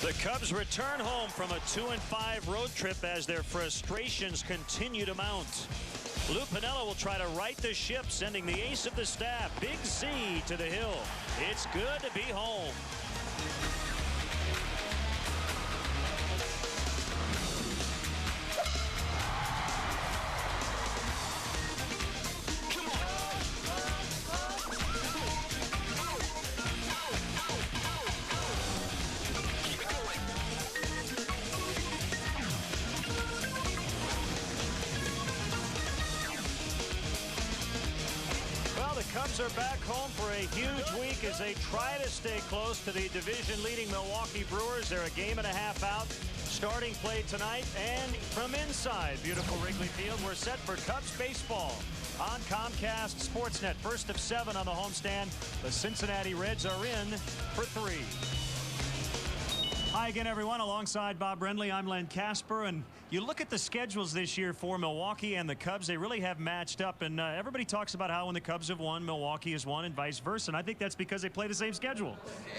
The Cubs return home from a 2-5 road trip as their frustrations continue to mount. Lou Piniella will try to right the ship, sending the ace of the staff, Big Z, to the hill. It's good to be home. Cubs are back home for a huge week as they try to stay close to the division-leading Milwaukee Brewers. They're a game-and-a-half out. Starting play tonight, and from inside beautiful Wrigley Field, we're set for Cubs baseball on Comcast Sportsnet. First of 7 on the homestand. The Cincinnati Reds are in for 3. Hi again, everyone. Alongside Bob Brenly, I'm Len Casper, and you look at the schedules this year for Milwaukee and the Cubs, they really have matched up, and everybody talks about how when the Cubs have won, Milwaukee has won, and vice versa, and I think that's because they play the same schedule.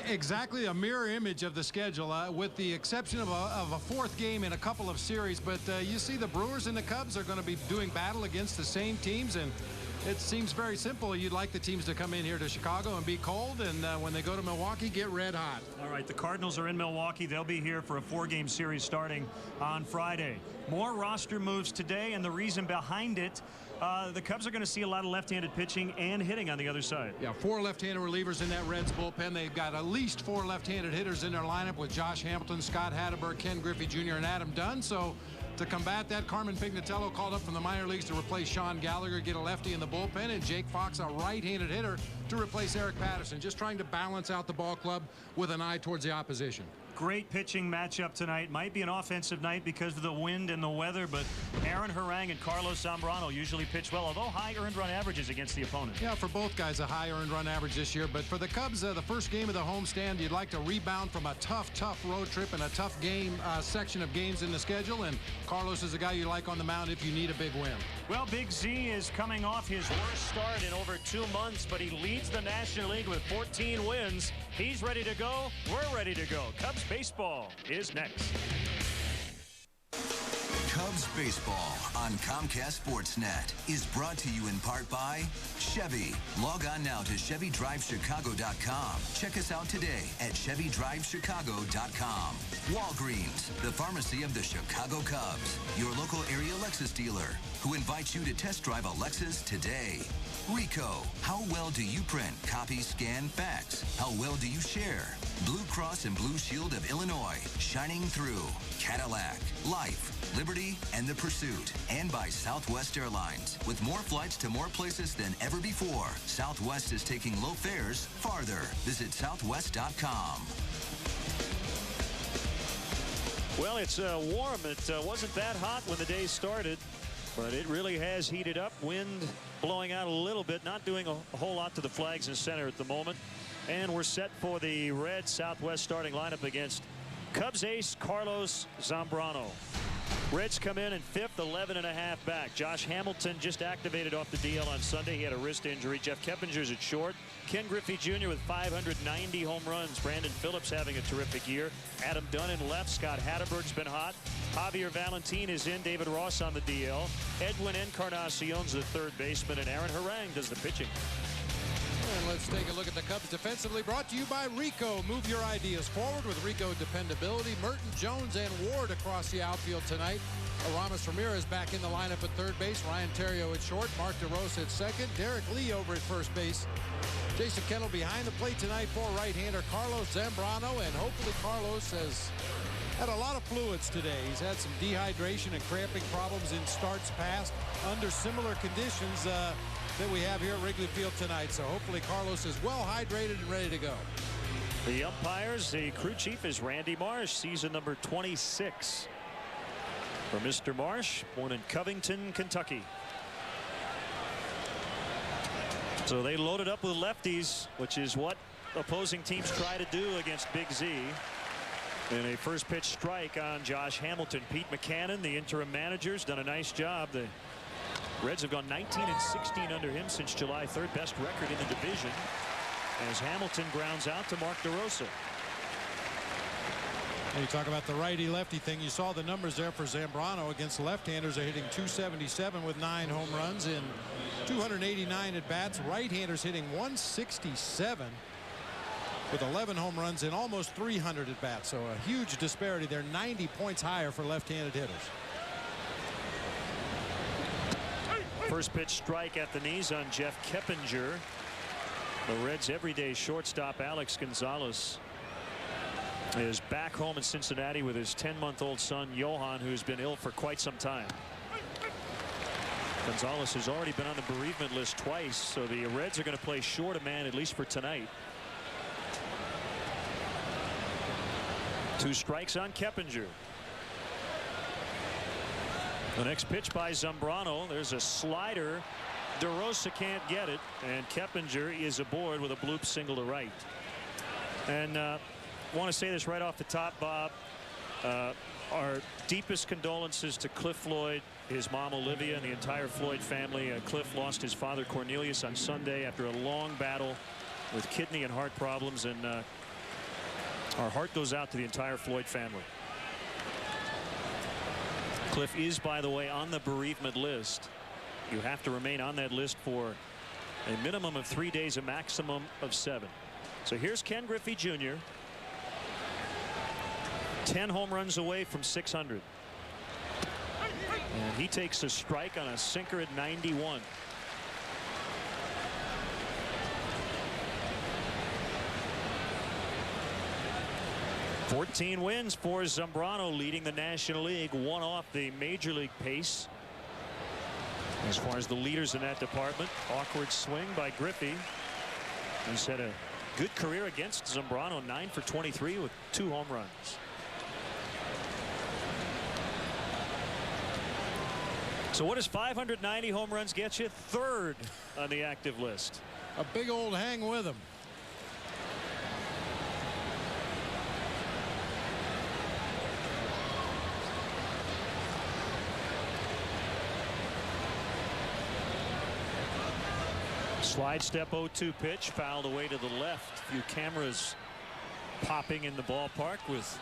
Exactly a mirror image of the schedule, with the exception of a fourth game in a couple of series, but you see the Brewers and the Cubs are going to be doing battle against the same teams, and it seems very simple. You'd like the teams to come in here to Chicago and be cold, and when they go to Milwaukee, get red hot. All right, the Cardinals are in Milwaukee. They'll be here for a 4-game series starting on Friday. More roster moves today, and the reason behind it, the Cubs are going to see a lot of left-handed pitching and hitting on the other side. Yeah, 4 left-handed relievers in that Reds bullpen. They've got at least 4 left-handed hitters in their lineup with Josh Hamilton, Scott Hatteberg, Ken Griffey Jr., and Adam Dunn. So to combat that, Carmen Pignatello called up from the minor leagues to replace Sean Gallagher, get a lefty in the bullpen, and Jake Fox, a right-handed hitter, to replace Eric Patterson. Just trying to balance out the ball club with an eye towards the opposition. Great pitching matchup tonight. Might be an offensive night because of the wind and the weather, but Aaron Harang and Carlos Zambrano usually pitch well, although high earned run averages against the opponent. Yeah, for both guys, a high earned run average this year. But for the Cubs, the first game of the homestand, you'd like to rebound from a tough road trip and a tough game section of games in the schedule. And Carlos is a guy you like on the mound if you need a big win. Well, Big Z is coming off his worst start in over 2 months, but he leads the National League with 14 wins. He's ready to go. We're ready to go. Cubs baseball is next. Cubs baseball on Comcast Sportsnet is brought to you in part by Chevy. Log on now to ChevyDriveChicago.com. Check us out today at ChevyDriveChicago.com. Walgreens, the pharmacy of the Chicago Cubs. Your local area Lexus dealer who invites you to test drive a Lexus today. Rico, how well do you print, copy, scan, fax? How well do you share? Blue Cross and Blue Shield of Illinois, shining through. Cadillac, Life, Liberty, and the Pursuit. And by Southwest Airlines. With more flights to more places than ever before, Southwest is taking low fares farther. Visit Southwest.com. Well, it's warm. It wasn't that hot when the day started, but it really has heated up. Wind blowing out a little bit, not doing a whole lot to the flags in center at the moment. And we're set for the Red Southwest starting lineup against Cubs ace Carlos Zambrano. Reds come in 5th, 11.5 back. Josh Hamilton just activated off the DL on Sunday. He had a wrist injury. Jeff Keppinger's at short. Ken Griffey Jr. with 590 home runs. Brandon Phillips having a terrific year. Adam Dunn in left. Scott Hatteberg's been hot. Javier Valentin is in. David Ross on the DL. Edwin Encarnacion's the third baseman, and Aaron Harang does the pitching. And let's take a look at the Cubs defensively, brought to you by Rico. Move your ideas forward with Rico dependability. Merton, Jones, and Ward across the outfield tonight. Aramis Ramirez back in the lineup at third base. Ryan Theriot at short. Mark DeRosa at second. Derek Lee over at first base. Jason Kettle behind the plate tonight for right-hander Carlos Zambrano. And hopefully Carlos has had a lot of fluids today. He's had some dehydration and cramping problems in starts past under similar conditions that we have here at Wrigley Field tonight. So hopefully Carlos is well hydrated and ready to go. The umpires, the crew chief is Randy Marsh, season number 26 for Mr. Marsh, born in Covington, Kentucky. So they loaded up with lefties, which is what opposing teams try to do against Big Z. And a first pitch strike on Josh Hamilton. Pete McCannon, the interim manager, has done a nice job. The Reds have gone 19-16 under him since July 3rd. Best record in the division as Hamilton grounds out to Mark DeRosa. And you talk about the righty-lefty thing. You saw the numbers there for Zambrano against left-handers. Are hitting .277 with 9 home runs in 289 at-bats. Right-handers hitting .167 with 11 home runs in almost 300 at-bats. So a huge disparity there. 90 points higher for left-handed hitters. First pitch strike at the knees on Jeff Keppinger. The Reds' everyday shortstop Alex Gonzalez is back home in Cincinnati with his 10-month-old son Johan, who's been ill for quite some time. Gonzalez has already been on the bereavement list twice, so the Reds are going to play short a man at least for tonight. 2 strikes on Keppinger. The next pitch by Zambrano. There's a slider. DeRosa can't get it, and Keppinger is aboard with a bloop single to right. And I want to say this right off the top, Bob. Our deepest condolences to Cliff Floyd, his mom Olivia, and the entire Floyd family. Cliff lost his father Cornelius on Sunday after a long battle with kidney and heart problems, and our heart goes out to the entire Floyd family. Cliff is, by the way, on the bereavement list. You have to remain on that list for a minimum of 3 days, a maximum of 7. So here's Ken Griffey Jr. 10 home runs away from 600. And he takes a strike on a sinker at 91. "14 wins for Zambrano, leading the National League, 1 off the Major League pace. As far as the leaders in that department, awkward swing by Griffey. He's had a good career against Zambrano, 9 for 23 with 2 home runs. So what does 590 home runs get you? 3rd on the active list. A big old hang with him. Slide step 0-2 pitch, fouled away to the left. A few cameras popping in the ballpark with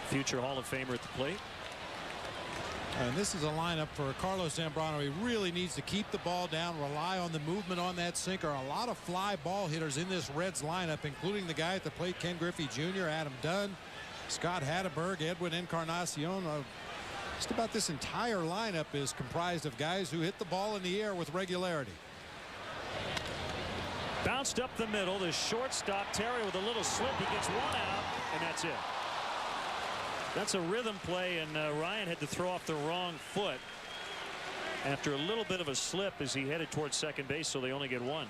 future Hall of Famer at the plate. And this is a lineup for Carlos Zambrano. He really needs to keep the ball down, rely on the movement on that sinker. A lot of fly ball hitters in this Reds lineup, including the guy at the plate, Ken Griffey Jr., Adam Dunn, Scott Hatteberg, Edwin Encarnacion. Just about this entire lineup is comprised of guys who hit the ball in the air with regularity. Bounced up the middle. The shortstop, Terry, with a little slip. He gets 1 out, and that's it. That's a rhythm play, and Ryan had to throw off the wrong foot after a little bit of a slip as he headed towards second base, so they only get 1.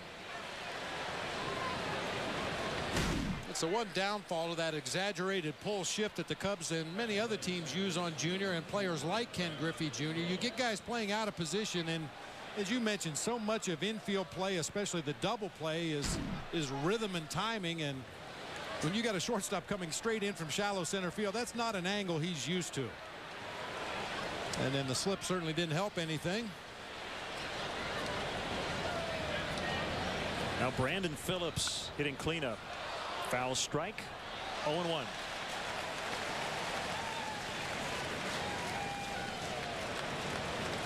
It's the one downfall of that exaggerated pull shift that the Cubs and many other teams use on Junior and players like Ken Griffey Jr. You get guys playing out of position, and as you mentioned, so much of infield play, especially the double play, is rhythm and timing. And when you got a shortstop coming straight in from shallow center field, that's not an angle he's used to. And then the slip certainly didn't help anything. Now Brandon Phillips hitting cleanup. Foul strike. 0-1.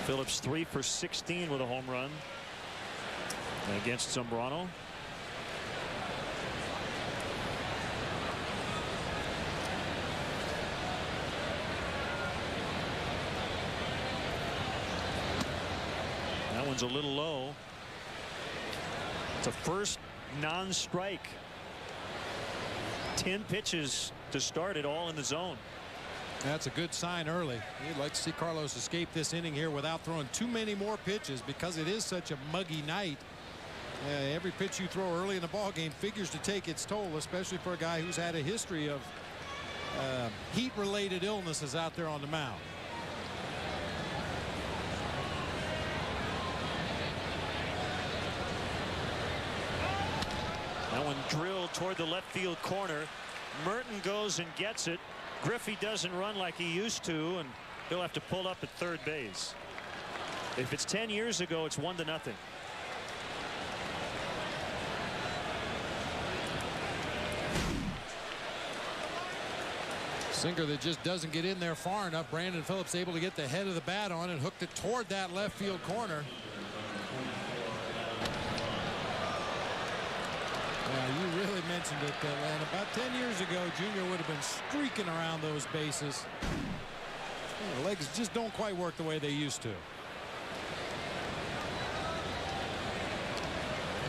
Phillips 3 for 16 with a home run against Zambrano. That one's a little low. It's a first non-strike. 10 pitches to start it, all in the zone. That's a good sign early. You'd like to see Carlos escape this inning here without throwing too many more pitches, because it is such a muggy night. Every pitch you throw early in the ball game figures to take its toll, especially for a guy who's had a history of heat-related illnesses out there on the mound. That one drilled toward the left field corner. Merton goes and gets it. Griffey doesn't run like he used to, and he'll have to pull up at third base. If it's 10 years ago, it's 1-0. Sinker that just doesn't get in there far enough. Brandon Phillips able to get the head of the bat on and hooked it toward that left field corner. Yeah, you really mentioned it, Len. About 10 years ago, Junior would have been streaking around those bases. The legs just don't quite work the way they used to.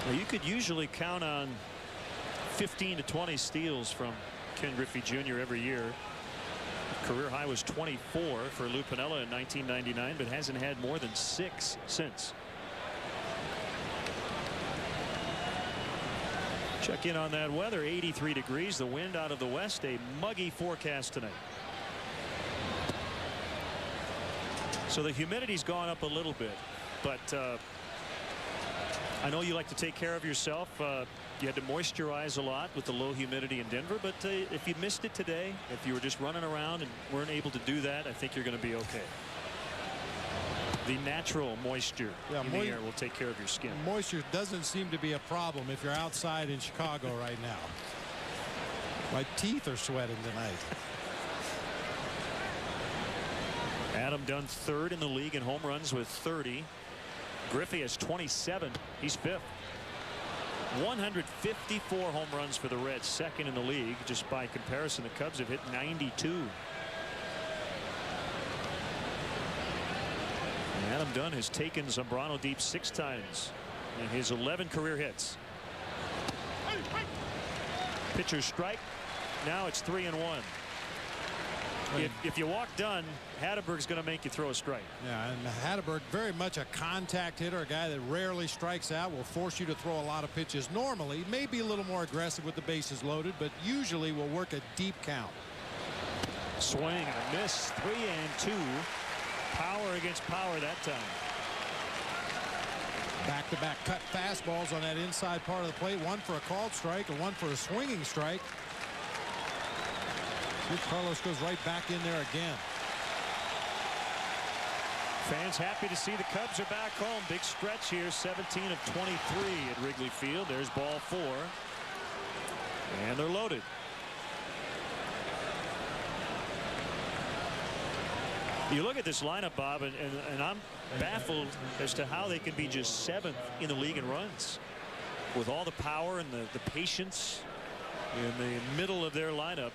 Well, you could usually count on 15 to 20 steals from Ken Griffey Jr. every year. Career high was 24 for Lou Piniella in 1999, but hasn't had more than 6 since. Check in on that weather. 83 degrees. The wind out of the west. A muggy forecast tonight. So the humidity's gone up a little bit, but I know you like to take care of yourself. You had to moisturize a lot with the low humidity in Denver, but if you missed it today, if you were just running around and weren't able to do that, I think you're going to be okay. The natural moisture in the air will take care of your skin. Moisture doesn't seem to be a problem if you're outside in Chicago right now. My teeth are sweating tonight. Adam Dunn third in the league in home runs with 30. Griffey has 27. He's fifth. 154 home runs for the Reds, second in the league. Just by comparison, the Cubs have hit 92. And Adam Dunn has taken Zambrano deep 6 times in his 11 career hits. Pitcher strike. Now it's 3-1. If you walk Dunn, Hatteberg's going to make you throw a strike. Yeah, and Hatteberg, very much a contact hitter, a guy that rarely strikes out, will force you to throw a lot of pitches. Normally, maybe a little more aggressive with the bases loaded, but usually will work a deep count. Swing and a miss. 3-2. Power against power that time. Back-to-back cut fastballs on that inside part of the plate. One for a called strike and one for a swinging strike. Carlos goes right back in there again. Fans happy to see the Cubs are back home. Big stretch here. 17 of 23 at Wrigley Field. There's ball 4. And they're loaded. You look at this lineup, Bob, and I'm baffled as to how they can be just 7th in the league in runs. With all the power and the patience in the middle of their lineup.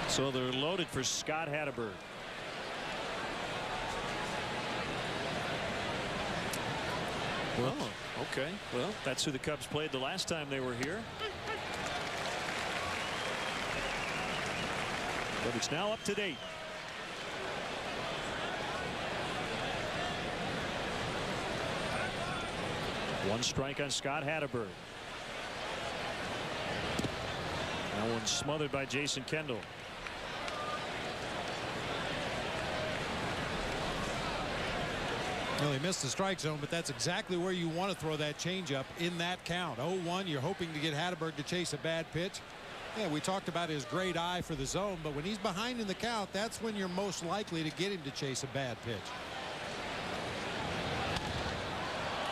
So they're loaded for Scott Hatteberg. Oh, okay. Well, that's who the Cubs played the last time they were here. But it's now up to date. One strike on Scott Hatteberg. That one smothered by Jason Kendall. Well, he missed the strike zone, but that's exactly where you want to throw that changeup in that count. 0-1, you're hoping to get Hatteberg to chase a bad pitch. Yeah, we talked about his great eye for the zone, but when he's behind in the count, that's when you're most likely to get him to chase a bad pitch.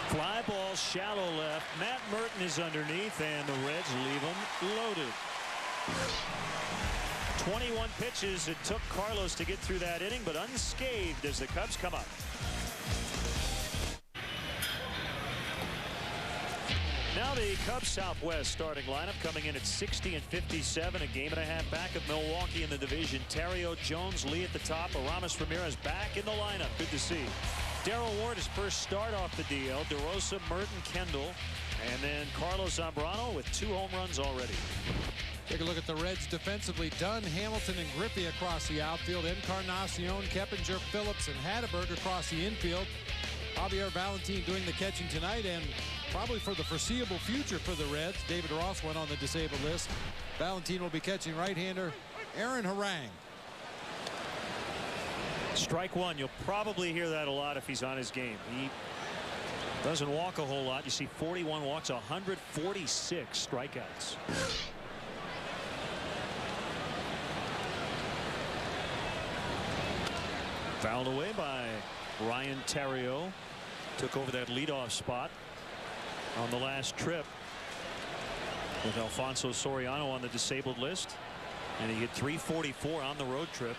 Fly ball shallow left. Matt Merton is underneath, and the Reds leave him loaded. 21 pitches it took Carlos to get through that inning, but unscathed as the Cubs come up. Now the Cubs Southwest starting lineup coming in at 60 and 57, a game and a half back of Milwaukee in the division. Terrio, Jones, Lee at the top. Aramis Ramirez back in the lineup. Good to see. Darrell Ward his first start off the DL. DeRosa, Merton, Kendall, and then Carlos Zambrano with 2 home runs already. Take a look at the Reds defensively. Dunn, Hamilton, and Griffey across the outfield. Encarnacion, Keppinger, Phillips, and Hatteberg across the infield. Javier Valentin doing the catching tonight, and probably for the foreseeable future for the Reds. David Ross went on the disabled list. Valentin will be catching right-hander Aaron Harang. Strike one. You'll probably hear that a lot if he's on his game. He doesn't walk a whole lot. You see 41 walks, 146 strikeouts. Fouled away by Ryan Terrio. Took over that leadoff spot on the last trip. with Alfonso Soriano on the disabled list, and he hit .344 on the road trip.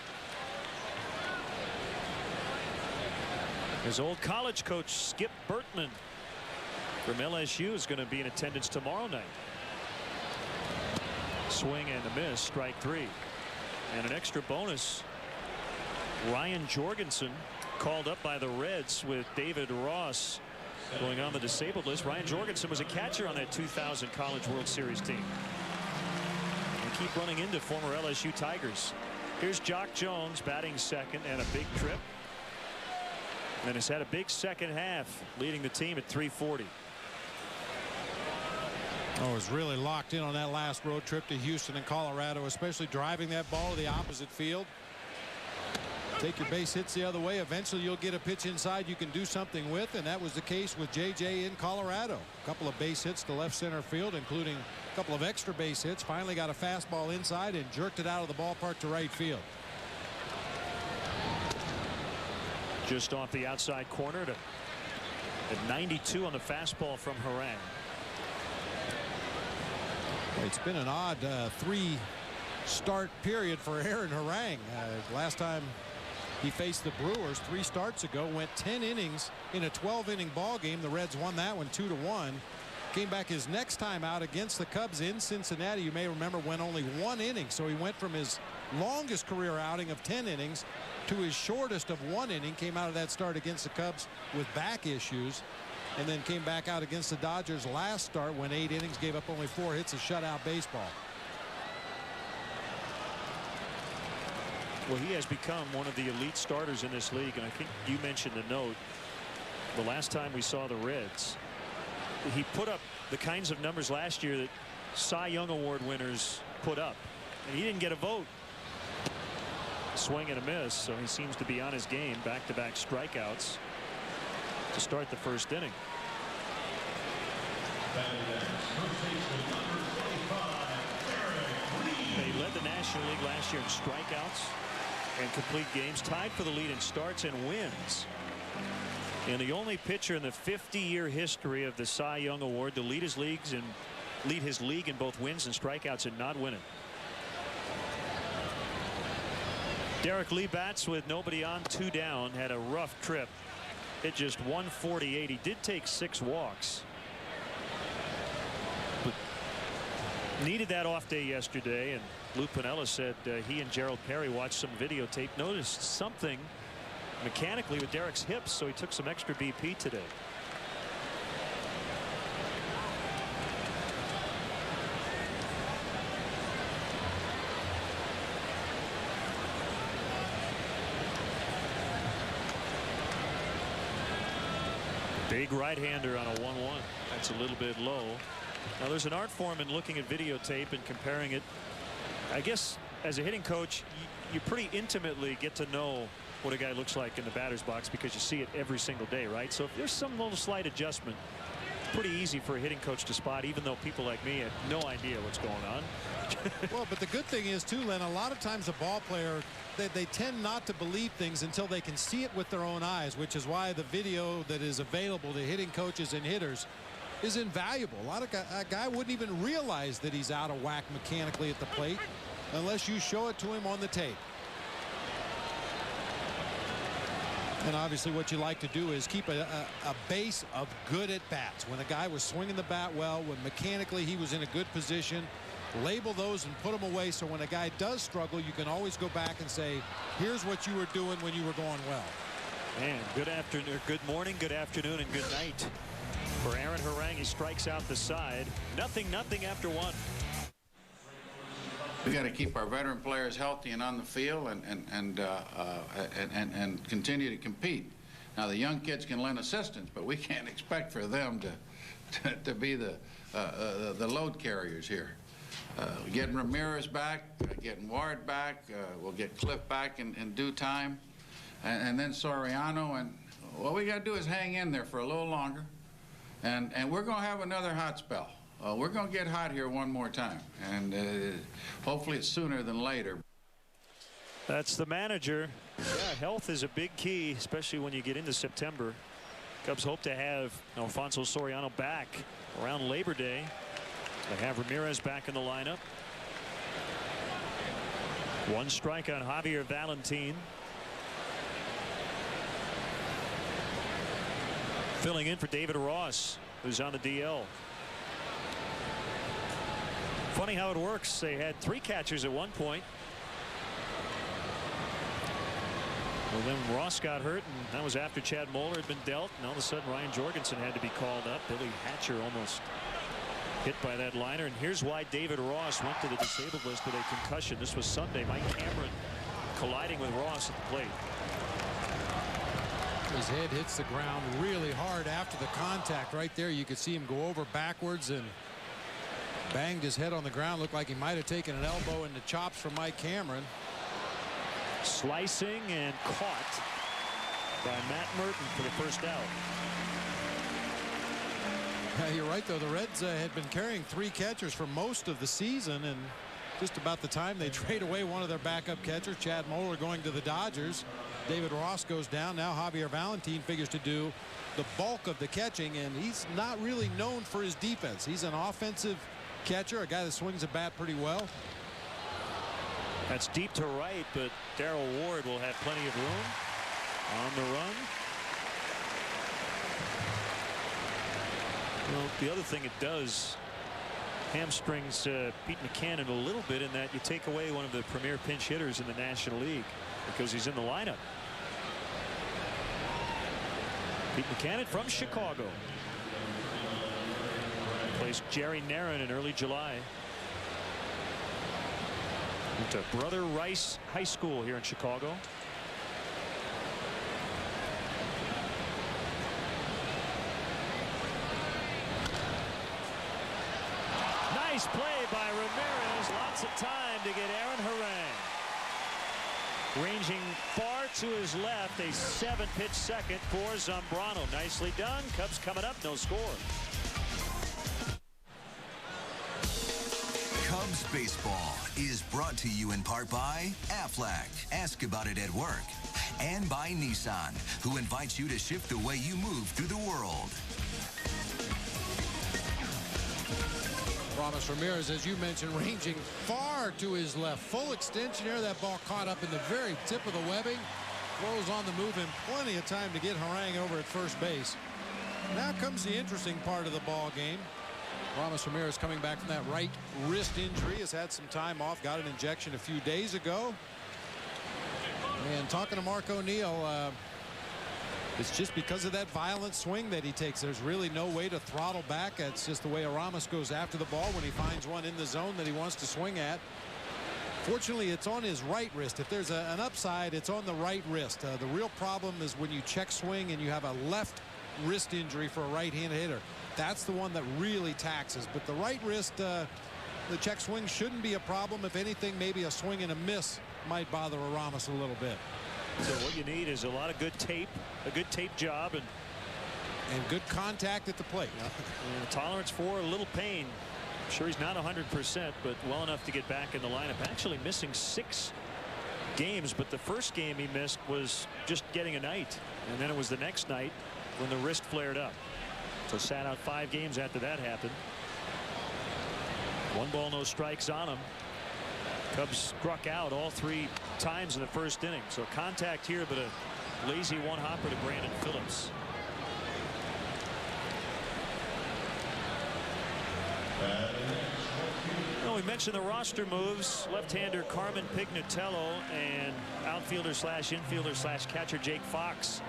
His old college coach Skip Bertman from LSU is going to be in attendance tomorrow night. Swing and a miss, strike 3. And an extra bonus. Ryan Jorgensen called up by the Reds with David Ross going on the disabled list. Ryan Jorgensen was a catcher on that 2000 College World Series team. And keep running into former LSU Tigers. Here's Jock Jones batting second, and a big trip. And has had a big second half, leading the team at .340. Oh, was really locked in on that last road trip to Houston and Colorado, especially driving that ball to the opposite field. Take your base hits the other way. Eventually you'll get a pitch inside you can do something with, and that was the case with JJ in Colorado. A couple of base hits to left center field, including a couple of extra base hits. Finally got a fastball inside and jerked it out of the ballpark to right field. Just off the outside corner at 92 on the fastball from Harang. It's been an odd 3-start period for Aaron Harang. Last time he faced the Brewers 3 starts ago, went 10 innings in a 12-inning ball game. The Reds won that one 2-1. Came back his next time out against the Cubs in Cincinnati. You may remember, went only 1 inning. So he went from his longest career outing of 10 innings to his shortest of 1 inning. Came out of that start against the Cubs with back issues, and then came back out against the Dodgers last start when 8 innings, gave up only 4 hits of shutout baseball. Well, he has become one of the elite starters in this league, and I think you mentioned the note. The last time we saw the Reds, he put up the kinds of numbers last year that Cy Young Award winners put up, and he didn't get a vote. Swing and a miss, so he seems to be on his game. Back-to-back strikeouts to start the first inning. They led the National League last year in strikeouts and complete games, tied for the lead in starts and wins. And the only pitcher in the 50-year history of the Cy Young Award to lead his league in both wins and strikeouts and not win it. Derek Lee bats with nobody on, 2 down, had a rough trip. Hit just 148. He did take 6 walks. But needed that off day yesterday, and Lou Piniella said he and Gerald Perry watched some videotape, noticed something mechanically with Derek's hips, so he took some extra BP today. Big right-hander on a 1-1. That's a little bit low. Now there's an art form in looking at videotape and comparing it. I guess as a hitting coach, you pretty intimately get to know what a guy looks like in the batter's box because you see it every single day, right? So if there's some little slight adjustment, pretty easy for a hitting coach to spot, even though people like me have no idea what's going on. Well, but the good thing is too, Len, a lot of times a ball player, they tend not to believe things until they can see it with their own eyes, which is why the video that is available to hitting coaches and hitters is invaluable. A guy wouldn't even realize that he's out of whack mechanically at the plate unless you show it to him on the tape. And obviously what you like to do is keep a base of good at bats. When a guy was swinging the bat well, when mechanically he was in a good position, label those and put them away, so when a guy does struggle, you can always go back and say, here's what you were doing when you were going well. And good afternoon, good morning, good afternoon, and good night for Aaron Harang. He strikes out the side. Nothing after 1. We got to keep our veteran players healthy and on the field and continue to compete. Now the young kids can lend assistance, but we can't expect for them to be the load carriers here. Getting Ramirez back, getting Ward back, we'll get Cliff back in due time, and then Soriano, and what we got to do is hang in there for a little longer, and we're going to have another hot spell. We're going to get hot here one more time, and hopefully it's sooner than later. That's the manager. Yeah, health is a big key, especially when you get into September. Cubs hope to have Alfonso Soriano back around Labor Day. They have Ramirez back in the lineup. One strike on Javier Valentin. Filling in for David Ross, who's on the DL. Funny how it works. They had 3 catchers at one point. Well, then Ross got hurt, and that was after Chad Moeller had been dealt. And all of a sudden, Ryan Jorgensen had to be called up. Billy Hatcher almost hit by that liner. And here's why David Ross went to the disabled list with a concussion. This was Sunday. Mike Cameron colliding with Ross at the plate. His head hits the ground really hard after the contact. Right there, you could see him go over backwards and banged his head on the ground. Looked like he might have taken an elbow in the chops from Mike Cameron. Slicing and caught by Matt Merton for the first out. Yeah, you're right, though. The Reds had been carrying 3 catchers for most of the season, and just about the time they trade away one of their backup catchers, Chad Moeller going to the Dodgers. David Ross goes down. Now Javier Valentin figures to do the bulk of the catching, and he's not really known for his defense. He's an offensive catcher, a guy that swings a bat pretty well. That's deep to right, but Darrell Ward will have plenty of room on the run. Well, the other thing it does hamstrings Pete Buchanan a little bit in that you take away one of the premier pinch hitters in the National League because he's in the lineup. Pete Buchanan from Chicago. Plays Jerry Narron in early July. Went to Brother Rice High School here in Chicago. Nice play by Ramirez. Lots of time to get Aaron Harang. Ranging far to his left, a 7-pitch second for Zambrano. Nicely done. Cubs coming up, no score. Cubs baseball is brought to you in part by Aflac. Ask about it at work. And by Nissan, who invites you to shift the way you move through the world. Ramos Ramirez, as you mentioned, ranging far to his left. Full extension here. That ball caught up in the very tip of the webbing. Throws on the move and plenty of time to get Harang over at first base. Now comes the interesting part of the ball game. Ramos Ramirez coming back from that right wrist injury. Has had some time off. Got an injection a few days ago. And talking to Mark O'Neill, it's just because of that violent swing that he takes. There's really no way to throttle back. That's just the way Ramos goes after the ball when he finds one in the zone that he wants to swing at. Fortunately, it's on his right wrist. If there's an upside, it's on the right wrist. The real problem is when you check swing and you have a left wrist injury for a right-handed hitter. That's the one that really taxes. But the right wrist, the check swing shouldn't be a problem. If anything, maybe a swing and a miss might bother Ramos a little bit. So what you need is a lot of good tape, a good tape job, and good contact at the plate. And tolerance for a little pain. I'm sure he's not 100%, but well enough to get back in the lineup. Actually missing 6 games, but the first game he missed was just getting a night, and then it was the next night when the wrist flared up. So sat out 5 games after that happened. 1 ball, no strikes on him. Cubs struck out all 3 times in the first inning. So contact here, but a lazy one-hopper to Brandon Phillips. Well, we mentioned the roster moves. Left-hander Carmen Pignatello and outfielder/infielder/catcher Jake Fox,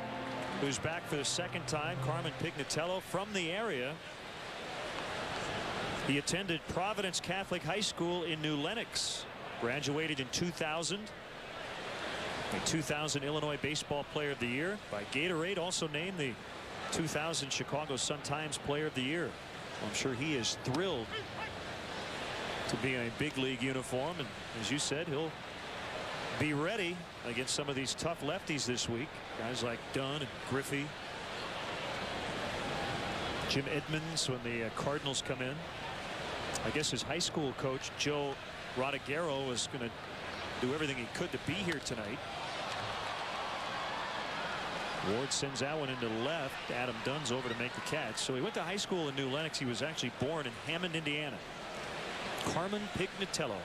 who's back for the 2nd time. Carmen Pignatello from the area. He attended Providence Catholic High School in New Lenox. Graduated in 2000. A 2000 Illinois Baseball Player of the Year by Gatorade. Also named the 2000 Chicago Sun-Times Player of the Year. Well, I'm sure he is thrilled to be in a big league uniform. And as you said, he'll be ready against some of these tough lefties this week. Guys like Dunn and Griffey. Jim Edmonds when the Cardinals come in. I guess his high school coach, Joe Rodriguero, was going to do everything he could to be here tonight. Ward sends that one into left. Adam Dunn's over to make the catch. So he went to high school in New Lenox. He was actually born in Hammond, Indiana. Carmen Pignatello.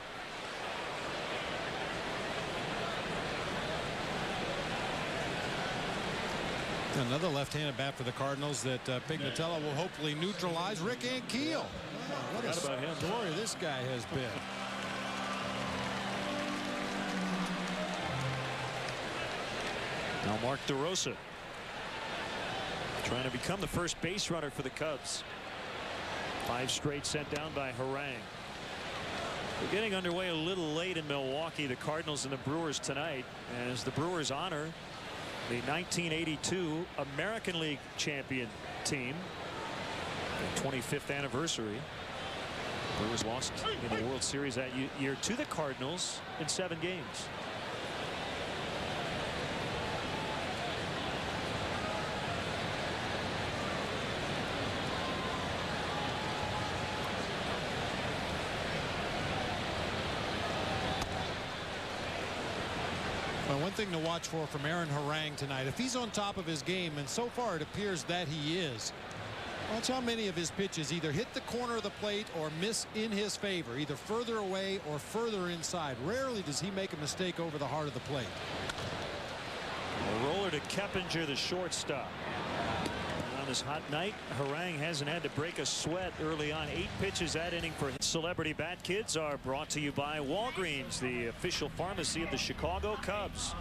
Another left-handed bat for the Cardinals that Pignatello will hopefully neutralize. Rick Ankiel. What a story this guy has been. Now Mark DeRosa trying to become the first base runner for the Cubs. 5 straight sent down by Harang. We're getting underway a little late in Milwaukee. The Cardinals and the Brewers tonight, as the Brewers honor the 1982 American League champion team. The 25th anniversary. Brewers lost in the World Series that year to the Cardinals in 7 games. Well, one thing to watch for from Aaron Harang tonight, if he's on top of his game, and so far it appears that he is, watch how many of his pitches either hit the corner of the plate or miss in his favor, either further away or further inside. Rarely does he make a mistake over the heart of the plate. A roller to Keppinger, the shortstop. On this hot night, Harang hasn't had to break a sweat early on. 8 pitches that inning for his. Celebrity Bat Kids are brought to you by Walgreens, the official pharmacy of the Chicago Cubs.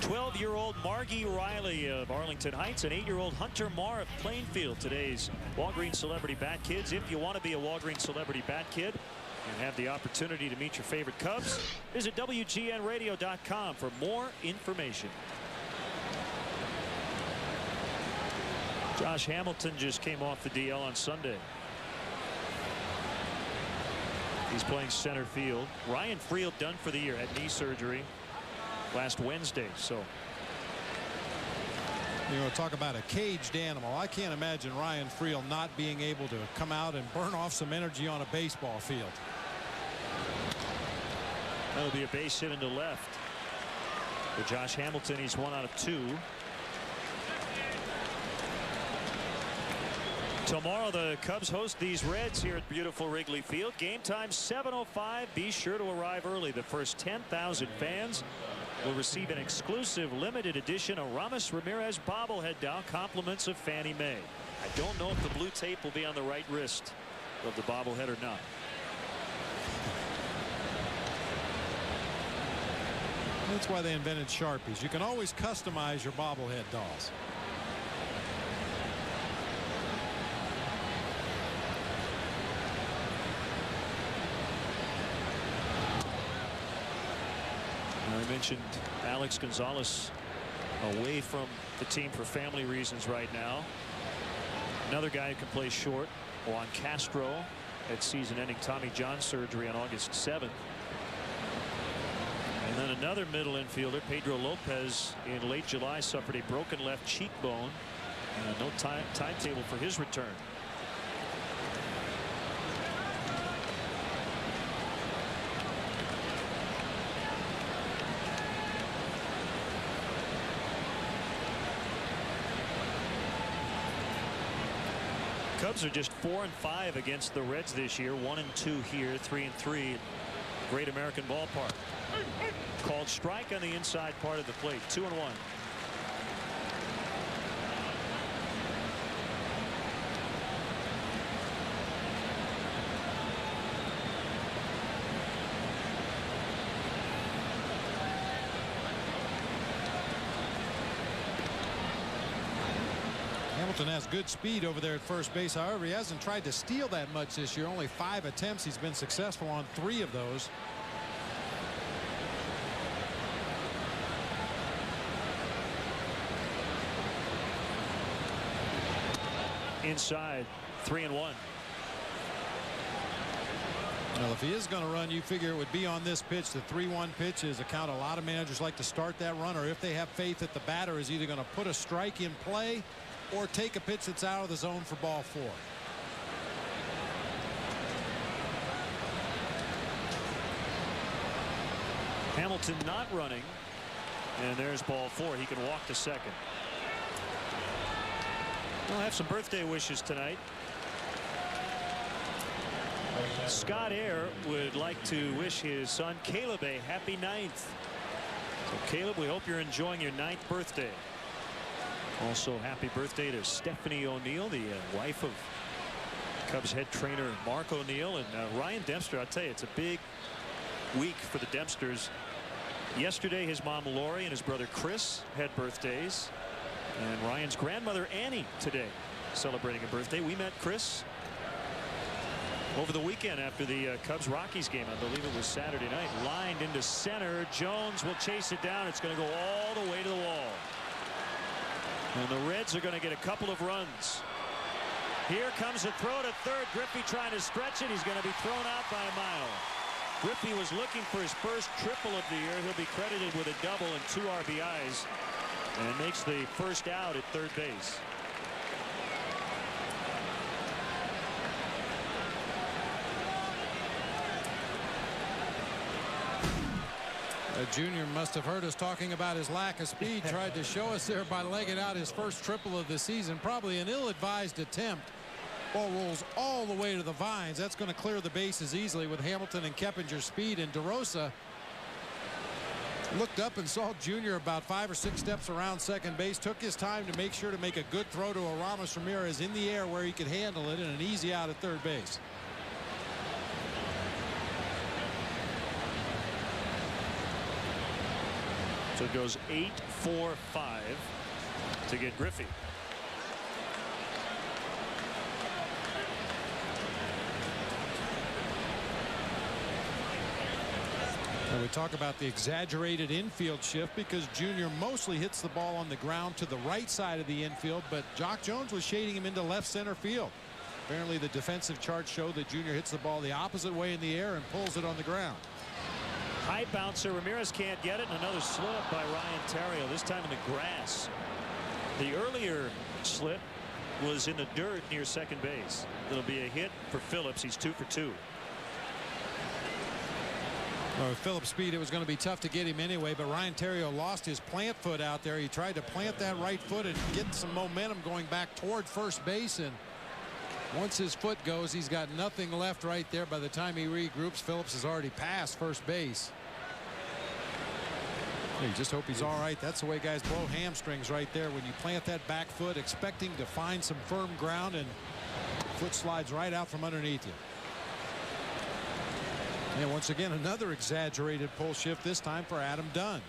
12-year-old Margie Riley of Arlington Heights and 8-year-old Hunter Marr of Plainfield. Today's Walgreens Celebrity Bat Kids. If you want to be a Walgreens Celebrity Bat Kid and have the opportunity to meet your favorite Cubs, visit WGNradio.com for more information. Josh Hamilton just came off the DL on Sunday. He's playing center field. Ryan Friel done for the year, had knee surgery last Wednesday. So, you know, talk about a caged animal. I can't imagine Ryan Friel not being able to come out and burn off some energy on a baseball field. That'll be a base hit into left for Josh Hamilton. He's 1 out of 2. Tomorrow the Cubs host these Reds here at beautiful Wrigley Field. Game time 7:05. Be sure to arrive early. The first 10,000 fans will receive an exclusive limited edition Aramis Ramirez bobblehead doll, compliments of Fannie Mae. I don't know if the blue tape will be on the right wrist of the bobblehead or not. That's why they invented Sharpies. You can always customize your bobblehead dolls. I mentioned Alex Gonzalez away from the team for family reasons right now. Another guy who can play short, Juan Castro, had season-ending Tommy John surgery on August 7th. And then another middle infielder, Pedro Lopez, in late July suffered a broken left cheekbone. No timetable for his return. Cubs are just 4-5 against the Reds this year. 1-2 here, 3-3 Great American Ballpark. Called strike on the inside part of the plate. 2-1. Hamilton has good speed over there at first base. However, he hasn't tried to steal that much this year. Only 5 attempts. He's been successful on 3 of those. Inside, 3-1. Well, if he is going to run, you figure it would be on this pitch. The 3-1 pitch is a count a lot of managers like to start that run, or if they have faith that the batter is either going to put a strike in play or take a pitch that's out of the zone for ball 4. Hamilton not running, and there's ball 4. He can walk to second. We'll have some birthday wishes tonight. Scott Air would like to wish his son Caleb a happy 9th. So Caleb, we hope you're enjoying your 9th birthday. Also happy birthday to Stephanie O'Neill, the wife of Cubs head trainer Mark O'Neill. And Ryan Dempster, I'll tell you, it's a big week for the Dempsters. Yesterday his mom Lori and his brother Chris had birthdays, and Ryan's grandmother Annie today celebrating a birthday. We met Chris over the weekend after the Cubs-Rockies game. I believe it was Saturday night. Lined into center. Jones will chase it down. It's going to go all the way to the wall. And the Reds are going to get a couple of runs. Here comes a throw to third. Griffey trying to stretch it. He's going to be thrown out by a mile. Griffey was looking for his first triple of the year. He'll be credited with a double and 2 RBIs and makes the first out at third base. Junior must have heard us talking about his lack of speed. Tried to show us there by legging out his first triple of the season. Probably an ill-advised attempt. Ball rolls all the way to the vines. That's going to clear the bases easily with Hamilton and Keppinger's speed. And DeRosa looked up and saw Junior about 5 or 6 steps around second base. Took his time to make sure to make a good throw to Aramis Ramirez in the air where he could handle it, and an easy out at third base. So it goes 8-4-5 to get Griffey. And we talk about the exaggerated infield shift because Junior mostly hits the ball on the ground to the right side of the infield, but Jock Jones was shading him into left center field. Apparently the defensive charts show that Junior hits the ball the opposite way in the air and pulls it on the ground. High bouncer. Ramirez can't get it, and another slip by Ryan Theriot, this time in the grass. The earlier slip was in the dirt near second base. It'll be a hit for Phillips. He's 2 for 2. Well, with Phillips' speed, it was going to be tough to get him anyway, but Ryan Theriot lost his plant foot out there. He tried to plant that right foot and get some momentum going back toward first base, and once his foot goes, he's got nothing left right there. By the time he regroups, Phillips has already passed first base. You just hope he's all right. That's the way guys blow hamstrings right there. When you plant that back foot expecting to find some firm ground, and foot slides right out from underneath you. And once again, another exaggerated pull shift, this time for Adam Dunn.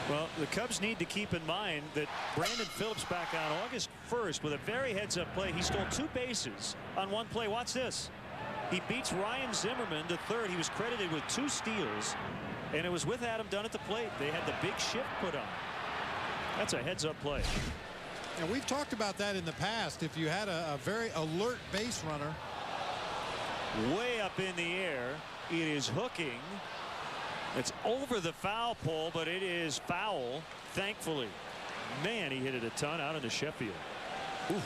Well, the Cubs need to keep in mind that Brandon Phillips back on August 1st with a very heads-up play. He stole 2 bases on 1 play. Watch this. He beats Ryan Zimmerman to third. He was credited with 2 steals, and it was with Adam Dunn at the plate. They had the big shift put on. That's a heads-up play. And we've talked about that in the past. If you had a very alert base runner. Way up in the air. It is hooking. It's over the foul pole, but it is foul, thankfully. Man, he hit it a ton out into Sheffield. Ooh.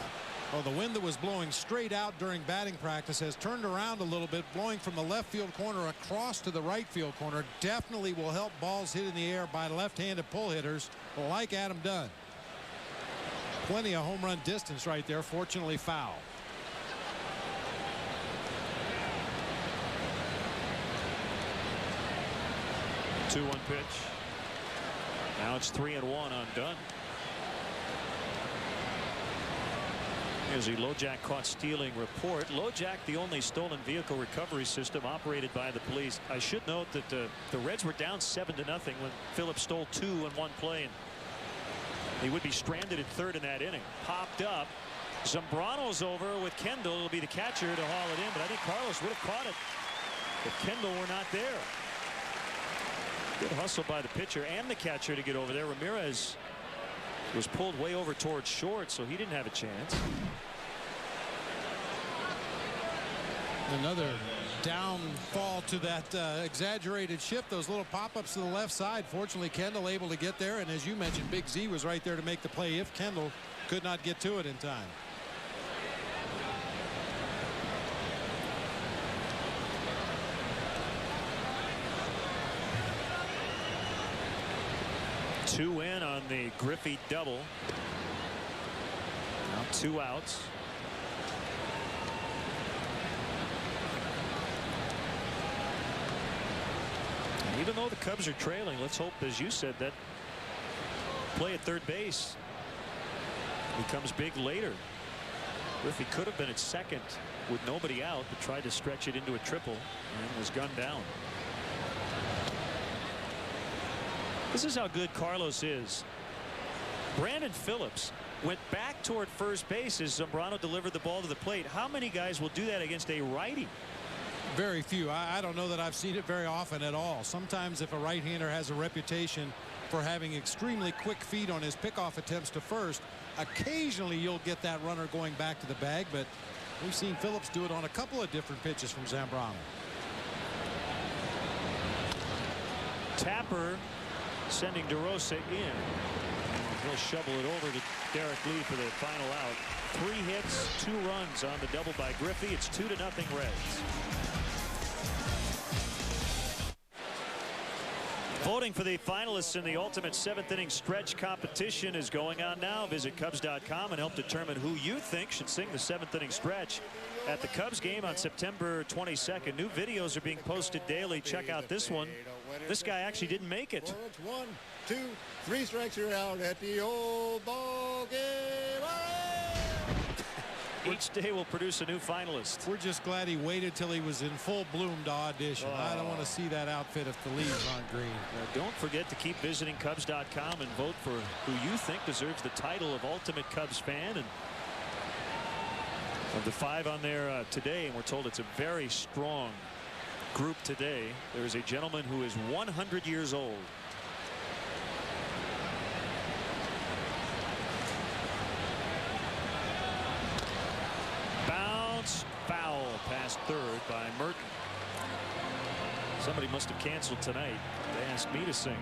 Well, the wind that was blowing straight out during batting practice has turned around a little bit, blowing from the left field corner across to the right field corner. Definitely will help balls hit in the air by left-handed pull hitters like Adam Dunn. Plenty of home run distance right there, fortunately foul. 2-1 pitch. Now it's 3-1 on Dunn. Here's the LoJack caught stealing report. LoJack, the only stolen vehicle recovery system operated by the police. I should note that the Reds were down 7-0 when Phillips stole 2 in 1 play, and he would be stranded at third in that inning. Popped up. Zambrano's over with Kendall. It'll be the catcher to haul it in, but I think Carlos would have caught it if Kendall were not there. Good hustle by the pitcher and the catcher to get over there. Ramirez was pulled way over towards short, so he didn't have a chance. Another downfall to that exaggerated shift. Those little pop-ups to the left side. Fortunately, Kendall able to get there, and as you mentioned, Big Z was right there to make the play if Kendall could not get to it in time. 2 in on the Griffey double. Now 2 outs. And even though the Cubs are trailing, let's hope, as you said, that play at third base becomes big later. Griffey could have been at second with nobody out, but tried to stretch it into a triple and was gunned down. This is how good Carlos is. Brandon Phillips went back toward first base as Zambrano delivered the ball to the plate. How many guys will do that against a righty? Very few. I don't know that I've seen it very often at all. Sometimes if a right-hander has a reputation for having extremely quick feet on his pickoff attempts to first, occasionally you'll get that runner going back to the bag, but we've seen Phillips do it on a couple of different pitches from Zambrano. Tapper sending DeRosa in. He'll shovel it over to Derek Lee for the final out. 3 hits, 2 runs on the double by Griffey. It's 2-0 Reds. Voting for the finalists in the ultimate 7th inning stretch competition is going on now. Visit Cubs.com and help determine who you think should sing the 7th inning stretch at the Cubs game on September 22nd. New videos are being posted daily. Check out this one. This guy actually didn't make it. 1, 2, 3 strikes, you're out at the old ball game. Each day will produce a new finalist. We're just glad he waited till he was in full bloom to audition. I don't want to see that outfit if the leaves aren't green. Don't forget to keep visiting Cubs.com and vote for who you think deserves the title of Ultimate Cubs fan. And of the 5 on there today, and we're told it's a very strong group today, there is a gentleman who is 100 years old. Bounce foul past third by Merton. Somebody must have canceled tonight. They asked me to sing.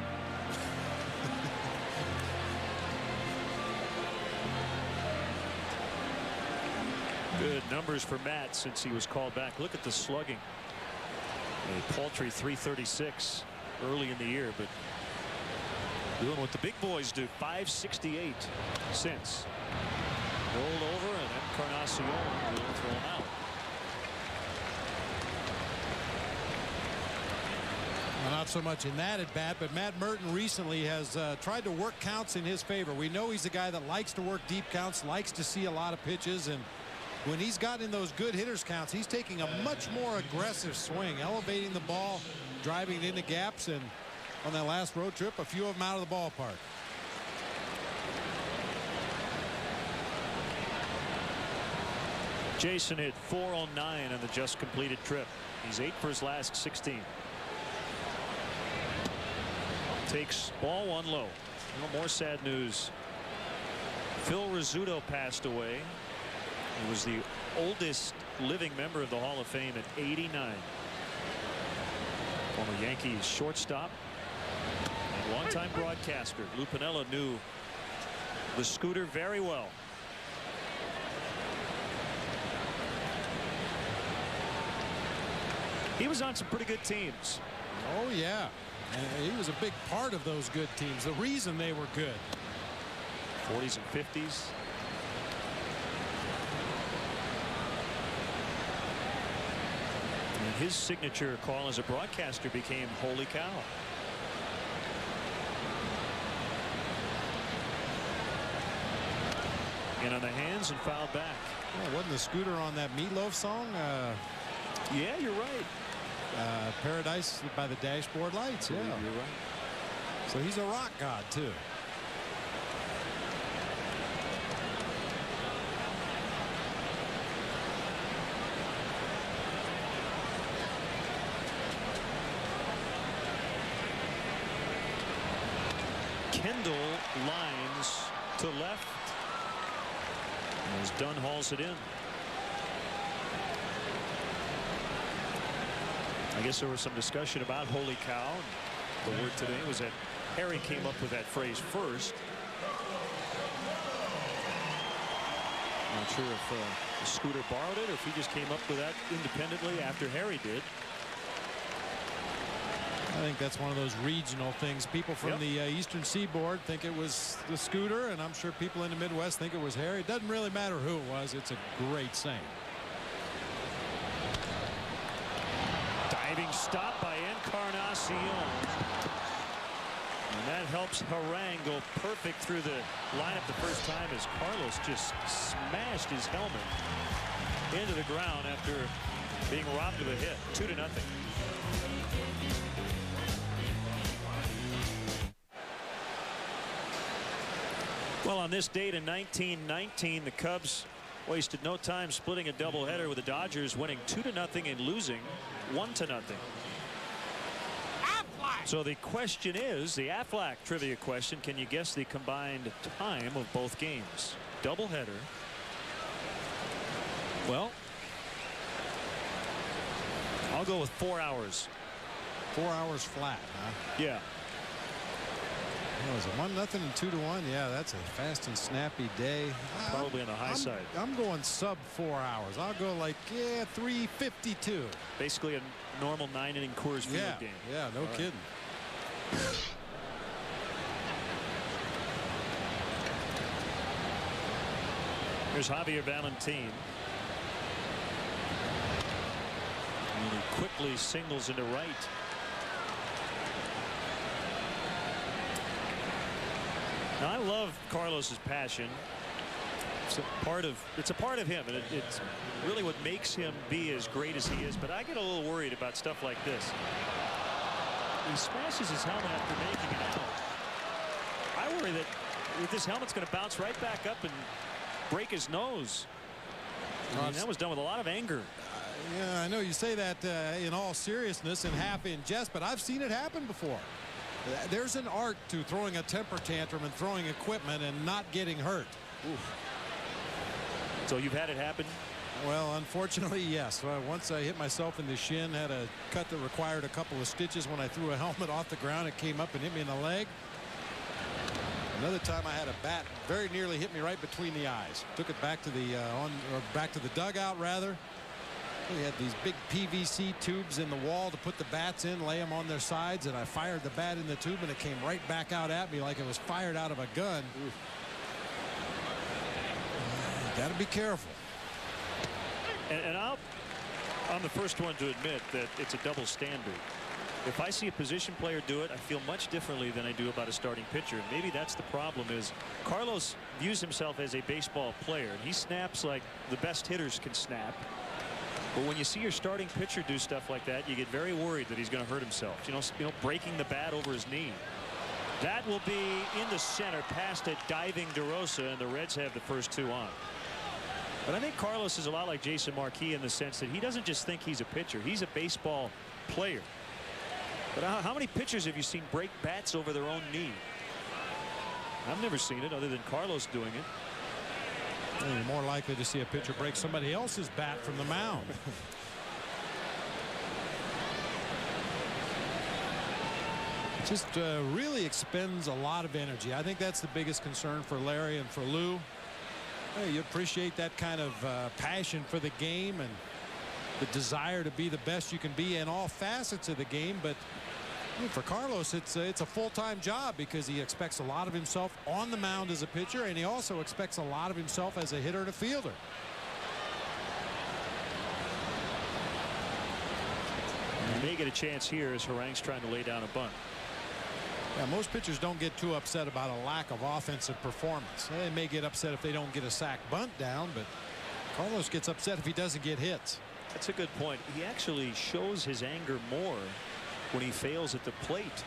Good numbers for Matt since he was called back. Look at the slugging. A paltry 336 early in the year, but doing what the big boys do. 568 since. Rolled over, and Encarnacion will throw him out. Well, not so much in that at bat, but Matt Merton recently has tried to work counts in his favor. We know he's a guy that likes to work deep counts, likes to see a lot of pitches, and when he's gotten those good hitters counts, he's taking a much more aggressive swing, elevating the ball, driving it into gaps, and on that last road trip, a few of them out of the ballpark. Jason hit 409 on the just completed trip. He's 8 for his last 16. Takes ball 1 low. No more sad news. Phil Rizzuto passed away. He was the oldest living member of the Hall of Fame at 89. Former Yankees shortstop and longtime broadcaster. Lou Piniella knew the Scooter very well. He was on some pretty good teams. Oh, yeah. And he was a big part of those good teams. The reason they were good. 40s and 50s. And his signature call as a broadcaster became "Holy Cow." And on the hands and fouled back. Well, wasn't the Scooter on that Meatloaf song? Yeah, you're right. Paradise by the Dashboard Lights. Yeah, you're right. So he's a rock god too. Kendall lines to left as Dunn hauls it in. I guess there was some discussion about "Holy Cow." The word today was that Harry came up with that phrase first. Not sure if the Scooter borrowed it or if he just came up with that independently after Harry did. I think that's one of those regional things. People from the Eastern Seaboard think it was the Scooter, and I'm sure people in the Midwest think it was Harry. It doesn't really matter who it was. It's a great saying. Diving stop by Encarnacion. And that helps Harang go perfect through the lineup the first time as Carlos just smashed his helmet into the ground after being robbed of a hit. 2-0. Well, on this date in 1919, the Cubs wasted no time splitting a doubleheader with the Dodgers, winning 2-0 and losing 1-0. So the question is, the Aflac trivia question, can you guess the combined time of both games? Doubleheader. Well, I'll go with 4 hours. 4 hours flat, huh? Yeah. Was it 1-0 and 2-1? Yeah, that's a fast and snappy day. Probably on the high side. I'm going sub 4 hours. I'll go like 3:52. Basically a normal 9-inning Coors Field game. Yeah, no kidding. Here's Javier Valentin. And he quickly singles into right. Now, I love Carlos's passion. It's a part of him, and it's really what makes him be as great as he is. But I get a little worried about stuff like this. He smashes his helmet after making it out. I worry that this helmet's going to bounce right back up and break his nose. I mean, that was done with a lot of anger. Yeah, I know you say that in all seriousness and half in jest, but I've seen it happen before. There's an art to throwing a temper tantrum and throwing equipment and not getting hurt. Oof. So you've had it happen? Well, unfortunately, yes. Once I hit myself in the shin, had a cut that required a couple of stitches. When I threw a helmet off the ground, it came up and hit me in the leg. Another time I had a bat very nearly hit me right between the eyes. Took it back to the back to the dugout rather. We had these big PVC tubes in the wall to put the bats in, lay them on their sides, and I fired the bat in the tube and it came right back out at me like it was fired out of a gun. Got to be careful. And I'm the first one to admit that it's a double standard. If I see a position player do it, I feel much differently than I do about a starting pitcher. And maybe that's the problem. Is Carlos views himself as a baseball player, and he snaps like the best hitters can snap. But when you see your starting pitcher do stuff like that, you get very worried that he's going to hurt himself. You know, breaking the bat over his knee. That will be in the center past a diving DeRosa, and the Reds have the first two on. But I think Carlos is a lot like Jason Marquis in the sense that he doesn't just think he's a pitcher. He's a baseball player. But how many pitchers have you seen break bats over their own knee? I've never seen it other than Carlos doing it. Well, you're more likely to see a pitcher break somebody else's bat from the mound. It just really expends a lot of energy. I think that's the biggest concern for Larry and for Lou. Hey, you appreciate that kind of passion for the game and the desire to be the best you can be in all facets of the game. But for Carlos, it's a full-time job because he expects a lot of himself on the mound as a pitcher, and he also expects a lot of himself as a hitter and a fielder. He may get a chance here as Harang's trying to lay down a bunt. Yeah, most pitchers don't get too upset about a lack of offensive performance. They may get upset if they don't get a sac bunt down, but Carlos gets upset if he doesn't get hits. That's a good point. He actually shows his anger more when he fails at the plate.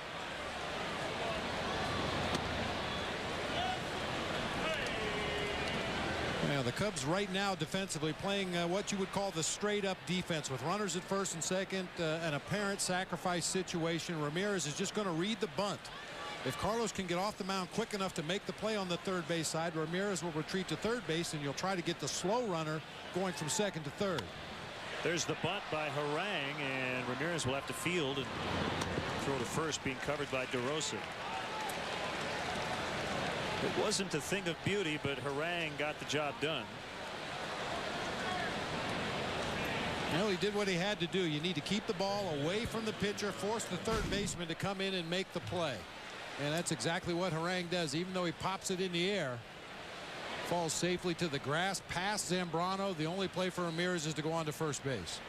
Now the Cubs right now defensively playing what you would call the straight up defense with runners at first and second, an apparent sacrifice situation. Ramirez is just going to read the bunt. If Carlos can get off the mound quick enough to make the play on the third base side, Ramirez will retreat to third base, and you'll try to get the slow runner going from second to third. There's the bunt by Harang, and Ramirez will have to field and throw to first, being covered by DeRosa. It wasn't a thing of beauty, but Harang got the job done. Well, he did what he had to do. You need to keep the ball away from the pitcher, force the third baseman to come in and make the play. And that's exactly what Harang does. Even though he pops it in the air, falls safely to the grass past Zambrano. The only play for Ramirez is to go on to first base.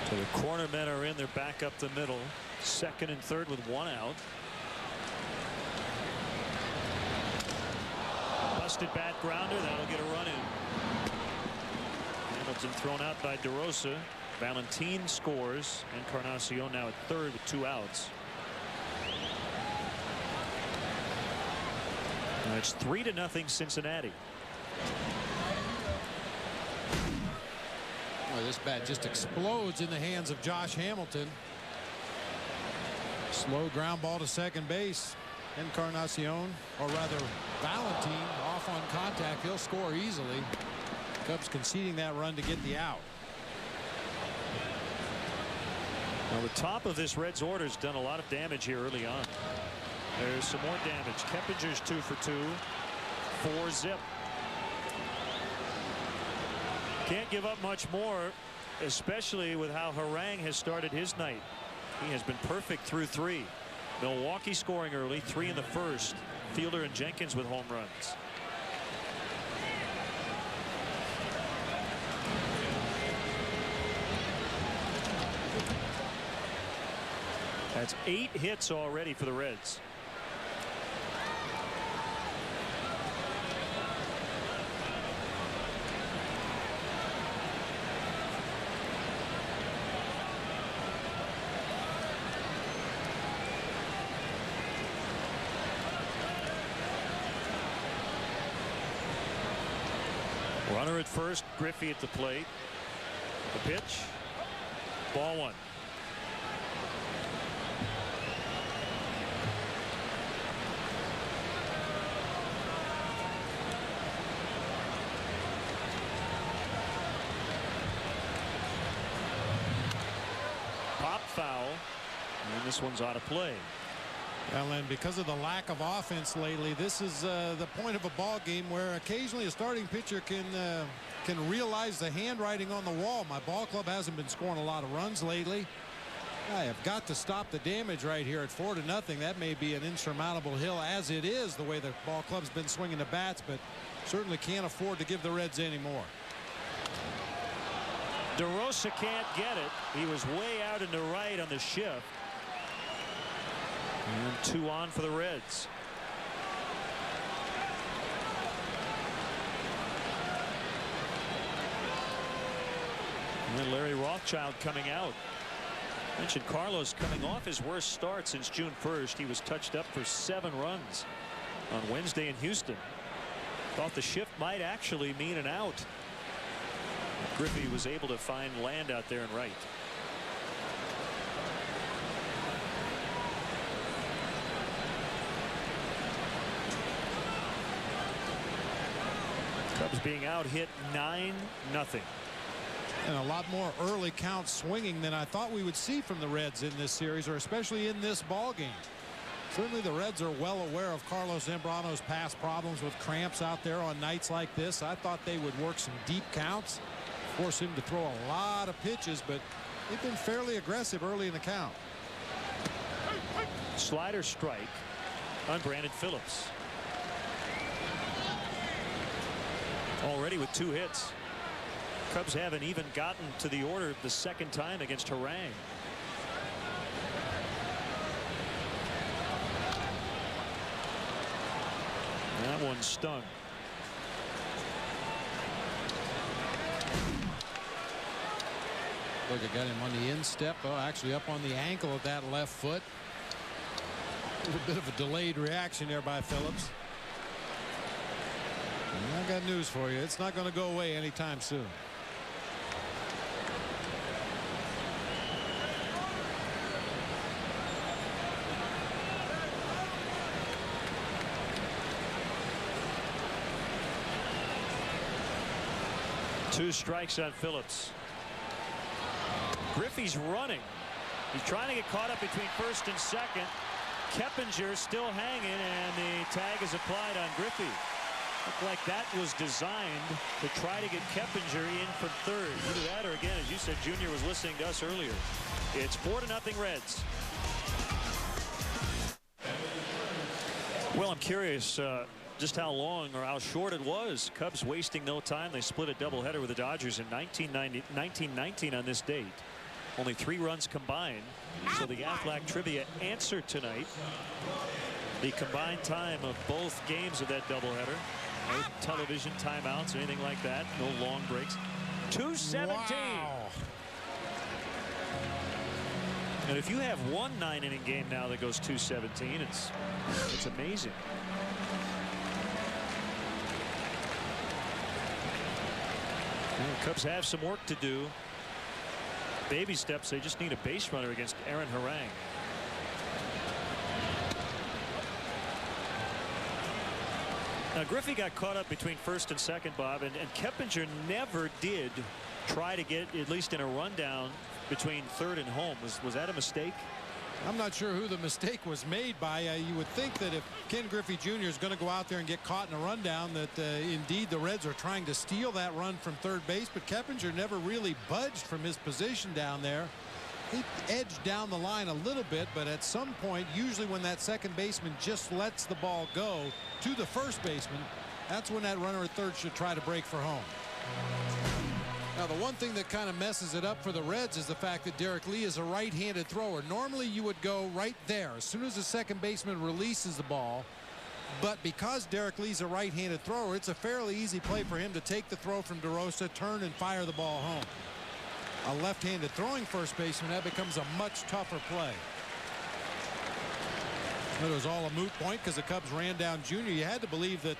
So the corner men are in. They're back up the middle. Second and third with one out. Busted bat grounder. That'll get a run in. Hamilton thrown out by DeRosa. Valentin scores. Encarnacion now at third with 2 outs. Now it's 3-0 Cincinnati. Boy, this bat just explodes in the hands of Josh Hamilton. Slow ground ball to second base. Encarnacion, or rather Valentin, off on contact. He'll score easily. Cubs conceding that run to get the out. Now the top of this Reds order has done a lot of damage here early on. There's some more damage. Keppinger's 2 for 2. 4-zip. Can't give up much more, especially with how Harang has started his night. He has been perfect through 3. Milwaukee scoring early, 3 in the first. Fielder and Jenkins with home runs. That's 8 hits already for the Reds. Runner at first, Griffey at the plate. The pitch. Ball 1. Pop foul. And this one's out of play. Well, and because of the lack of offense lately, this is the point of a ball game where occasionally a starting pitcher can realize the handwriting on the wall. My ball club hasn't been scoring a lot of runs lately. I have got to stop the damage right here at 4-0. That may be an insurmountable hill as it is, the way the ball club's been swinging the bats, but certainly can't afford to give the Reds any more. DeRosa can't get it. He was way out into right on the shift. And 2 on for the Reds. And then Larry Rothschild coming out. Mentioned Carlos coming off his worst start since June 1st. He was touched up for 7 runs on Wednesday in Houston. Thought the shift might actually mean an out. Griffey was able to find land out there in right. Cubs being out hit 9-0. And a lot more early count swinging than I thought we would see from the Reds in this series, or especially in this ball game. Certainly the Reds are well aware of Carlos Zambrano's past problems with cramps out there on nights like this. I thought they would work some deep counts, force him to throw a lot of pitches, but they've been fairly aggressive early in the count. Slider strike on Brandon Phillips. Already with 2 hits. Cubs haven't even gotten to the order the second time against Harang. That one stung. Look, I got him on the instep. Oh, actually up on the ankle of that left foot. A little bit of a delayed reaction there by Phillips. And I got news for you. It's not going to go away anytime soon. Two strikes on Phillips. Griffey's running. He's trying to get caught up between first and second. Keppinger still hanging, and the tag is applied on Griffey. Looked like that was designed to try to get Keppinger in from third. Either that or, again, as you said, Junior was listening to us earlier. It's 4-0 Reds. Well, I'm curious just how long or how short it was. Cubs wasting no time. They split a doubleheader with the Dodgers in 1919 on this date. Only 3 runs combined. So the Aflac Trivia answer tonight. The combined time of both games of that doubleheader. No television timeouts, anything like that. No long breaks. 2:17. Wow. And if you have one 9-inning game now that goes 2:17, it's amazing. Well, the Cubs have some work to do. Baby steps. They just need a base runner against Aaron Harang. Now Griffey got caught up between first and second, Bob, and Keppinger never did try to get at least in a rundown between third and home. Was that a mistake? I'm not sure who the mistake was made by. You would think that if Ken Griffey Jr. is going to go out there and get caught in a rundown, that indeed the Reds are trying to steal that run from third base, but Keppinger never really budged from his position down there. He edged down the line a little bit, but at some point, usually when that second baseman just lets the ball go to the first baseman, that's when that runner at third should try to break for home. Now, the one thing that kind of messes it up for the Reds is the fact that Derek Lee is a right-handed thrower. Normally, you would go right there as soon as the second baseman releases the ball. But because Derek Lee's a right-handed thrower, it's a fairly easy play for him to take the throw from DeRosa, turn and fire the ball home. A left-handed throwing first baseman, that becomes a much tougher play. It was all a moot point because the Cubs ran down Jr. You had to believe that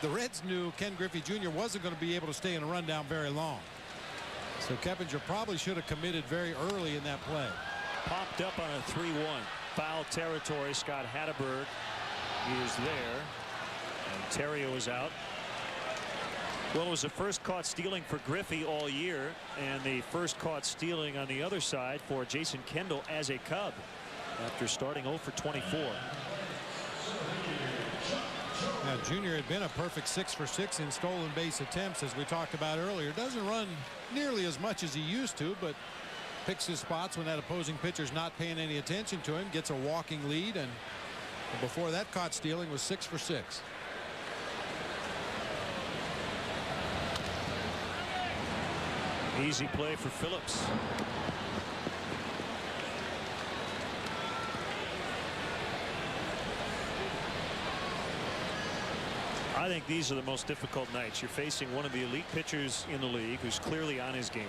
the Reds knew Ken Griffey Jr. wasn't going to be able to stay in a rundown very long. So Keppinger probably should have committed very early in that play. Popped up on a 3-1. Foul territory. Scott Hatteberg is there. And Terrio is out. Well, it was the first caught stealing for Griffey all year, and the first caught stealing on the other side for Jason Kendall as a Cub after starting 0 for 24. Now, Junior had been a perfect 6 for 6 in stolen base attempts, as we talked about earlier. Doesn't run nearly as much as he used to, but picks his spots when that opposing pitcher's not paying any attention to him. Gets a walking lead, and before that caught stealing was 6 for 6. Easy play for Phillips. I think these are the most difficult nights. You're facing one of the elite pitchers in the league who's clearly on his game.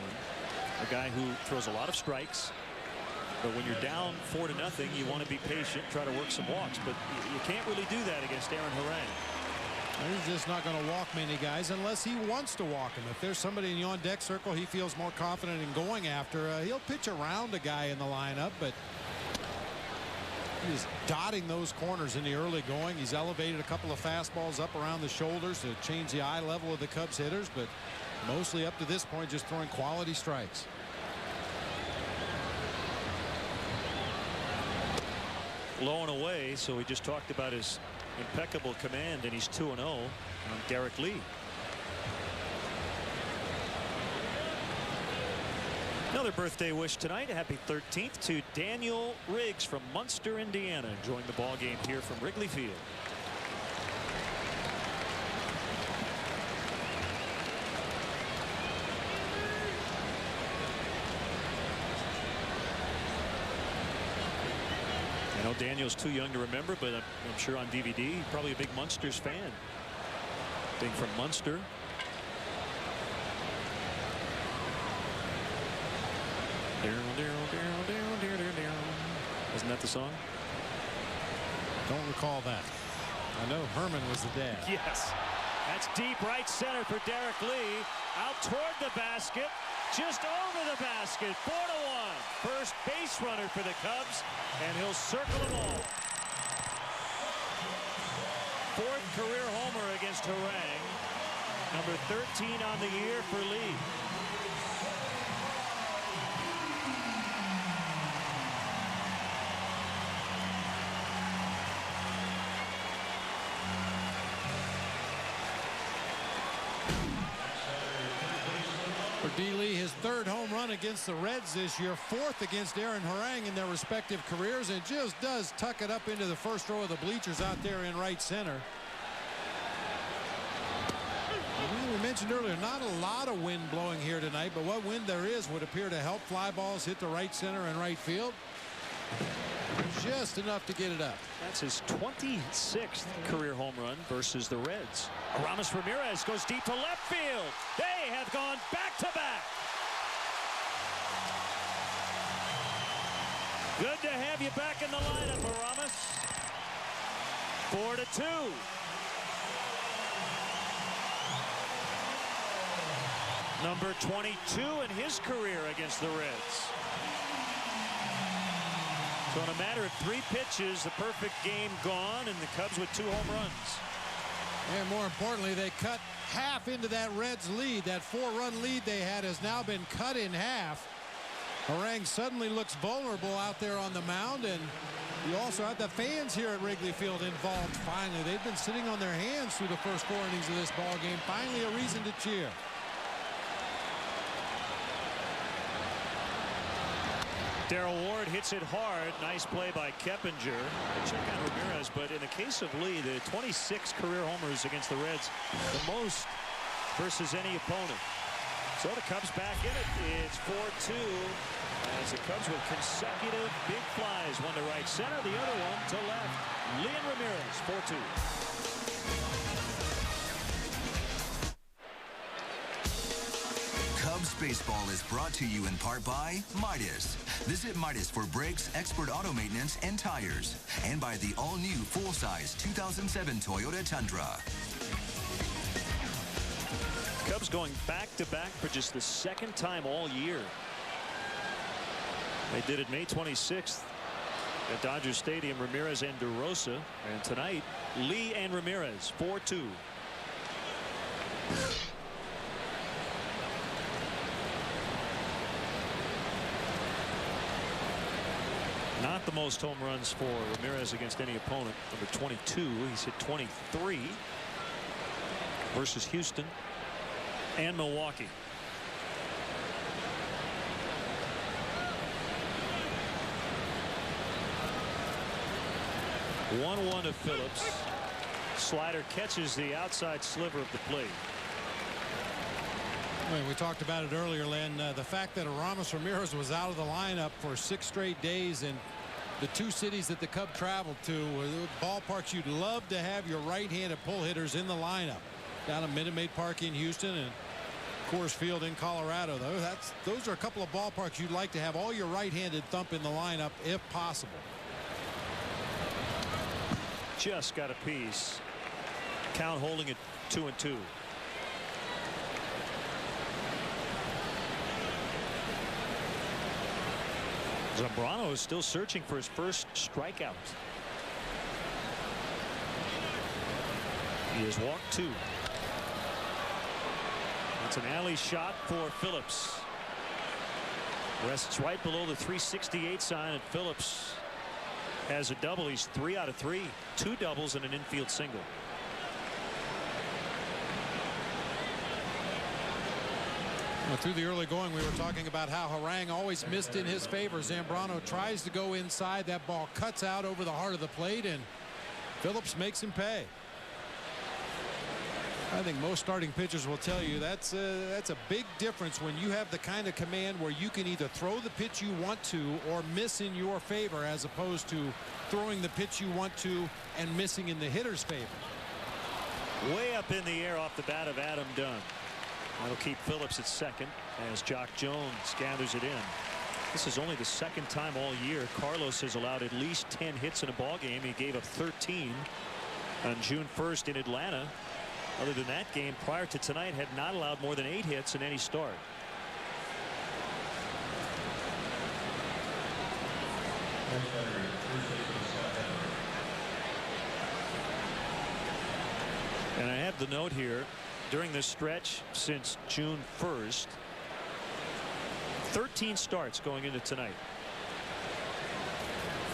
A guy who throws a lot of strikes. But when you're down 4-0, you want to be patient, try to work some walks. But you can't really do that against Aaron Harang. He's just not going to walk many guys unless he wants to walk him. If there's somebody in the on-deck circle he feels more confident in going after, he'll pitch around a guy in the lineup, but he's dotting those corners in the early going. He's elevated a couple of fastballs up around the shoulders to change the eye level of the Cubs hitters, but mostly up to this point just throwing quality strikes. Low and away, so we just talked about his impeccable command, and he's 2-0 on Derek Lee. Another birthday wish tonight. Happy 13th to Daniel Riggs from Munster, Indiana, enjoying the ball game here from Wrigley Field. I know Daniel's too young to remember, but I'm sure on DVD, probably a big Munsters fan. Being from Munster. Isn't that the song? Don't recall that. I know Herman was the dad. Yes. That's deep right center for Derek Lee. Out toward the basket. Just over the basket. 4-1. First base runner for the Cubs, and he'll circle them all. Fourth career homer against Harang. Number 13 on the year for Lee. For D. Lee, his 3rd home run against the Reds this year, 4th against Aaron Harang in their respective careers, and just does tuck it up into the first row of the bleachers out there in right center. We mentioned earlier, not a lot of wind blowing here tonight, but what wind there is would appear to help fly balls hit the right center and right field. Just enough to get it up. That's his 26th career home run versus the Reds. Aramis Ramirez goes deep to left field. They have gone back-to-back. Good to have you back in the lineup, Aramis. 4-2. Number 22 in his career against the Reds. So in a matter of 3 pitches, the perfect game gone, and the Cubs with 2 home runs. And more importantly, they cut half into that Reds lead. That 4-run lead they had has now been cut in half. Harang suddenly looks vulnerable out there on the mound, and you also have the fans here at Wrigley Field involved finally. They've been sitting on their hands through the first 4 innings of this ball game. Finally a reason to cheer. Darrell Ward hits it hard. Nice play by Keppinger. Check on Ramirez, but in the case of Lee, the 26 career homers against the Reds, the most versus any opponent. So the Cubs back in it. It's 4-2 as the Cubs with consecutive big flies. One to right center, the other one to left. Lee and Ramirez, 4-2. Cubs baseball is brought to you in part by Midas. Visit Midas for brakes, expert auto maintenance, and tires. And by the all-new full-size 2007 Toyota Tundra. Cubs going back-to-back for just the 2nd time all year. They did it May 26th at Dodger Stadium, Ramirez and DeRosa. And tonight, Lee and Ramirez, 4-2. Not the most home runs for Ramirez against any opponent. Number 22. He's hit 23 versus Houston and Milwaukee. One to Phillips. Slider catches the outside sliver of the plate. We talked about it earlier, Len. The fact that Aramis Ramirez was out of the lineup for 6 straight days in the 2 cities that the Cubs traveled to were ballparks you'd love to have your right-handed pull hitters in the lineup. Down at Minute Maid Park in Houston and Coors Field in Colorado. Those are a couple of ballparks you'd like to have all your right-handed thump in the lineup if possible. Just got a piece. Count holding it 2-2. Zambrano is still searching for his first strikeout. He has walked 2. It's an alley shot for Phillips. Rests right below the 368 sign, and Phillips has a double. He's 3 out of 3. 2 doubles and an infield single. Well, through the early going, we were talking about how Harang always missed in his favor. Zambrano tries to go inside. That ball cuts out over the heart of the plate, and Phillips makes him pay. I think most starting pitchers will tell you that's a big difference when you have the kind of command where you can either throw the pitch you want to or miss in your favor, as opposed to throwing the pitch you want to and missing in the hitter's favor. Way up in the air off the bat of Adam Dunn. That'll keep Phillips at second as Jock Jones gathers it in. This is only the 2nd time all year Carlos has allowed at least 10 hits in a ball game. He gave up 13 on June 1st in Atlanta. Other than that game, prior to tonight, had not allowed more than 8 hits in any start. And I have the note here. During this stretch since June 1st, 13 starts going into tonight.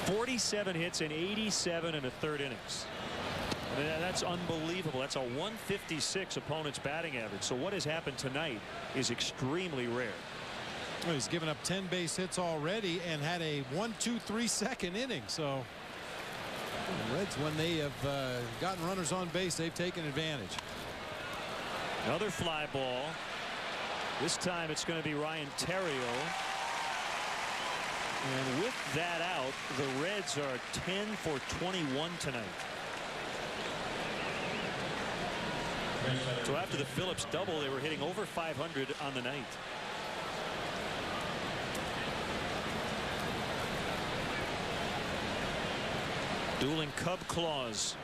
47 hits in 87 and a third innings. I mean, that's unbelievable. That's a 156 opponent's batting average. So what has happened tonight is extremely rare. Well, he's given up 10 base hits already and had a 1-2-3 second inning. So the Reds, when they have gotten runners on base, they've taken advantage. Another fly ball. This time it's going to be Ryan Theriot. And with that out, the Reds are 10 for 21 tonight. So after the Phillips double, they were hitting over 500 on the night. Dueling Cub claws.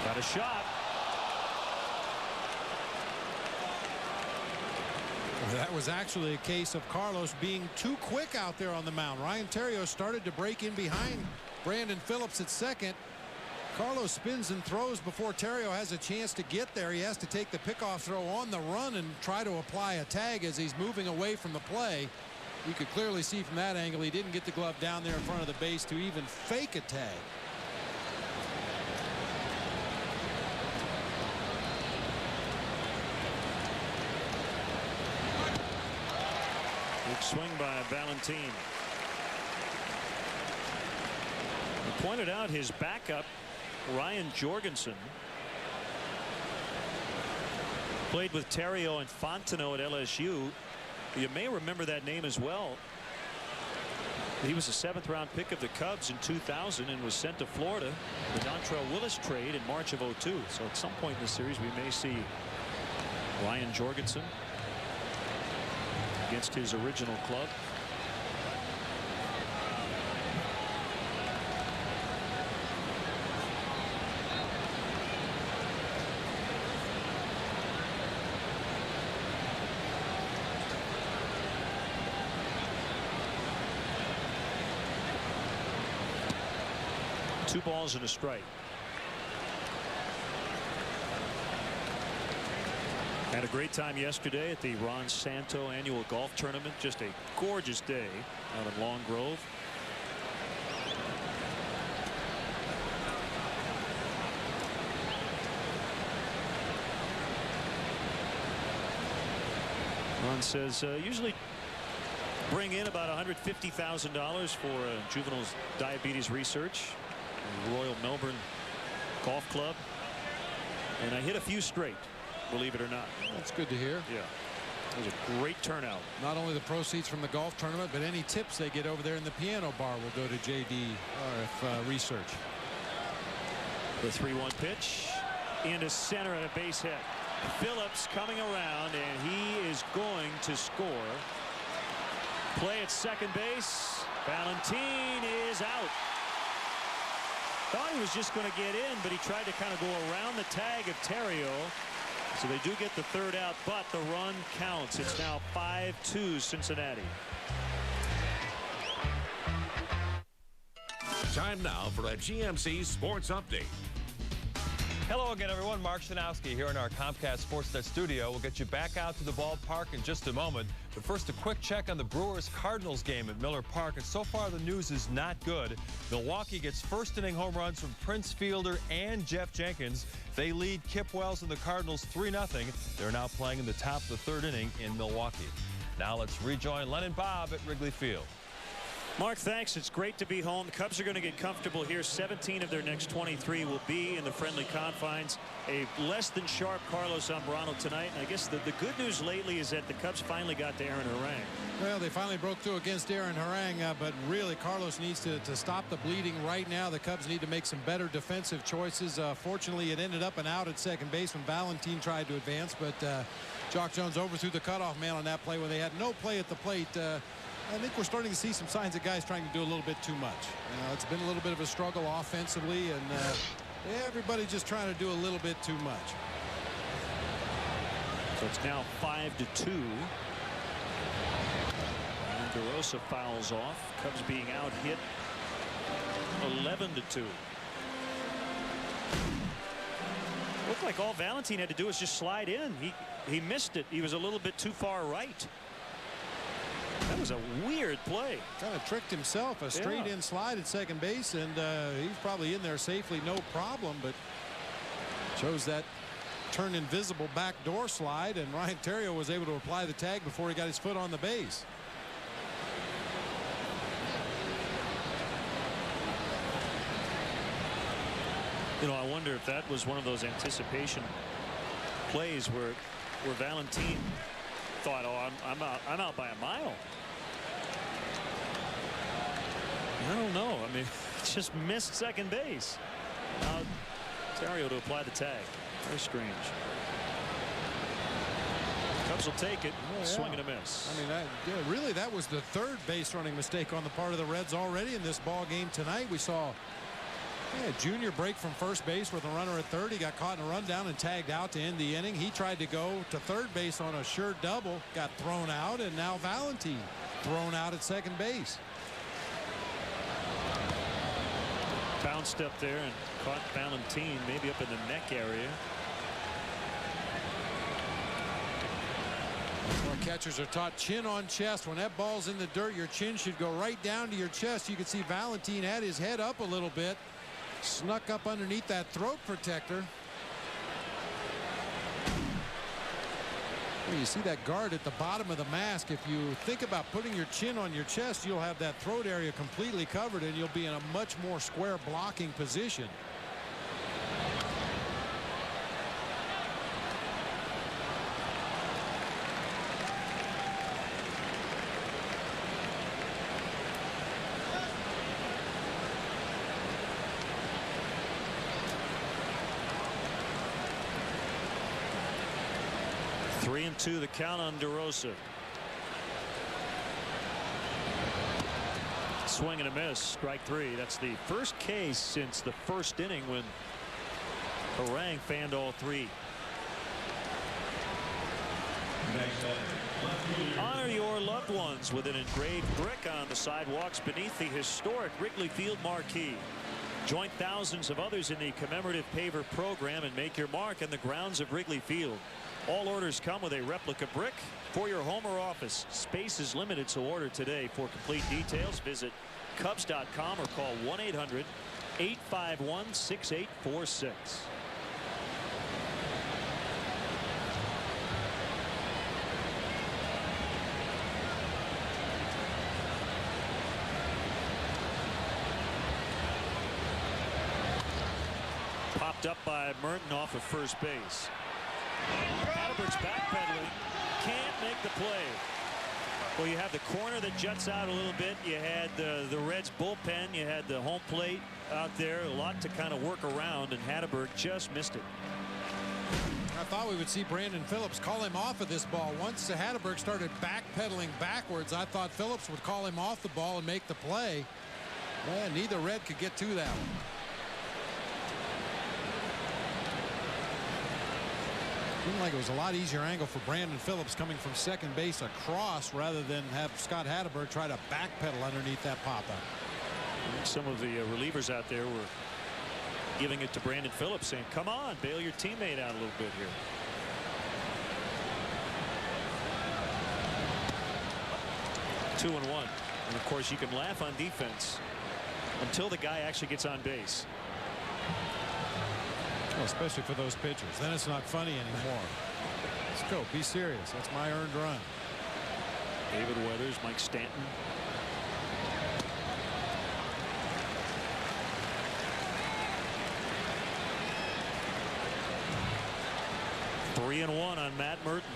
Got a shot. That was actually a case of Carlos being too quick out there on the mound. Ryan Theriot started to break in behind Brandon Phillips at second. Carlos spins and throws before Theriot has a chance to get there. He has to take the pickoff throw on the run and try to apply a tag as he's moving away from the play. You could clearly see from that angle he didn't get the glove down there in front of the base to even fake a tag. Big swing by Valentin. He pointed out his backup, Ryan Jorgensen, played with Theriot and Fontenot at LSU. You may remember that name as well. He was a 7th-round pick of the Cubs in 2000 and was sent to Florida. The Dontrelle Willis trade in March of '02. So at some point in the series we may see Ryan Jorgensen against his original club. Two balls and a strike. Had a great time yesterday at the Ron Santo annual golf tournament. Just a gorgeous day out in Long Grove. Ron says usually bring in about $150,000 for juvenile diabetes research. Royal Melbourne Golf Club, and I hit a few straight, believe it or not. That's good to hear. Yeah, it was a great turnout. Not only the proceeds from the golf tournament, but any tips they get over there in the piano bar will go to JDRF research. The 3-1 pitch into center and a base hit. Phillips coming around, and he is going to score. Play at second base. Valentin is out. Thought he was just going to get in, but he tried to kind of go around the tag of Theriot. So they do get the third out, but the run counts. It's now 5-2 Cincinnati. Time now for a GMC Sports Update. Hello again, everyone. Mark Shanowski here in our Comcast Sportsnet studio. We'll get you back out to the ballpark in just a moment. But first, a quick check on the Brewers-Cardinals game at Miller Park. And so far, the news is not good. Milwaukee gets first-inning home runs from Prince Fielder and Jeff Jenkins. They lead Kip Wells and the Cardinals 3-0. They're now playing in the top of the third inning in Milwaukee. Now let's rejoin Len and Bob at Wrigley Field. Mark, thanks. It's great to be home. The Cubs are going to get comfortable here. 17 of their next 23 will be in the friendly confines. A less than sharp Carlos Zambrano tonight. And I guess the good news lately is that the Cubs finally got to Aaron Harang. Well, they finally broke through against Aaron Harang, but really Carlos needs to stop the bleeding right now. The Cubs need to make some better defensive choices. Fortunately, it ended up and out at second base when Valentin tried to advance, but Jock Jones overthrew the cutoff man on that play when they had no play at the plate. I think we're starting to see some signs of guys trying to do a little bit too much. It's been a little bit of a struggle offensively, and everybody just trying to do a little bit too much. So it's now 5-2. And DeRosa fouls off. Cubs being out hit 11-2. looked like all Valentine had to do was just slide in. He missed it. He was a little bit too far right. That was a weird play. Kind of tricked himself. A straight in slide at second base, and he's probably in there safely, no problem, but chose that turn invisible backdoor slide, and Ryan Theriot was able to apply the tag before he got his foot on the base. You know, I wonder if that was one of those anticipation plays where Valentine thought, oh, I'm out by a mile. I don't know. I mean, just missed second base. Now Theriot to apply the tag. Very strange. Cubs will take it. Swing and a miss. I mean, really, that was the third base running mistake on the part of the Reds already in this ball game tonight. We saw Junior break from first base with a runner at third. He got caught in a rundown and tagged out to end the inning. He tried to go to third base on a sure double, got thrown out, and now Valentine thrown out at second base. Bounced up there and caught Valentine maybe up in the neck area. Well, catchers are taught chin on chest. When that ball's in the dirt, your chin should go right down to your chest. You can see Valentine had his head up a little bit, snuck up underneath that throat protector. Well, you see that guard at the bottom of the mask. If you think about putting your chin on your chest, you'll have that throat area completely covered, and you'll be in a much more square blocking position. Three and two, the count on DeRosa. Swing and a miss, strike three. That's the first case since the first inning when Harang fanned all three. Honor your loved ones with an engraved brick on the sidewalks beneath the historic Wrigley Field marquee. Join thousands of others in the commemorative paver program and make your mark in the grounds of Wrigley Field. All orders come with a replica brick for your home or office. Space is limited, so order today. For complete details, visit Cubs.com or call 1-800-851-6846. Popped up by Merton off of first base. Hatterberg's backpedaling, can't make the play. Well, you have the corner that juts out a little bit. You had the Reds bullpen. You had the home plate out there. A lot to kind of work around, and Hatterberg just missed it. I thought we would see Brandon Phillips call him off of this ball. Once Hatterberg started backpedaling backwards, I thought Phillips would call him off the ball and make the play. Man, neither Red could get to that one. Seemed like it was a lot easier angle for Brandon Phillips coming from second base across rather than have Scott Hatterberg try to backpedal underneath that pop-up. Some of the relievers out there were giving it to Brandon Phillips, saying, come on, bail your teammate out a little bit here. Two and one. And of course, you can laugh on defense until the guy actually gets on base. Well, especially for those pitchers. Then it's not funny anymore. Let's go. Be serious. That's my earned run. David Weathers, Mike Stanton. Three and one on Matt Merton.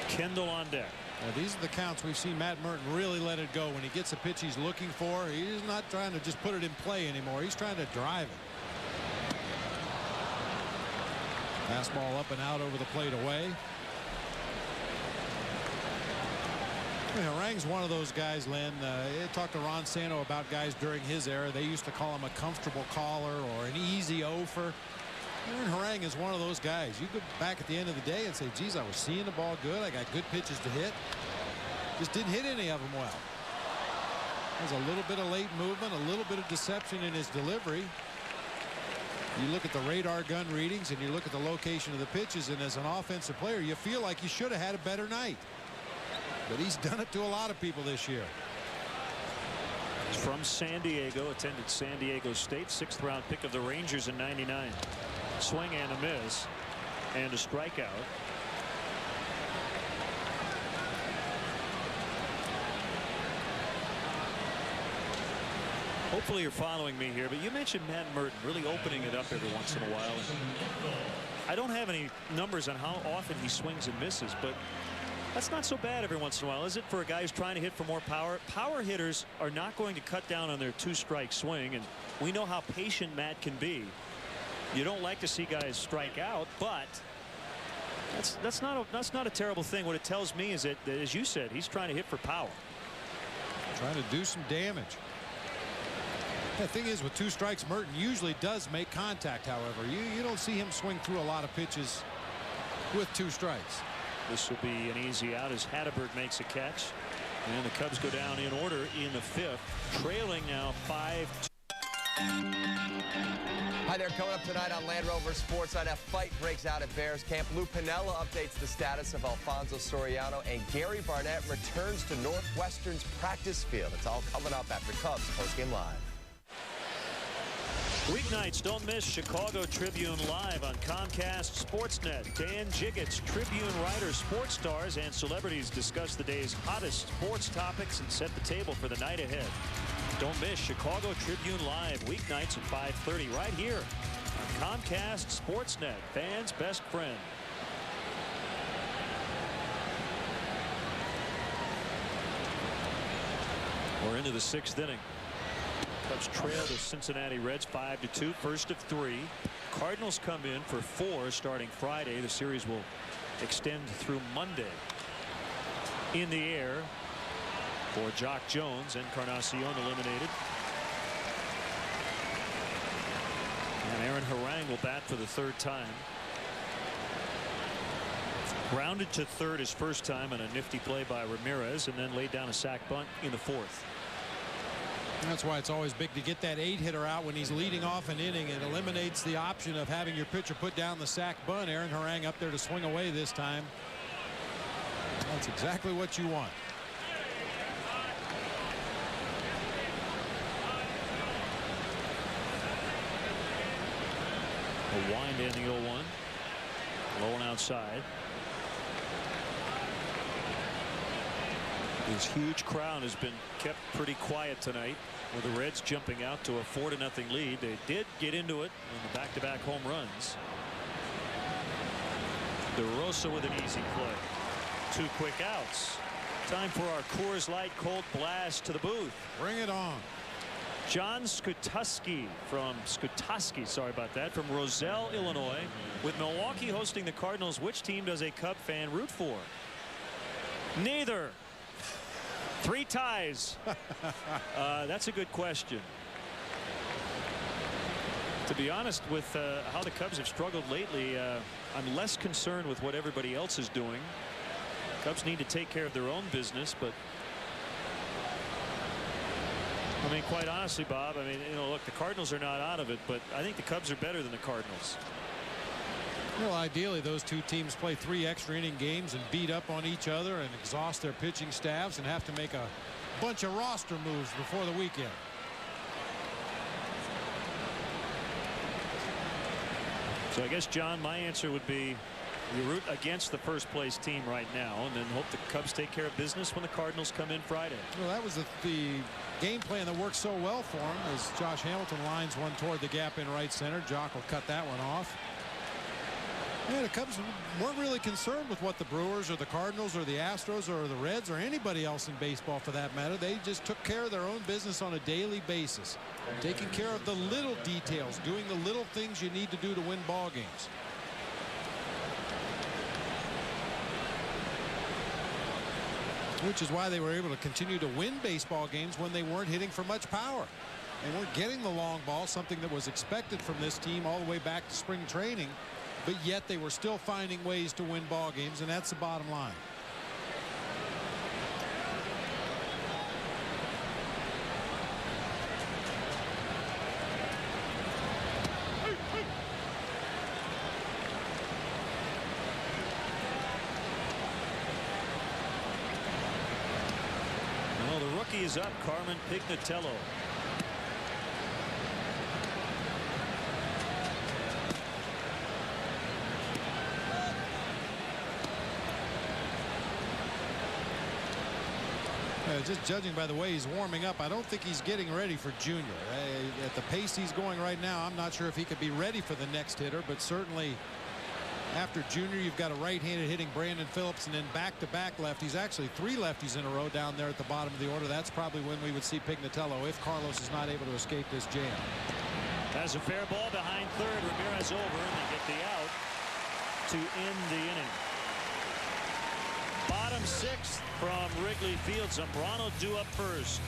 Kendall on deck. Now, these are the counts we've seen Matt Merton really let it go. When he gets a pitch he's looking for, he's not trying to just put it in play anymore. He's trying to drive it. Fastball up and out over the plate away. Harang's one of those guys, Len. I talked to Ron Santo about guys during his era. They used to call him a comfortable caller or an easy offer. Aaron Harang is one of those guys. You go back at the end of the day and say, geez, I was seeing the ball good. I got good pitches to hit. Just didn't hit any of them well. There's a little bit of late movement, a little bit of deception in his delivery. You look at the radar gun readings and you look at the location of the pitches, and as an offensive player you feel like you should have had a better night. But he's done it to a lot of people this year. He's from San Diego, attended San Diego State, 6th round pick of the Rangers in '99. Swing and a miss and a strikeout. Hopefully you're following me here, but you mentioned Matt Merton really opening it up every once in a while. And I don't have any numbers on how often he swings and misses, but that's not so bad every once in a while, is it, for a guy who's trying to hit for more power? Power hitters are not going to cut down on their 2-strike swing, and we know how patient Matt can be. You don't like to see guys strike out, but that's not a terrible thing. What it tells me is that, as you said, he's trying to hit for power. Trying to do some damage. The thing is, with 2 strikes, Merton usually does make contact. However, you don't see him swing through a lot of pitches with 2 strikes. This will be an easy out as Hatterberg makes a catch, and the Cubs go down in order in the 5th, trailing now 5-2. Hi there. Coming up tonight on Land Rover Sports Night, a fight breaks out at Bears camp. Lou Piniella updates the status of Alfonso Soriano, and Gary Barnett returns to Northwestern's practice field. It's all coming up after Cubs postgame live. Weeknights, don't miss Chicago Tribune Live on Comcast Sportsnet. Dan Jiggett's Tribune writers, sports stars, and celebrities discuss the day's hottest sports topics and set the table for the night ahead. Don't miss Chicago Tribune Live weeknights at 5:30 right here on Comcast Sportsnet, fans' best friend. We're into the 6th inning. Cubs trail the Cincinnati Reds 5-2, first of 3. Cardinals come in for 4 starting Friday. The series will extend through Monday. In the air for Jock Jones, Encarnacion eliminated. And Aaron Harang will bat for the 3rd time. Grounded to 3rd his first time on a nifty play by Ramirez, and then laid down a sac bunt in the 4th. That's why it's always big to get that 8-hitter out when he's leading off an inning. It eliminates the option of having your pitcher put down the sac bunt. Aaron Harang up there to swing away this time. That's exactly what you want. A wind in the 0-1. Low and outside. This huge crowd has been kept pretty quiet tonight, with the Reds jumping out to a 4-0 lead. They did get into it on the back-to-back home runs. DeRosa with an easy play. 2 quick outs. Time for our Coors Light cold blast to the booth. Bring it on. John Skutoski from Roselle, Illinois. With Milwaukee hosting the Cardinals, which team does a Cub fan root for? Neither. 3 ties. That's a good question. To be honest, with how the Cubs have struggled lately, I'm less concerned with what everybody else is doing. Cubs need to take care of their own business, but I mean, quite honestly, Bob, I mean, you know, look, the Cardinals are not out of it, but I think the Cubs are better than the Cardinals. Well, ideally, those 2 teams play 3 extra inning games and beat up on each other and exhaust their pitching staffs and have to make a bunch of roster moves before the weekend. So I guess, John, my answer would be you root against the first place team right now and then hope the Cubs take care of business when the Cardinals come in Friday. Well, that was the game plan that worked so well for him, as Josh Hamilton lines one toward the gap in right center. Jock will cut that one off. Yeah, the Cubs weren't really concerned with what the Brewers or the Cardinals or the Astros or the Reds or anybody else in baseball, for that matter. They just took care of their own business on a daily basis, taking care of the little details, doing the little things you need to do to win ball games. Which is why they were able to continue to win baseball games when they weren't hitting for much power. They weren't getting the long ball, something that was expected from this team all the way back to spring training. But yet they were still finding ways to win ball games, and that's the bottom line. is up. Carmen Pignatello. Just judging by the way he's warming up, I don't think he's getting ready for Junior. At the pace he's going right now, I'm not sure if he could be ready for the next hitter, but certainly after Junior, you've got a right-handed hitting Brandon Phillips, and then back-to-back lefties. Actually, 3 lefties in a row down there at the bottom of the order. That's probably when we would see Pignatello if Carlos is not able to escape this jam. Has a fair ball behind third. Ramirez over, and they get the out to end the inning. Bottom 6th from Wrigley Field. Zambrano due up first.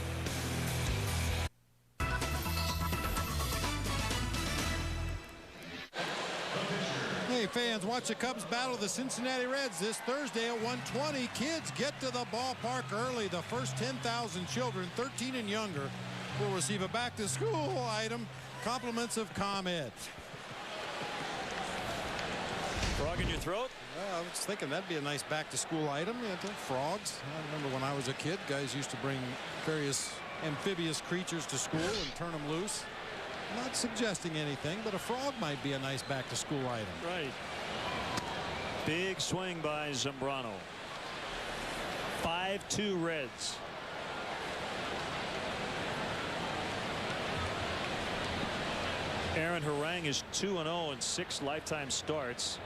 Hey fans, watch the Cubs battle the Cincinnati Reds this Thursday at 1:20. Kids, get to the ballpark early. The first 10,000 children 13 and younger will receive a back-to-school item, compliments of ComEd. Frog in your throat? Well, I was thinking that'd be a nice back-to-school item. Frogs. I remember when I was a kid, guys used to bring various amphibious creatures to school and turn them loose. Not suggesting anything, but a frog might be a nice back-to-school item. Right. Big swing by Zambrano. 5-2 Reds. Aaron Harang is 2-0 in 6 lifetime starts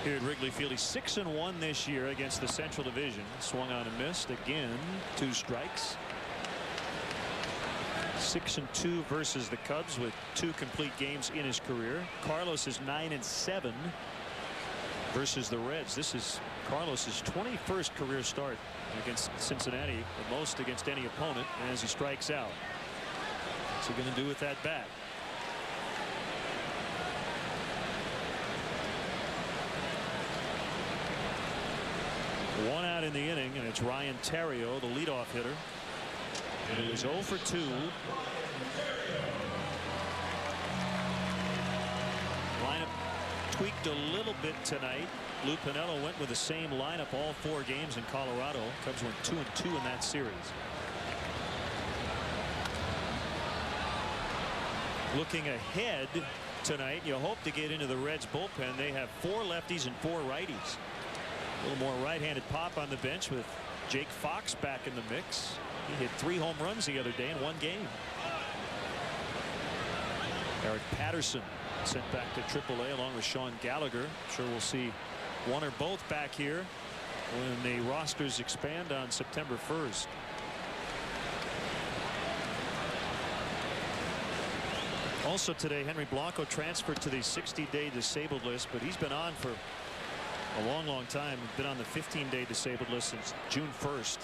here at Wrigley Field. He's 6-1 this year against the Central Division. Swung on and missed again. 2 strikes. 6-2 versus the Cubs with 2 complete games in his career. Carlos is 9-7 versus the Reds. This is Carlos's 21st career start against Cincinnati, the most against any opponent, as he strikes out. What's he going to do with that bat? One out in the inning, and it's Ryan Theriot, the leadoff hitter. It is 0 for 2. Lineup tweaked a little bit tonight. Lou Piniella went with the same lineup all 4 games in Colorado. Cubs went 2-2 in that series. Looking ahead tonight, you hope to get into the Reds bullpen. They have 4 lefties and 4 righties. A little more right-handed pop on the bench with Jake Fox back in the mix. He hit 3 home runs the other day in 1 game. Eric Patterson sent back to AAA along with Sean Gallagher. I'm sure we'll see one or both back here when the rosters expand on September 1st. Also today, Henry Blanco transferred to the 60-day disabled list, but he's been on for a long time. Been on the 15-day disabled list since June 1st.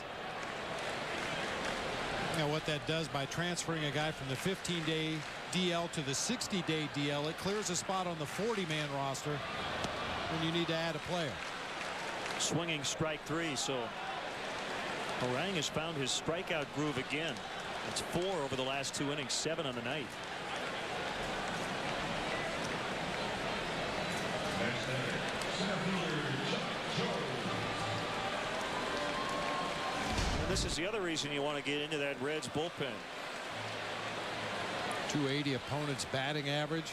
Now what that does by transferring a guy from the 15-day DL to the 60-day DL, it clears a spot on the 40-man roster when you need to add a player. Swinging strike 3, so Harang has found his strikeout groove again. It's 4 over the last 2 innings, 7 on the night. And this is the other reason you want to get into that Reds bullpen. 280 opponents batting average.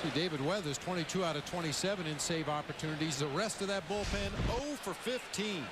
See, David Weathers 22 out of 27 in save opportunities. The rest of that bullpen 0 for 15.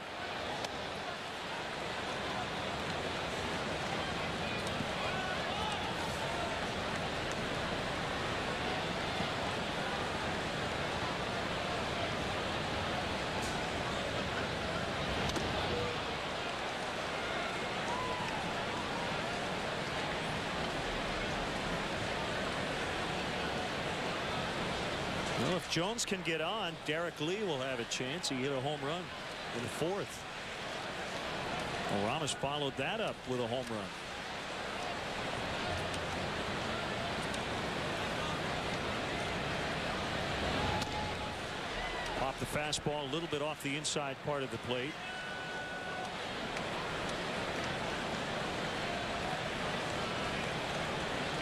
Well, if Jones can get on, Derek Lee will have a chance. He hit a home run in the 4th. Well, Ramos followed that up with a home run. Popped the fastball a little bit off the inside part of the plate.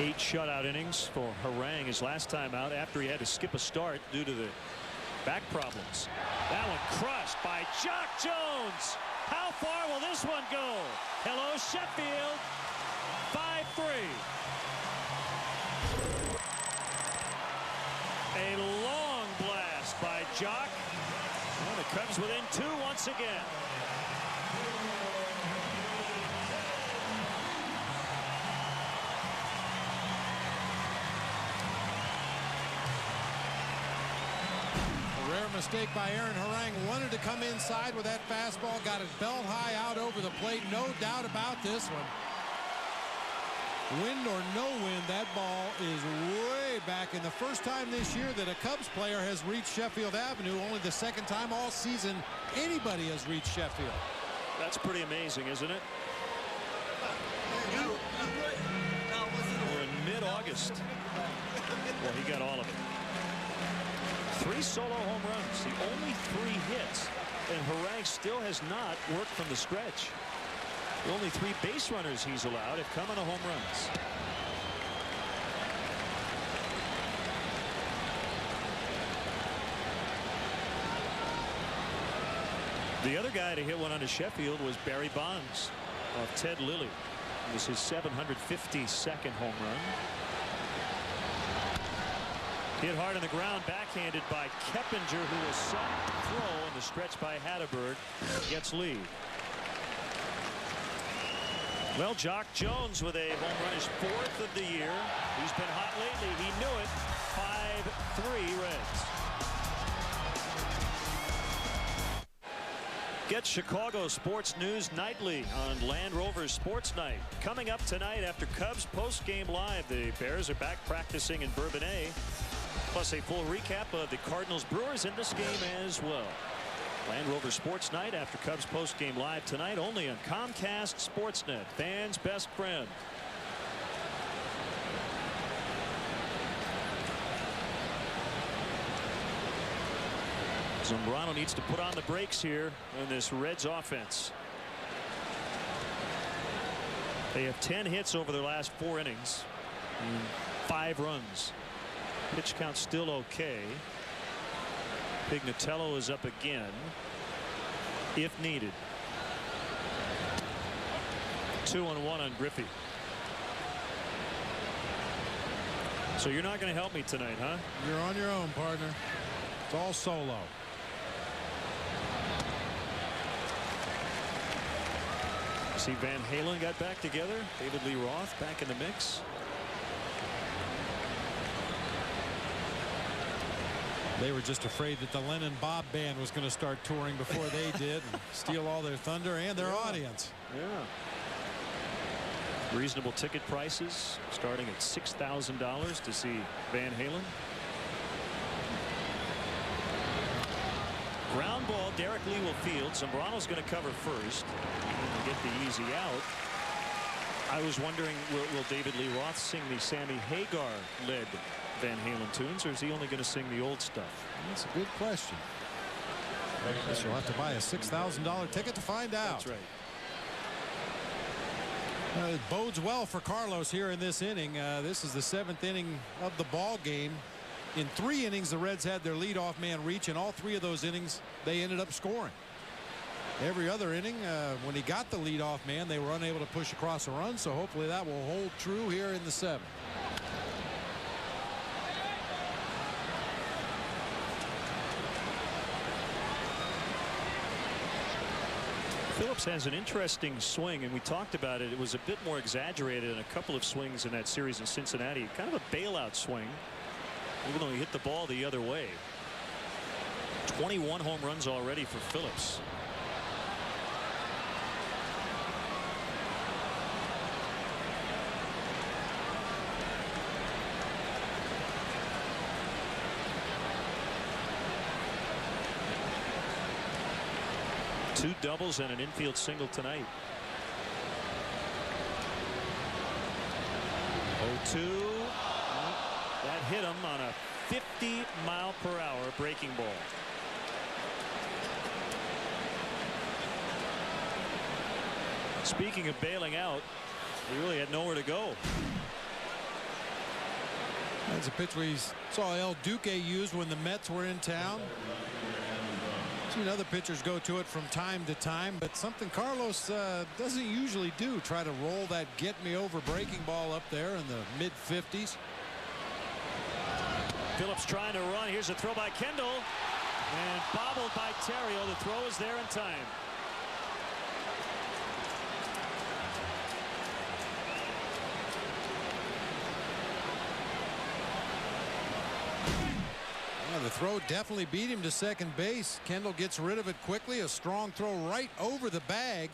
Eight shutout innings for Harang his last time out after he had to skip a start due to the Back problems. That one crushed by Jock Jones. How far will this one go? Hello, Sheffield. 5-3. A long blast by Jock. And the Cubs within 2 once again. Rare mistake by Aaron Harang. Wanted to come inside with that fastball. Got it belt high out over the plate. No doubt about this one. Wind or no wind, that ball is way back. And the first time this year that a Cubs player has reached Sheffield Avenue. Only the second time all season anybody has reached Sheffield. That's pretty amazing, isn't it? We're in mid-August. Well, he got all of it. 3 solo home runs, the only 3 hits, and Harang still has not worked from the stretch. The only 3 base runners he's allowed have come on the home runs. The other guy to hit one onto Sheffield was Barry Bonds of Ted Lilly. It was his 752nd home run. Hit hard on the ground, backhanded by Keppinger, who was set to throw, and the stretch by Hatterberg gets lead. Well, Jock Jones with a home run, his 4th of the year. He's been hot lately. He knew it. 5-3 Reds. Get Chicago sports news nightly on Land Rover Sports Night. Coming up tonight after Cubs post-game live, the Bears are back practicing in Bourbonnais. Plus a full recap of the Cardinals-Brewers in this game as well. Land Rover Sports Night after Cubs post-game live tonight only on Comcast Sportsnet, fans' best friend. Zambrano needs to put on the brakes here in this Reds offense. They have 10 hits over their last 4 innings and 5 runs. Pitch count still okay. Pignatello is up again if needed. 2-1 on Griffey. So you're not going to help me tonight, huh? You're on your own, partner. It's all solo. See, Van Halen got back together. David Lee Roth back in the mix. They were just afraid that the Lennon Bob Band was going to start touring before they did and steal all their thunder and their audience. Yeah. Reasonable ticket prices starting at $6,000 to see Van Halen. Ground ball, Derek Lee will field. Zambrano's going to cover first and get the easy out. I was wondering, will David Lee Roth sing the Sammy Hagar led Van Halen tunes, or is he only going to sing the old stuff? That's a good question. I guess you'll have to buy a $6,000 ticket to find out. That's right. It bodes well for Carlos here in this inning. This is the 7th inning of the ball game. In 3 innings, the Reds had their leadoff man reach. In all 3 of those innings, they ended up scoring. Every other inning, when he got the leadoff man, they were unable to push across a run. So hopefully that will hold true here in the 7th. Phillips has an interesting swing, and we talked about it. It was a bit more exaggerated in a couple of swings in that series in Cincinnati. Kind of a bailout swing, even though he hit the ball the other way. 21 home runs already for Phillips. Two doubles and an infield single tonight. 0-2. That hit him on a 50-mile-per-hour breaking ball. Speaking of bailing out, he really had nowhere to go. That's a pitch we saw El Duque use when the Mets were in town. Seen other pitchers go to it from time to time, but something Carlos doesn't usually do. Try to roll that get-me-over breaking ball up there in the mid-50s. Phillips trying to run. Here's a throw by Kendall. And bobbled by Terrio. The throw is there in time. The throw definitely beat him to second base. Kendall gets rid of it quickly. A strong throw right over the bag.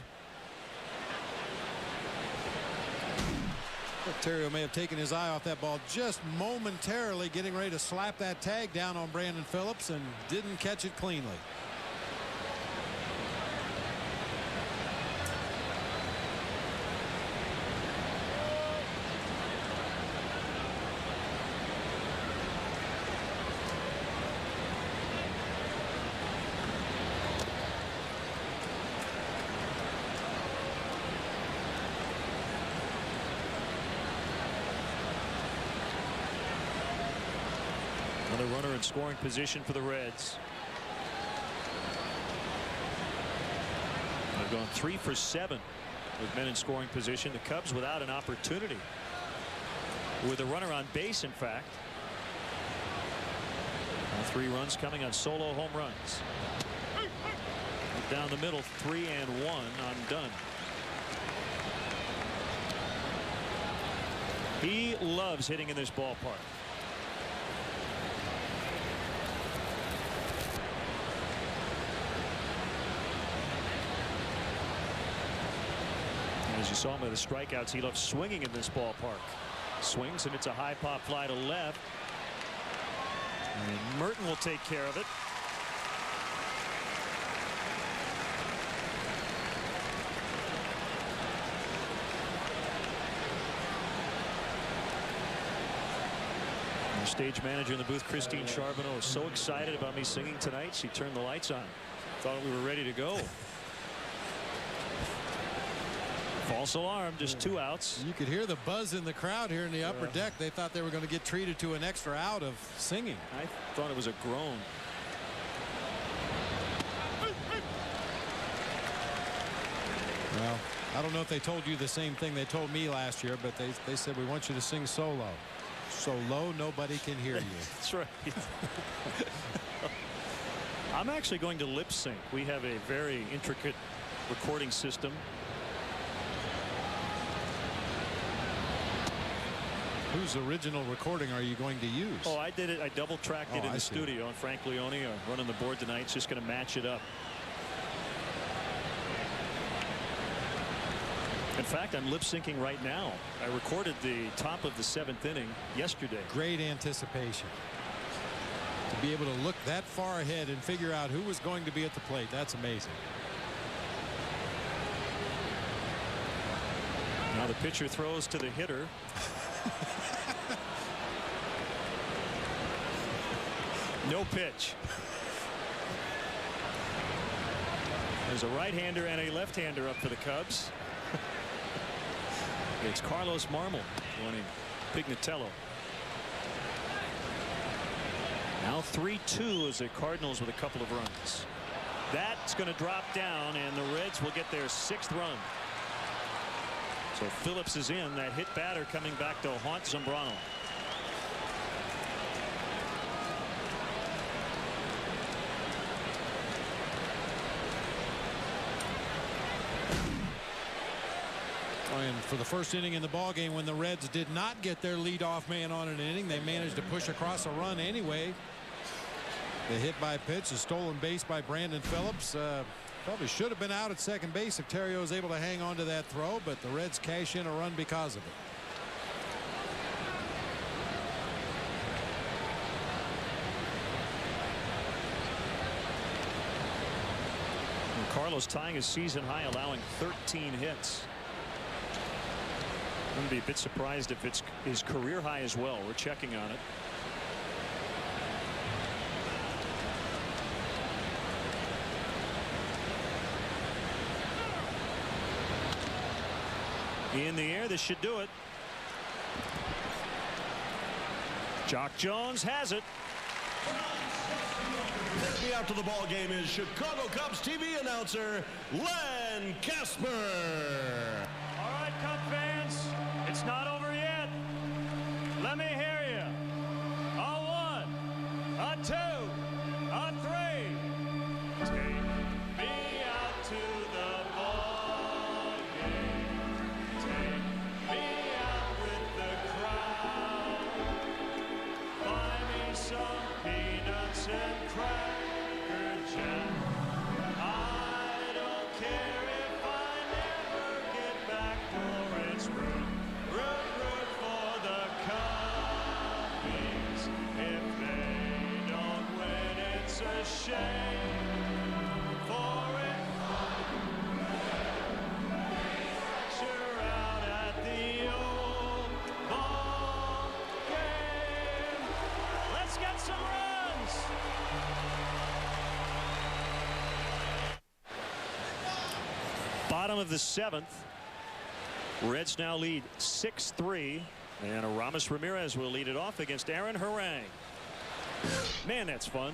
Terrio may have taken his eye off that ball just momentarily, getting ready to slap that tag down on Brandon Phillips, and didn't catch it cleanly. Another runner in scoring position for the Reds. They've gone 3 for 7 with men in scoring position. The Cubs without an opportunity. With a runner on base, in fact. 3 runs coming on solo home runs. Down the middle, 3-1 on Dunn. He loves hitting in this ballpark. As you saw him with the strikeouts, he loves swinging in this ballpark. Swings, and it's a high pop fly to left. And Merton will take care of it. And the stage manager in the booth, Christine Charbonneau, is so excited about me singing tonight, she turned the lights on. Thought we were ready to go. False alarm, just 2 outs. You could hear the buzz in the crowd here in the upper deck. They thought they were going to get treated to an extra out of singing. I thought it was a groan. Well, I don't know if they told you the same thing they told me last year, but they said we want you to sing solo. So low nobody can hear you. That's right. I'm actually going to lip sync. We have a very intricate recording system. Whose original recording are you going to use? Oh, I did it. I double tracked it in the studio, and Frank Leone running the board tonight. It's just going to match it up. In fact, I'm lip syncing right now. I recorded the top of the 7th inning yesterday. Great anticipation. To be able to look that far ahead and figure out who was going to be at the plate. That's amazing. Now the pitcher throws to the hitter. No pitch. There's a right-hander and a left-hander up for the Cubs. It's Carlos Marmol wanting Pignatello. Now 3-2 as the Cardinals with a couple of runs. That's going to drop down, and the Reds will get their 6th run. So Phillips is in. That hit batter coming back to haunt Zambrano. And for the first inning in the ball game, when the Reds did not get their leadoff man on an inning, they managed to push across a run anyway. The hit by pitch, a stolen base by Brandon Phillips. Probably should have been out at second base if Terrio was able to hang on to that throw, but the Reds cash in a run because of it. And Carlos tying his season high, allowing 13 hits. I'm going to be a bit surprised if it's his career high as well. We're checking on it. In the air, this should do it. Jock Jones has it. Taking me out to the ball game is Chicago Cubs TV announcer Len Kasper. All right, Cub fans, it's not over yet. Let me hear you. A 1, a 2, a 3. Take me out to the ball game. Take me out with the crowd. Buy me some peanuts and cracker jam. I don't care if I never get back for it's root for the Cubbies. If they don't win, it's a shame. For it, you're out at the old ball game. Let's get some runs. Bottom of the 7th. Reds now lead 6-3, and Aramis Ramirez will lead it off against Aaron Harang. Man, that's fun.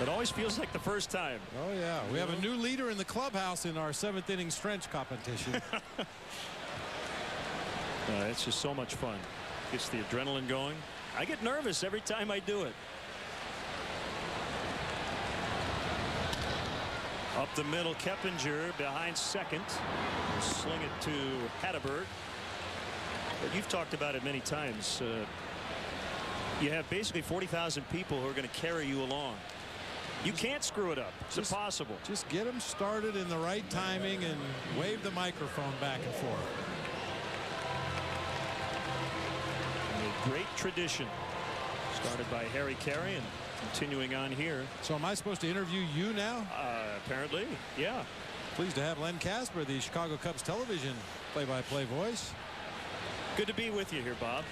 It always feels like the first time. Oh yeah, we have a new leader in the clubhouse in our 7th inning stretch competition. It's just so much fun. Gets the adrenaline going. I get nervous every time I do it. Up the middle, Keppinger behind second. Sling it to Hatteberg. But you've talked about it many times. You have basically 40,000 people who are going to carry you along. You can't screw it up. It's impossible. Just get them started in the right timing and wave the microphone back and forth. A great tradition started by Harry Carey and continuing on here. So am I supposed to interview you now? Apparently, yeah. Pleased to have Len Kasper, the Chicago Cubs television play-by-play voice. Good to be with you here, Bob.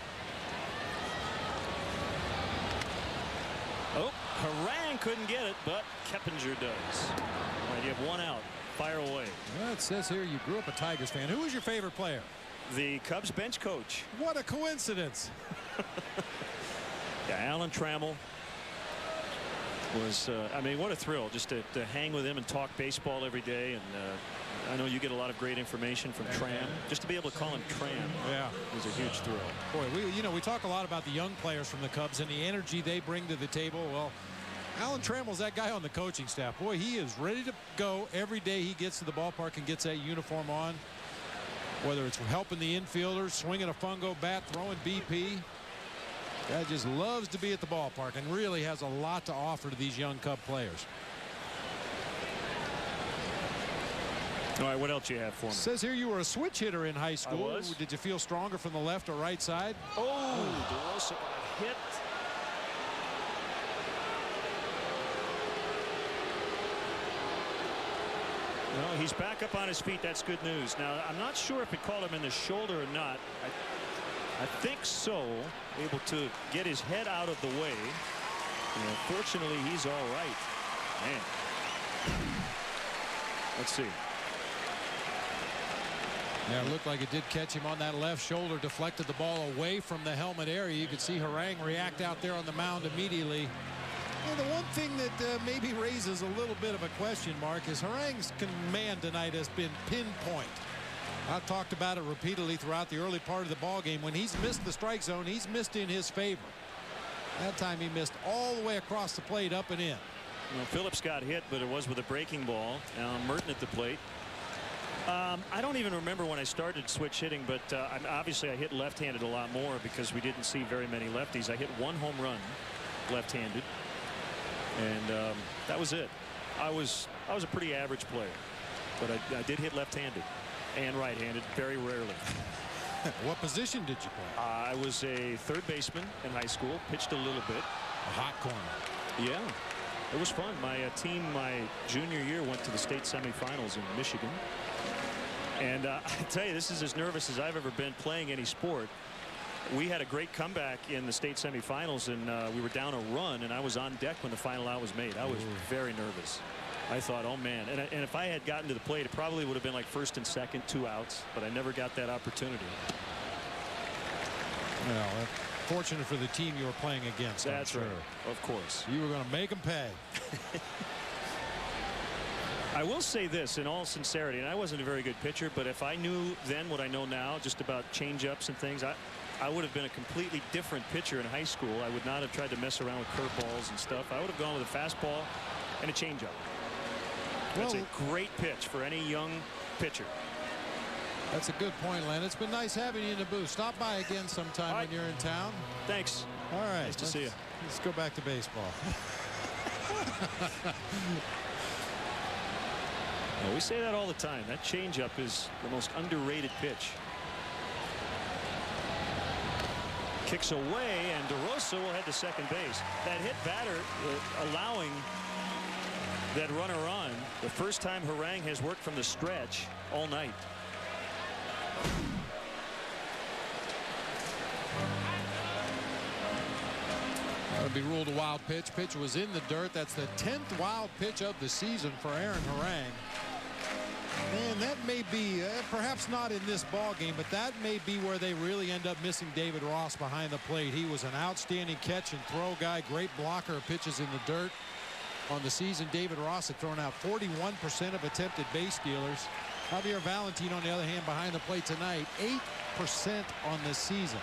Oh, Harang couldn't get it, but Keppinger does. All right, you have one out. Fire away. Well, it says here you grew up a Tigers fan. Who was your favorite player? The Cubs bench coach. What a coincidence. Yeah, Alan Trammell was, I mean, what a thrill just to hang with him and talk baseball every day. And I know you get a lot of great information from Tram. Just to be able to call him Tram, yeah, was a huge thrill. Boy, we talk a lot about the young players from the Cubs and the energy they bring to the table. Well, Alan Trammell's that guy on the coaching staff. Boy, he is ready to go every day he gets to the ballpark and gets that uniform on. Whether it's helping the infielders, swinging a fungo bat, throwing BP. Guy just loves to be at the ballpark and really has a lot to offer to these young Cub players. All right, what else you have for me? Says here you were a switch hitter in high school. I was. Did you feel stronger from the left or right side? Oh, DeRosa got hit. No, he's back up on his feet. That's good news. Now, I'm not sure if it caught him in the shoulder or not. I think so. Able to get his head out of the way. And fortunately, he's all right. Man. Let's see. Yeah, it looked like it did catch him on that left shoulder, deflected the ball away from the helmet area. You could see Harang react out there on the mound immediately. And the one thing that maybe raises a little bit of a question mark is Harang's command tonight has been pinpoint. I've talked about it repeatedly throughout the early part of the ball game. When he's missed the strike zone, he's missed in his favor. That time he missed all the way across the plate, up and in. Well, Phillips got hit, but it was with a breaking ball. Now Merton at the plate. I don't even remember when I started switch hitting, but obviously I hit left-handed a lot more because we didn't see very many lefties. I hit one home run left-handed, and that was it. I was a pretty average player, but I did hit left-handed and right-handed very rarely. What position did you play? I was a third baseman in high school. Pitched a little bit. A hot corner. Yeah, it was fun. My team, my junior year, went to the state semifinals in Michigan. And I tell you, this is as nervous as I've ever been playing any sport. We had a great comeback in the state semifinals, and we were down a run, and I was on deck when the final out was made. I was very nervous. I thought, oh, man. And if I had gotten to the plate, it probably would have been like first and second, 2 outs, but I never got that opportunity. Well, fortunate for the team you were playing against. That's I'm sure. right. Of course. You were going to make them pay. I will say this in all sincerity, and I wasn't a very good pitcher, but if I knew then what I know now just about change-ups and things, I would have been a completely different pitcher in high school. I would not have tried to mess around with curveballs and stuff. I would have gone with a fastball and a changeup. That's a great pitch for any young pitcher. That's a good point, Len. It's been nice having you in the booth. Stop by again sometime when you're in town. Thanks. All right. Nice to see you. Let's go back to baseball. Well, we say that all the time. That changeup is the most underrated pitch. Kicks away, and DeRosa will head to second base. That hit batter allowing that runner on. The first time Harang has worked from the stretch all night. That would be ruled a wild pitch. Pitch was in the dirt. That's the 10th wild pitch of the season for Aaron Harang. And that may be perhaps not in this ball game, but that may be where they really end up missing David Ross behind the plate. He was an outstanding catch and throw guy, great blocker of pitches in the dirt. On the season, David Ross had thrown out 41% of attempted base stealers. Javier Valentin, on the other hand, behind the plate tonight, 8% on the season.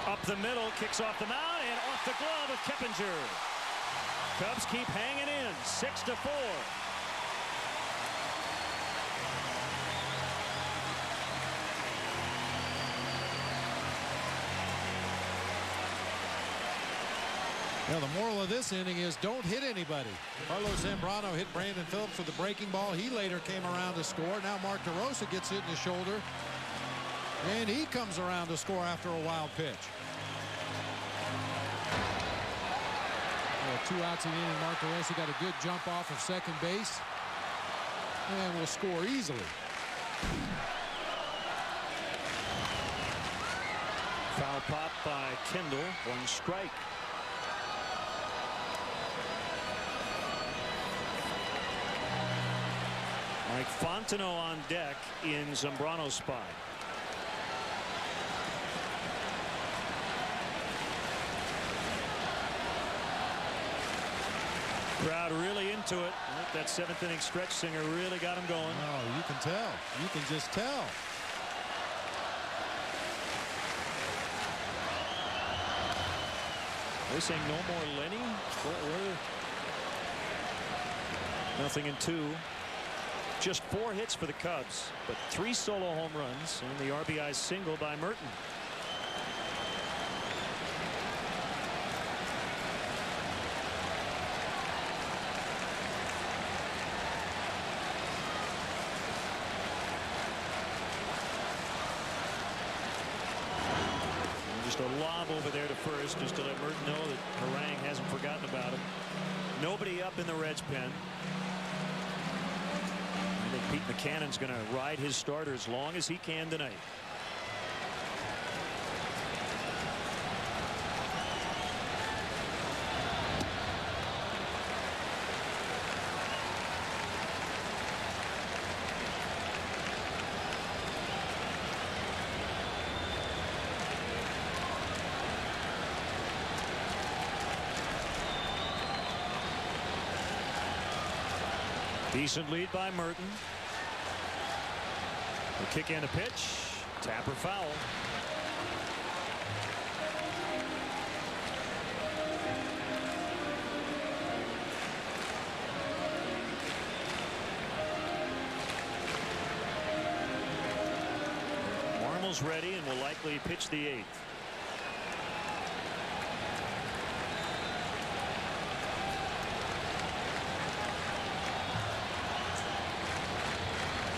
Up the middle, kicks off the mound, and off the glove of Keppinger. Cubs keep hanging in, 6-4. Well, the moral of this inning is don't hit anybody. Carlos Zambrano hit Brandon Phillips with the breaking ball. He later came around to score. Now Mark DeRosa gets hit in the shoulder. And he comes around to score after a wild pitch. Well, 2 outs in the inning. Mark DeRosa got a good jump off of second base. And will score easily. Foul pop by Kendall. 1 strike. Mike Fontenot on deck in Zambrano's spot. Crowd really into it. That 7th inning stretch singer really got him going. Oh, you can tell. You can just tell. They're saying no more Lenny. Nothing in 2. Just 4 hits for the Cubs, but 3 solo home runs and the RBI single by Merton. And just a lob over there to first, just to let Merton know that Harang hasn't forgotten about him. Nobody up in the Reds pen. I think Pete McCannon's going to ride his starter as long as he can tonight. Decent lead by Merton. The kick and a pitch. Tapper foul. Marmol's ready and will likely pitch the 8th.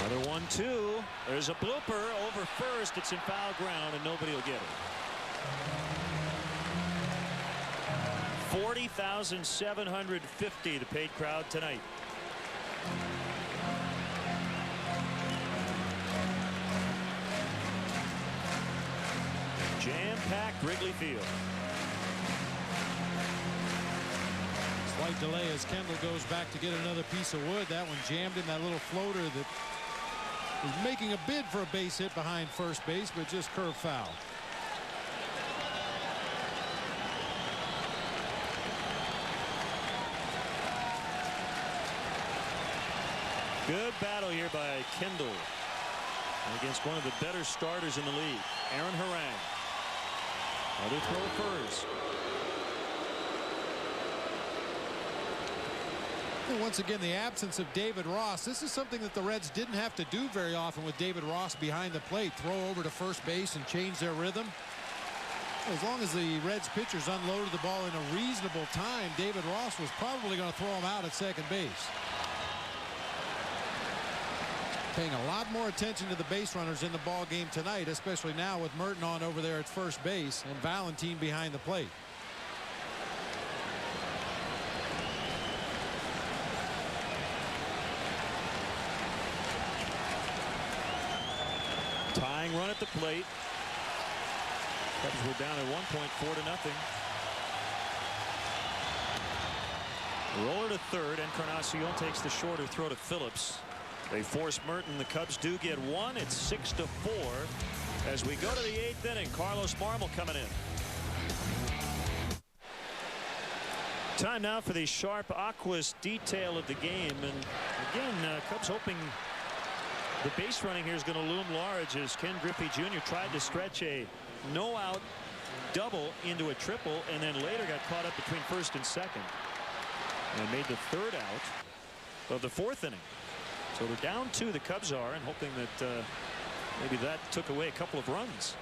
Another 1-2. There's a blooper over first. It's in foul ground and nobody will get it. 40,750 the paid crowd tonight. Jam-packed Wrigley Field. Slight delay as Kendall goes back to get another piece of wood. That one jammed in that little floater that was making a bid for a base hit behind first base, but just curved foul. Good battle here by Kendall against one of the better starters in the league, Aaron Harang. Other throw first. And once again, the absence of David Ross. This is something that the Reds didn't have to do very often with David Ross behind the plate. Throw over to first base and change their rhythm. As long as the Reds pitchers unloaded the ball in a reasonable time, David Ross was probably going to throw him out at second base. Paying a lot more attention to the base runners in the ball game tonight, especially now with Merton on over there at first base and Valentine behind the plate. Tying run at the plate. Cubs were down at one point, 4-0. Roller to third. Encarnacion takes the shorter throw to Phillips. They force Merton. The Cubs do get one. It's 6-4 as we go to the 8th inning. Carlos Marmol coming in. Time now for the sharp aqueous detail of the game. And again, Cubs hoping the base running here is going to loom large as Ken Griffey Jr. tried to stretch a no-out double into a triple and then later got caught up between first and second and made the third out of the 4th inning. So they're down 2, the Cubs are, and hoping that maybe that took away a couple of runs.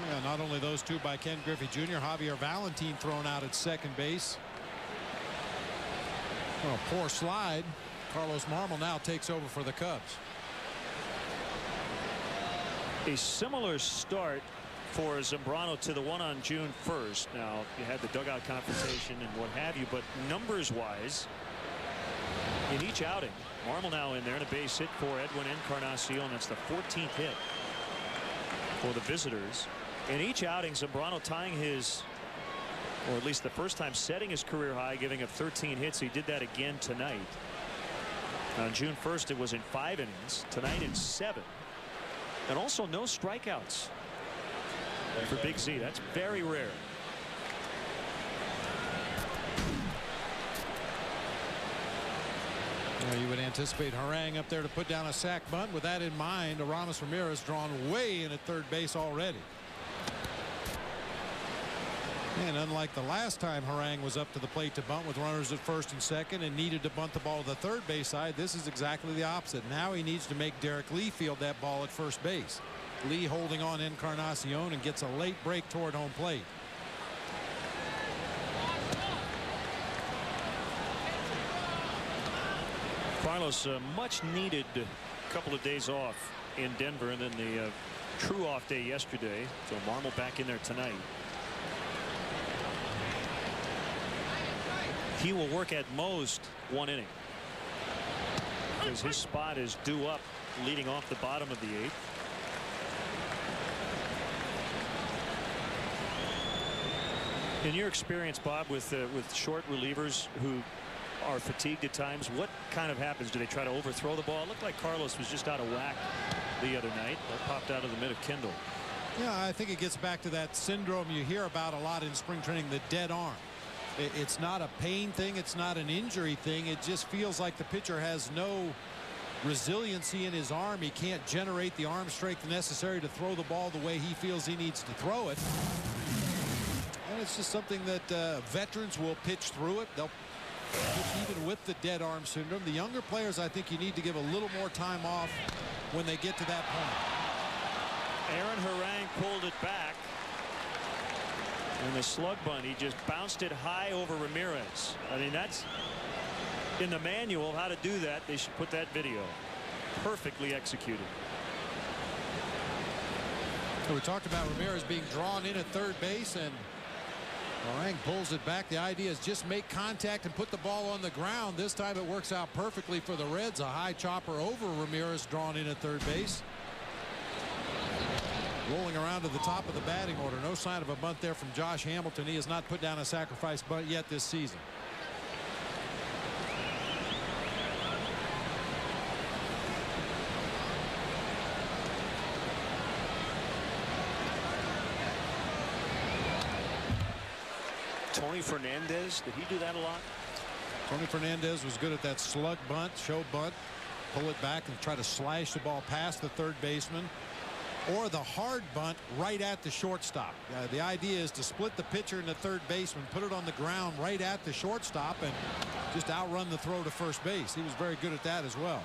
Yeah, not only those 2 by Ken Griffey Jr. Javier Valentine thrown out at second base. Oh, poor slide. Carlos Marmol now takes over for the Cubs. A similar start for Zambrano to the one on June 1st. Now you had the dugout confrontation and what have you, but numbers wise in each outing, Marmol now in there and a base hit for Edwin Encarnacion. That's the 14th hit for the visitors. In each outing, Zambrano tying his, or at least the first time setting his career high, giving up 13 hits. He did that again tonight. On June 1st it was in 5 innings. Tonight in 7. And also no strikeouts for Big Z. That's very rare. You would anticipate Harang up there to put down a sac bunt. With that in mind, Aramis Ramirez drawn way in at third base already. And unlike the last time Harang was up to the plate to bunt with runners at first and second and needed to bunt the ball to the third base side, this is exactly the opposite. Now he needs to make Derek Lee field that ball at first base. Lee holding on Encarnacion and gets a late break toward home plate. Carlos, much needed couple of days off in Denver and then the true off day yesterday. So Marmol back in there tonight. He will work at most 1 inning because his spot is due up leading off the bottom of the 8th. In your experience, Bob, with short relievers who are fatigued at times, what kind of happens? Do they try to overthrow the ball? It looked like Carlos was just out of whack the other night. That popped out of the mid of Kendall. Yeah, I think it gets back to that syndrome you hear about a lot in spring training, the dead arm. It's not a pain thing. It's not an injury thing. It just feels like the pitcher has no resiliency in his arm. He can't generate the arm strength necessary to throw the ball the way he feels he needs to throw it. And it's just something that veterans will pitch through it. They'll pitch even with the dead arm syndrome. The younger players, I think you need to give a little more time off when they get to that point. Aaron Harang pulled it back. And the slug bunt, he just bounced it high over Ramirez. I mean, that's in the manual how to do that. They should put that video. Perfectly executed. So we talked about Ramirez being drawn in at third base, and Harang pulls it back. The idea is just make contact and put the ball on the ground. This time it works out perfectly for the Reds. A high chopper over Ramirez drawn in at third base. Rolling around to the top of the batting order. No sign of a bunt there from Josh Hamilton. He has not put down a sacrifice bunt yet this season. Tony Fernandez, did he do that a lot? Tony Fernandez was good at that slug bunt, show bunt. pull it back and try to slash the ball past the third baseman, or the hard bunt right at the shortstop. The idea is to split the pitcher and the third baseman, put it on the ground right at the shortstop, and just outrun the throw to first base. He was very good at that as well.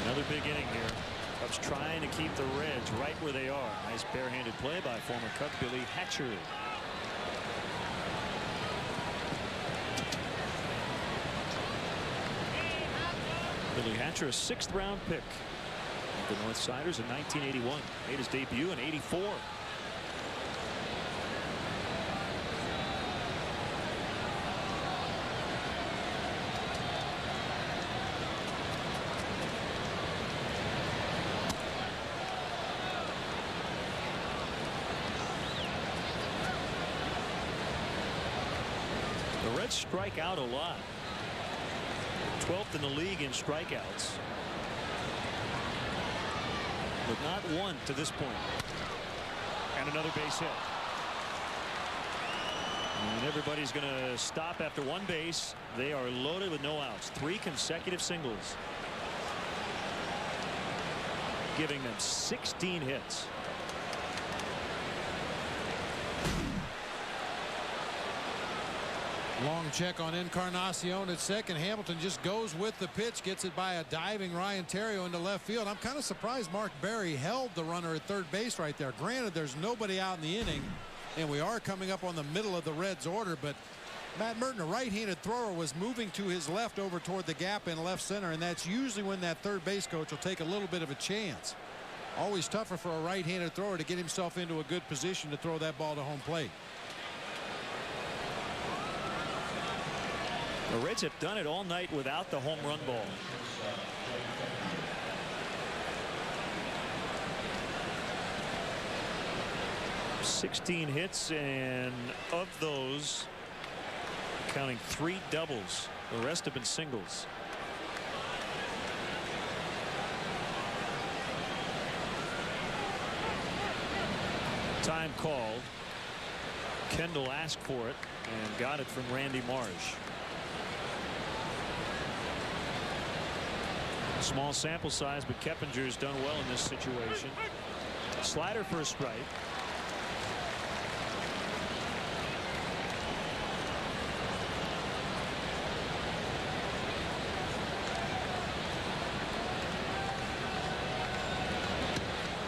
Another big inning here. Cubs trying to keep the Reds right where they are. Nice barehanded play by former Cub Billy Hatcher. Billy Hatcher, a 6th round pick of the North Siders in 1981. Made his debut in '84. The Reds strike out a lot. 12th in the league in strikeouts. But not one to this point. And another base hit. And everybody's going to stop after one base. They are loaded with no outs. 3 consecutive singles, giving them 16 hits. Long check on Encarnacion at second. Hamilton just goes with the pitch, gets it by a diving Ryan Theriot into left field. I'm kind of surprised Mark Berry held the runner at third base right there. Granted, there's nobody out in the inning, and we are coming up on the middle of the Reds order, but Matt Merton, a right-handed thrower, was moving to his left over toward the gap in left center, and that's usually when that third base coach will take a little bit of a chance. Always tougher for a right-handed thrower to get himself into a good position to throw that ball to home plate. The Reds have done it all night without the home run ball. $16 hits, and of those, counting 3 doubles. The rest have been singles. Time called. Kendall asked for it and got it from Randy Marsh. Small sample size, but Keppinger's done well in this situation. Slider for a strike.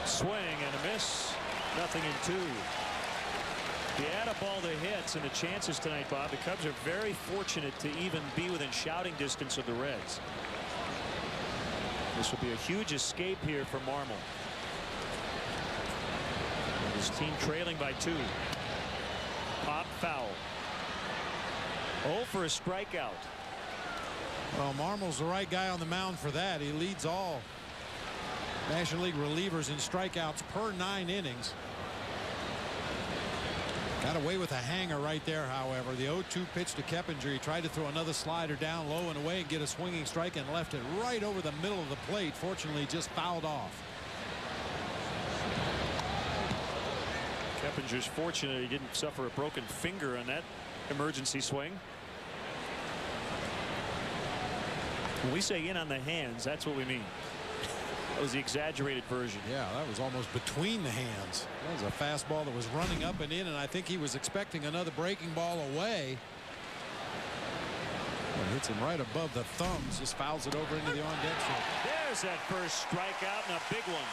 Swing and a miss. Nothing in 2. You add up all the hits and the chances tonight, Bob. The Cubs are very fortunate to even be within shouting distance of the Reds. This will be a huge escape here for Marmol. And his team trailing by 2. Pop foul. 0 for a strikeout. Well, Marmol's the right guy on the mound for that. He leads all National League relievers in strikeouts per 9 innings. Got away with a hanger right there, however. The 0-2 pitch to Keppinger. He tried to throw another slider down low and away and get a swinging strike, and left it right over the middle of the plate. Fortunately, just fouled off. Keppinger's fortunate he didn't suffer a broken finger on that emergency swing. When we say in on the hands, that's what we mean. That was the exaggerated version. Yeah, that was almost between the hands. That was a fastball that was running up and in, and I think he was expecting another breaking ball away. It hits him right above the thumbs, just fouls it over into the on-deck zone. There's that first strikeout, and a big one.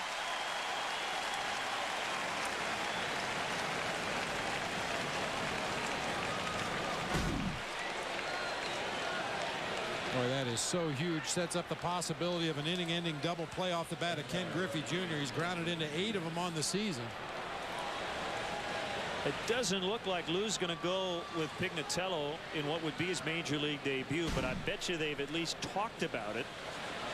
Boy, that is so huge. Sets up the possibility of an inning-ending double play off the bat of Ken Griffey Jr. He's grounded into 8 of them on the season. It doesn't look like Lou's going to go with Pignatello in what would be his major league debut, but I bet you they've at least talked about it.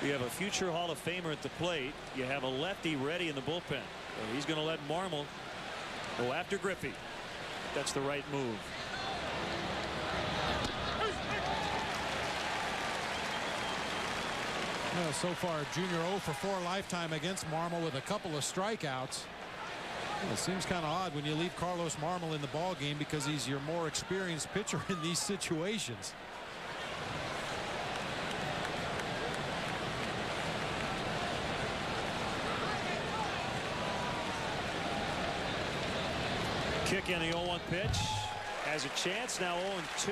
You have a future Hall of Famer at the plate. You have a lefty ready in the bullpen. So he's going to let Marmol go after Griffey. That's the right move. Well, so far, Junior 0 for 4 lifetime against Marmol with a couple of strikeouts. Well, it seems kind of odd when you leave Carlos Marmol in the ball game because he's your more experienced pitcher in these situations. Kick in the 0-1 pitch. Has a chance now. 0-2.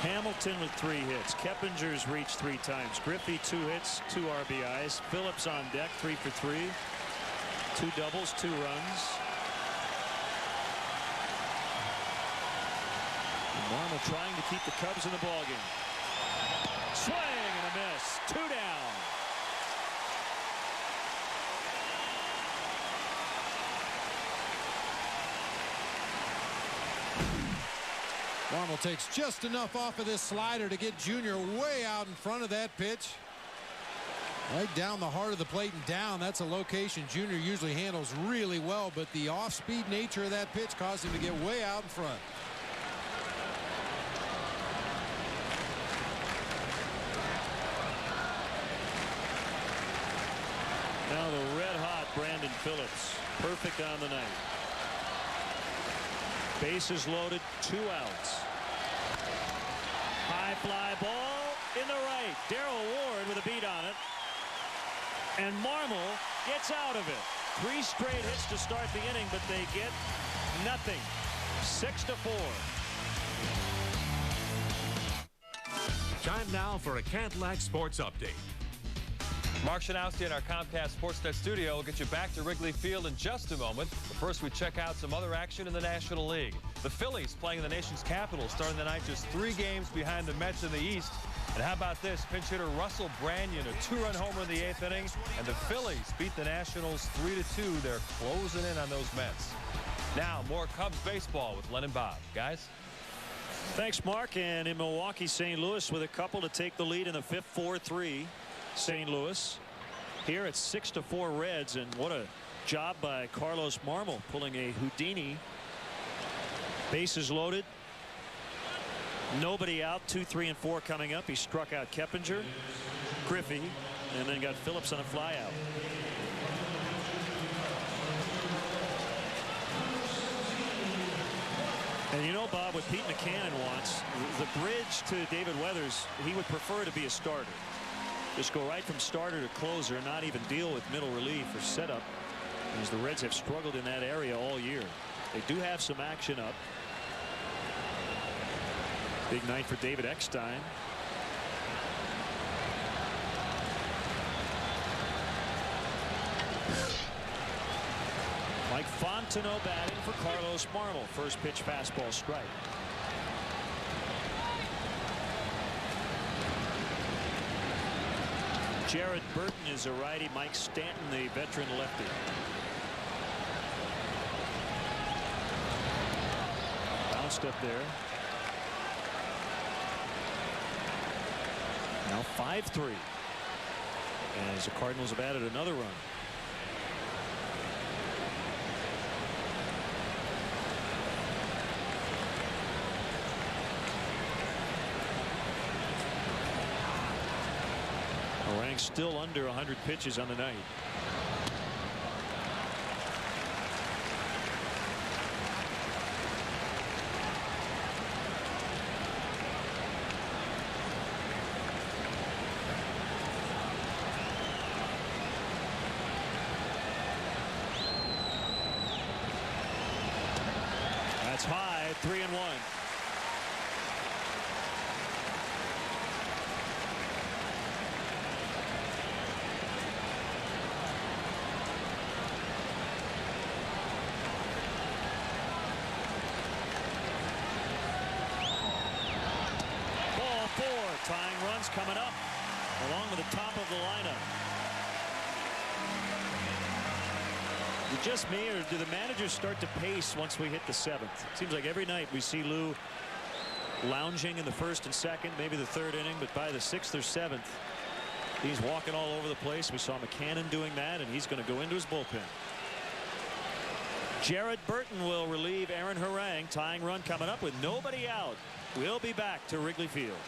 Hamilton with 3 hits. Keppinger's reached 3 times. Griffey 2 hits, 2 RBIs. Phillips on deck, 3 for 3. 2 doubles, 2 runs. And Marmol trying to keep the Cubs in the ballgame. Swing and a miss. 2 down. Marmol takes just enough off of this slider to get Junior way out in front of that pitch. Right down the heart of the plate and down. That's a location Junior usually handles really well, but the off-speed nature of that pitch caused him to get way out in front. Now the red-hot Brandon Phillips. Perfect on the night. Bases loaded, 2 outs. High fly ball in the right. Darrell Ward with a beat on it. And Marmol gets out of it. 3 straight hits to start the inning, but they get nothing. 6-4. Time now for a Cadillac Sports Update. Mark Shanowski in our Comcast Sportsnet studio will get you back to Wrigley Field in just a moment. But first, we check out some other action in the National League. The Phillies playing the nation's capital, starting the night just 3 games behind the Mets in the East. And how about this? Pinch hitter Russell Branyan, a 2-run homer in the 8th inning. And the Phillies beat the Nationals 3-2. They're closing in on those Mets. Now, more Cubs baseball with Len and Bob. Guys? Thanks, Mark. And in Milwaukee, St. Louis with a couple to take the lead in the 5th, 4-3. St. Louis. Here it's 6-4 Reds, and what a job by Carlos Marmol pulling a Houdini. Bases loaded. Nobody out. 2, 3, and 4 coming up. He struck out Keppinger, Griffey, and then got Phillips on a flyout. And you know, Bob, what Pete McCannon wants, the bridge to David Weathers, he would prefer to be a starter. Just go right from starter to closer, not even deal with middle relief or setup, as the Reds have struggled in that area all year. They do have some action up. Big night for David Eckstein. Mike Fontenot batting for Carlos Marmol. First pitch fastball strike. Jared Burton is a righty. Mike Stanton, the veteran lefty. Bounced up there. Now 5-3. As the Cardinals have added another run. Ranked still under 100 pitches on the night. That's high. 3-1. Tying runs coming up along with the top of the lineup. Is it just me, or do the managers start to pace once we hit the 7th? It seems like every night we see Lou lounging in the 1st and 2nd, maybe the 3rd inning, but by the 6th or 7th, he's walking all over the place. We saw McCannon doing that, and he's going to go into his bullpen. Jared Burton will relieve Aaron Harang. Tying run coming up with nobody out. We'll be back to Wrigley Field.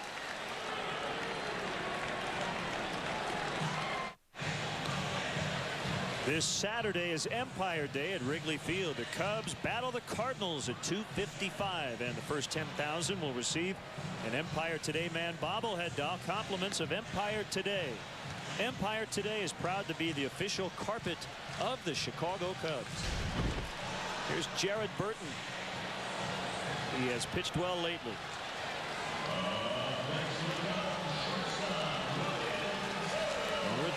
This Saturday is Empire Day at Wrigley Field. The Cubs battle the Cardinals at 2:55, and the first 10,000 will receive an Empire Today man bobblehead doll. Compliments of Empire Today. Empire Today is proud to be the official carpet of the Chicago Cubs. Here's Jared Burton. He has pitched well lately.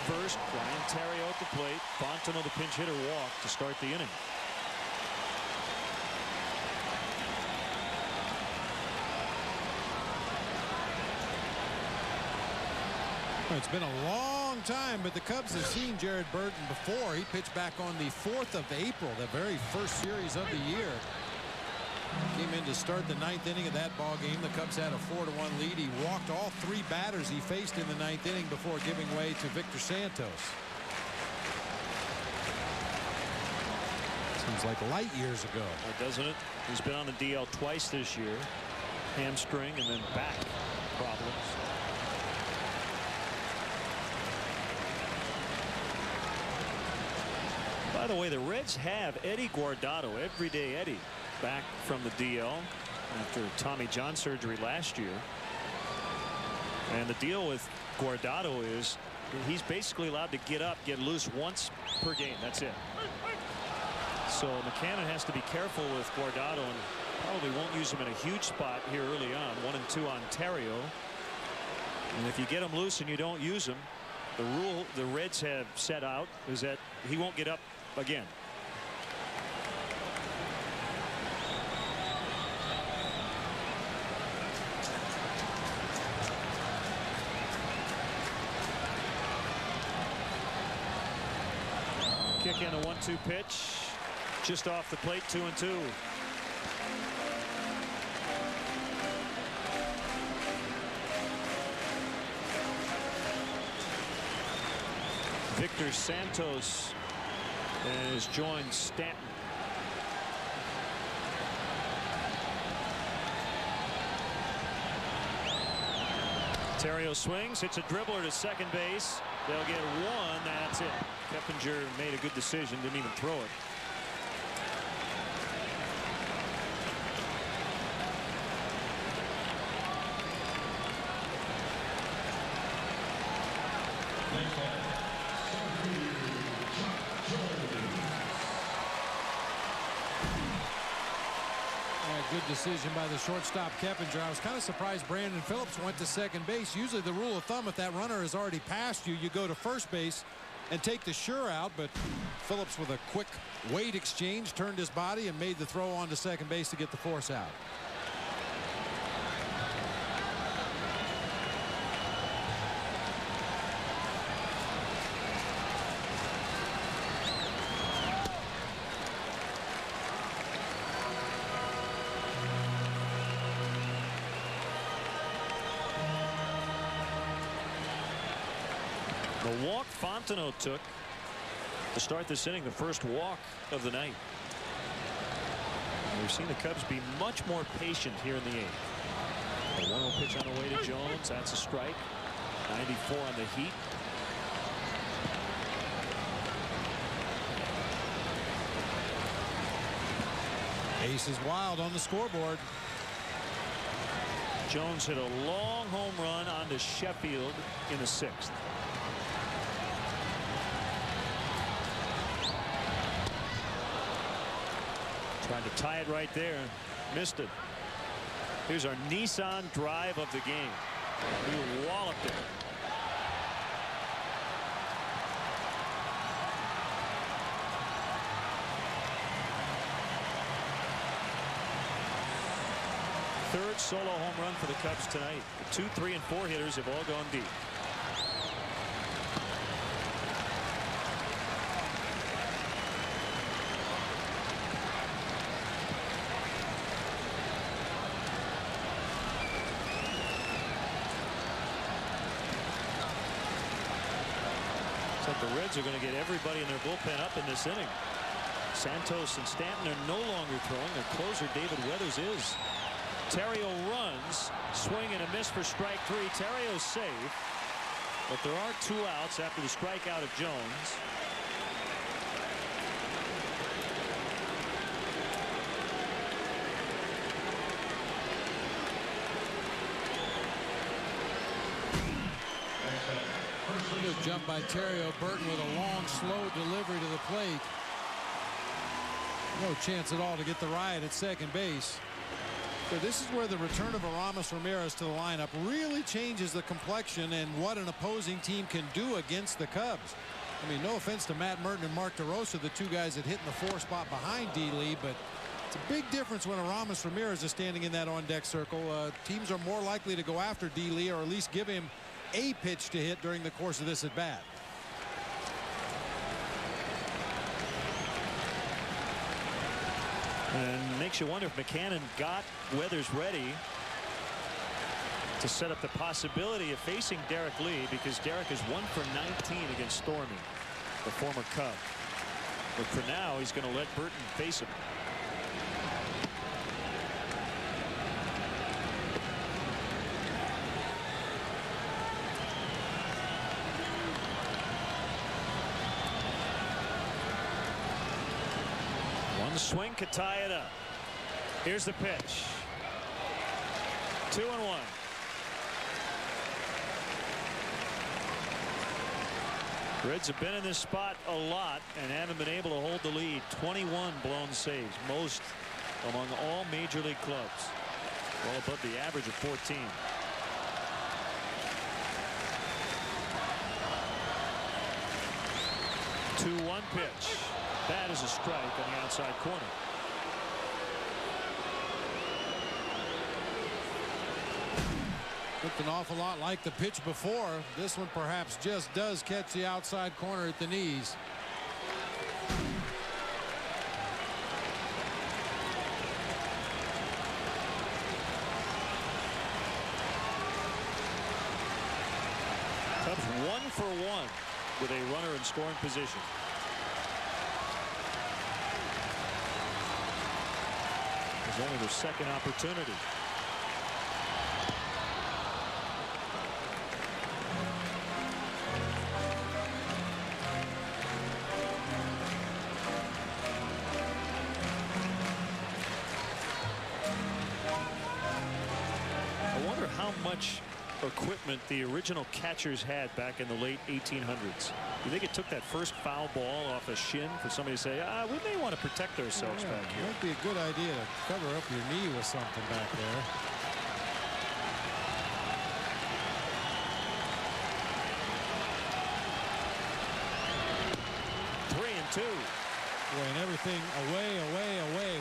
First, Brian Terrio at the plate. Fontenot, the pinch hitter, walked to start the inning. It's been a long time, but the Cubs have seen Jared Burton before. He pitched back on the 4th of April, the very first series of the year. Came in to start the 9th inning of that ball game. The Cubs had a 4-1 lead. He walked all 3 batters he faced in the 9th inning before giving way to Victor Santos. Seems like light years ago. Doesn't it? He's been on the DL twice this year. Hamstring and then back problems. By the way, the Reds have Eddie Guardado, everyday Eddie, back from the DL after Tommy John surgery last year. And the deal with Guardado is he's basically allowed to get up, get loose once per game. That's it. So McCannon has to be careful with Guardado and probably won't use him in a huge spot here early on. 1 and 2 Ontario. And if you get him loose and you don't use him, the rule the Reds have set out is that he won't get up again. Kick in a 1-2 pitch. Just off the plate, 2-2. Victor Santos has joined Stanton. Terrio swings, hits a dribbler to second base. They'll get 1. That's it. Keppinger made a good decision, didn't even throw it. Good decision by the shortstop Keppinger. I was kind of surprised Brandon Phillips went to second base. Usually the rule of thumb, if that runner has already passed you, you go to first base and take the sure out. But Phillips, with a quick weight exchange, turned his body and made the throw on to second base to get the force out. The walk Fontenot took to start this inning, the first walk of the night. We've seen the Cubs be much more patient here in the 8th. A 1-0 pitch on the way to Jones. That's a strike. 94 on the Heat. Ace is wild on the scoreboard. Jones hit a long home run onto Sheffield in the 6th. Trying to tie it right there. Missed it. Here's our Nissan drive of the game. He walloped it. Third solo home run for the Cubs tonight. The 2, 3, and 4 hitters have all gone deep. The Reds are going to get everybody in their bullpen up in this inning. Santos and Stanton are no longer throwing. Their closer, David Weathers, is. Terrio runs. Swing and a miss for strike 3. Terrio's safe. But there are 2 outs after the strikeout of Jones. jump by Terrio. Burton with a long, slow delivery to the plate. No chance at all to get the Riot at second base. So this is where the return of Aramis Ramirez to the lineup really changes the complexion and what an opposing team can do against the Cubs. I mean, no offense to Matt Merton and Mark DeRosa, the two guys that hit in the 4 spot behind D. Lee, but it's a big difference when Aramis Ramirez is standing in that on-deck circle. Teams are more likely to go after D. Lee or at least give him a pitch to hit during the course of this at bat. And makes you wonder if McCannon got Weathers ready to set up the possibility of facing Derek Lee, because Derek is 1 for 19 against Stormy, the former Cub. But for now, he's going to let Burton face him. One swing could tie it up. Here's the pitch. 2-1. Reds have been in this spot a lot and haven't been able to hold the lead. 21 blown saves, most among all major league clubs, well above the average of 14. Two-one pitch. That is a strike on the outside corner. Looked an awful lot like the pitch before. This one perhaps just does catch the outside corner at the knees. Cubs 1 for 1 with a runner in scoring position. It's only their second opportunity. I wonder how much equipment the original catchers had back in the late 1800s. You think it took that first foul ball off a shin for somebody to say, we may want to protect ourselves back here? Might be a good idea to cover up your knee with something back there. Three and two. Boy, and everything away.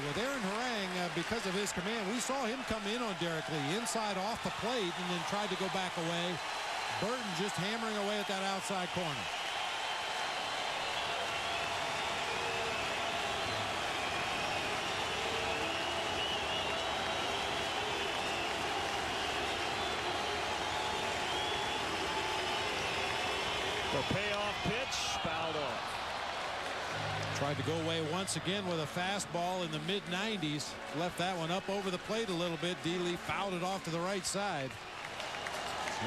With Aaron Harang, because of his command, we saw him come in on Derek Lee inside off the plate and then tried to go back away. Burton just hammering away at that outside corner. The payoff pitch fouled off. Tried to go away once again with a fastball in the mid-90s. Left that one up over the plate a little bit. D. Lee fouled it off to the right side.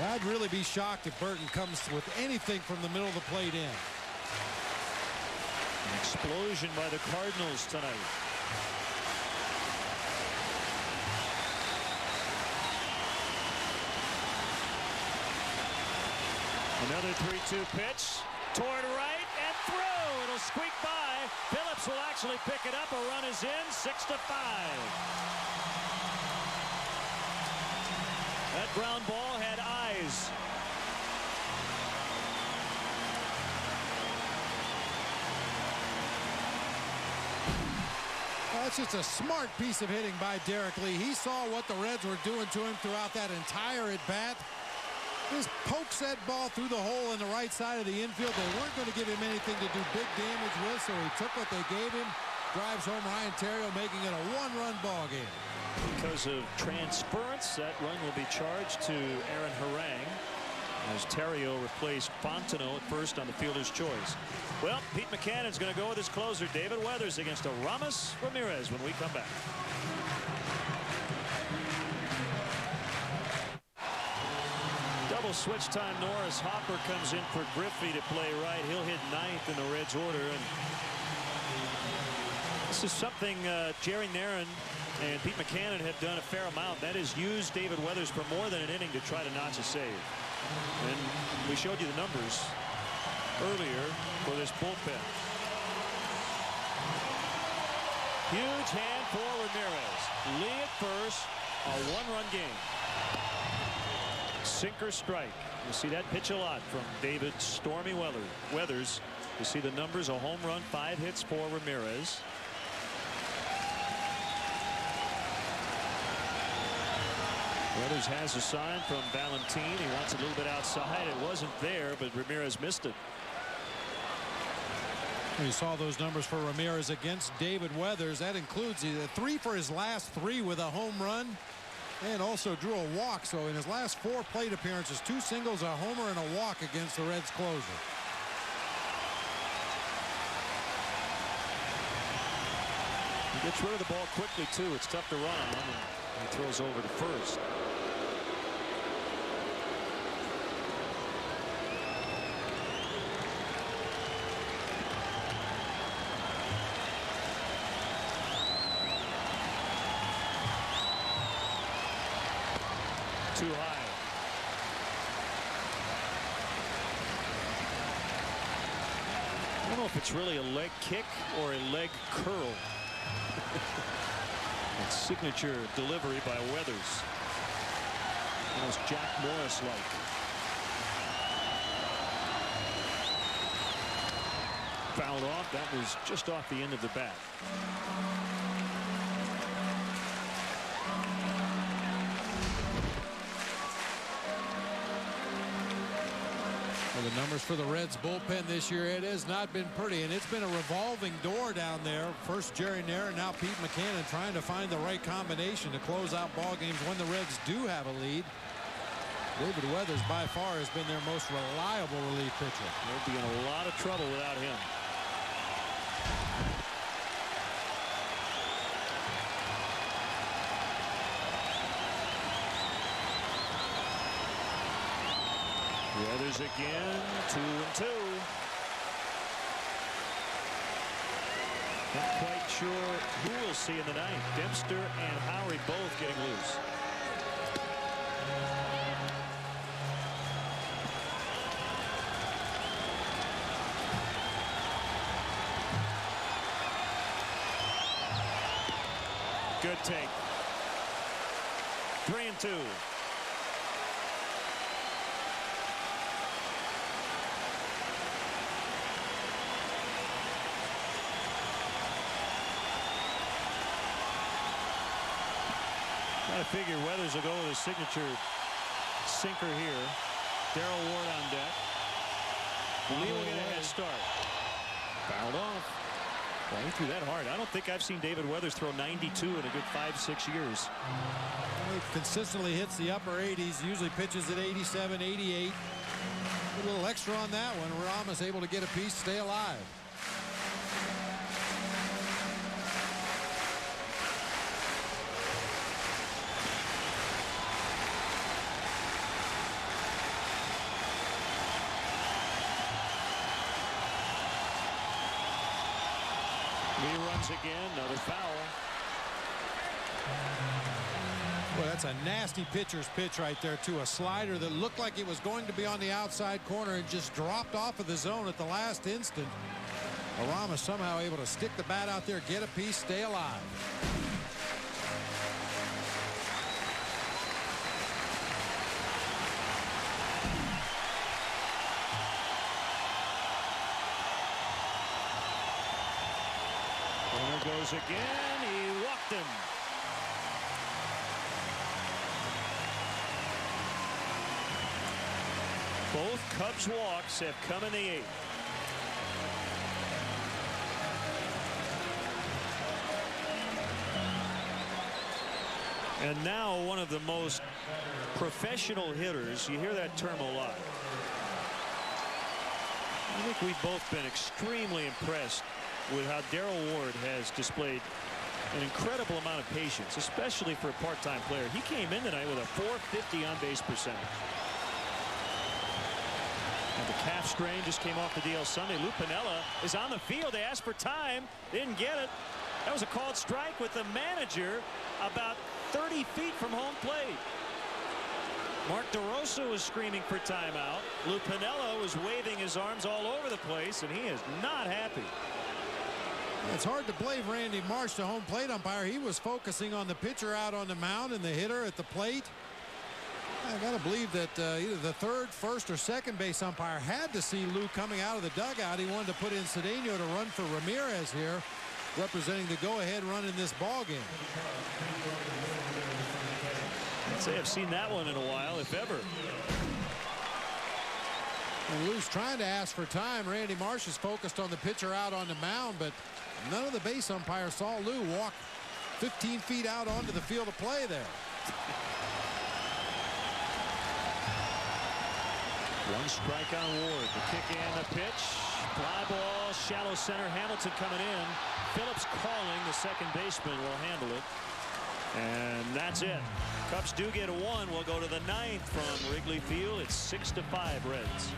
I'd really be shocked if Burton comes with anything from the middle of the plate in. An explosion by the Cardinals tonight. Another 3-2 pitch toward right and through. It'll squeak by. Phillips will actually pick it up. A run is in. 6-5. That ground ball had eyes. That's just a smart piece of hitting by Derek Lee. He saw what the Reds were doing to him throughout that entire at-bat. Just pokes that ball through the hole in the right side of the infield. They weren't going to give him anything to do big damage with, so he took what they gave him. Drives home Ryan Terrio, making it a one-run ball game. Because of transference, that run will be charged to Aaron Harang as Terrio replaced Fontenot at first on the fielder's choice. Well, Pete McCannon's going to go with his closer, David Weathers, against Aramis Ramirez when we come back. Double switch time. Norris. Hopper comes in for Griffey to play right. He'll hit ninth in the Reds order. And this is something Jerry Narron and Pete McCannon have done a fair amount. That is, use David Weathers for more than an inning to try to notch a save. And we showed you the numbers. earlier for this bullpen. Huge hand for Ramirez. Lee at first. A one-run game. Sinker strike. You see that pitch a lot from David Stormy Weathers. You see the numbers: a home run, 5 hits for Ramirez. Weathers has a sign from Valentine. He wants a little bit outside. It wasn't there, but Ramirez missed it. You saw those numbers for Ramirez against David Weathers. That includes the 3 for his last 3 with a home run, and also drew a walk. So in his last 4 plate appearances, 2 singles, a homer, and a walk against the Reds closer. He gets rid of the ball quickly, too. It's tough to run on him, and he throws over to first. Too high. I don't know if it's really a leg kick or a leg curl. It's signature delivery by Weathers. Almost Jack Morris-like. Fouled off. That was just off the end of the bat. Well, the numbers for the Reds bullpen this year, it has not been pretty, and it's been a revolving door down there. First Jerry Nair, now Pete McCannon trying to find the right combination to close out ball games when the Reds do have a lead. David Weathers by far has been their most reliable relief pitcher. They'll be in a lot of trouble without him. Weathers again, 2-2. Not quite sure who we'll see in the ninth. Dempster and Howery both getting loose. Good take. 3-2. I figure Weathers will go with his signature sinker here. Darrell Ward on deck. Lee will get a head start. Fouled off. Well, he threw that hard. I don't think I've seen David Weathers throw 92 in a good 5-6 years. He consistently hits the upper 80s, usually pitches at 87, 88. A little extra on that one. Ramos able to get a piece, stay alive. Again, another foul. Well, that's a nasty pitcher's pitch right there, too. A slider that looked like it was going to be on the outside corner and just dropped off of the zone at the last instant. Arama somehow able to stick the bat out there, get a piece, stay alive. Goes again. He walked him. Both Cubs walks have come in the 8th. And now one of the most professional hitters. You hear that term a lot. I think we've both been extremely impressed with how Darrell Ward has displayed an incredible amount of patience, especially for a part-time player. He came in tonight with a .450 on-base percentage. And the calf strain just came off the DL Sunday. Lou Piniella is on the field. They asked for time. Didn't get it. That was a called strike with the manager about 30 feet from home plate. Mark DeRosa was screaming for timeout. Lou Piniella was waving his arms all over the place, and he is not happy. It's hard to blame Randy Marsh, the home plate umpire. He was focusing on the pitcher out on the mound and the hitter at the plate. I got to believe that either the third, first, or second base umpire had to see Lou coming out of the dugout. He wanted to put in Cedeno to run for Ramirez here, representing the go-ahead run in this ball game. I'd say I've seen that one in a while, if ever. And Lou's trying to ask for time. Randy Marsh is focused on the pitcher out on the mound, but none of the base umpires saw Lou walk 15 feet out onto the field of play there. One strike on Ward. The kick and the pitch. Fly ball, shallow center. Hamilton coming in. Phillips calling. The second baseman will handle it. And that's it. Cubs do get a one. We'll go to the ninth from Wrigley Field. It's 6-5 Reds.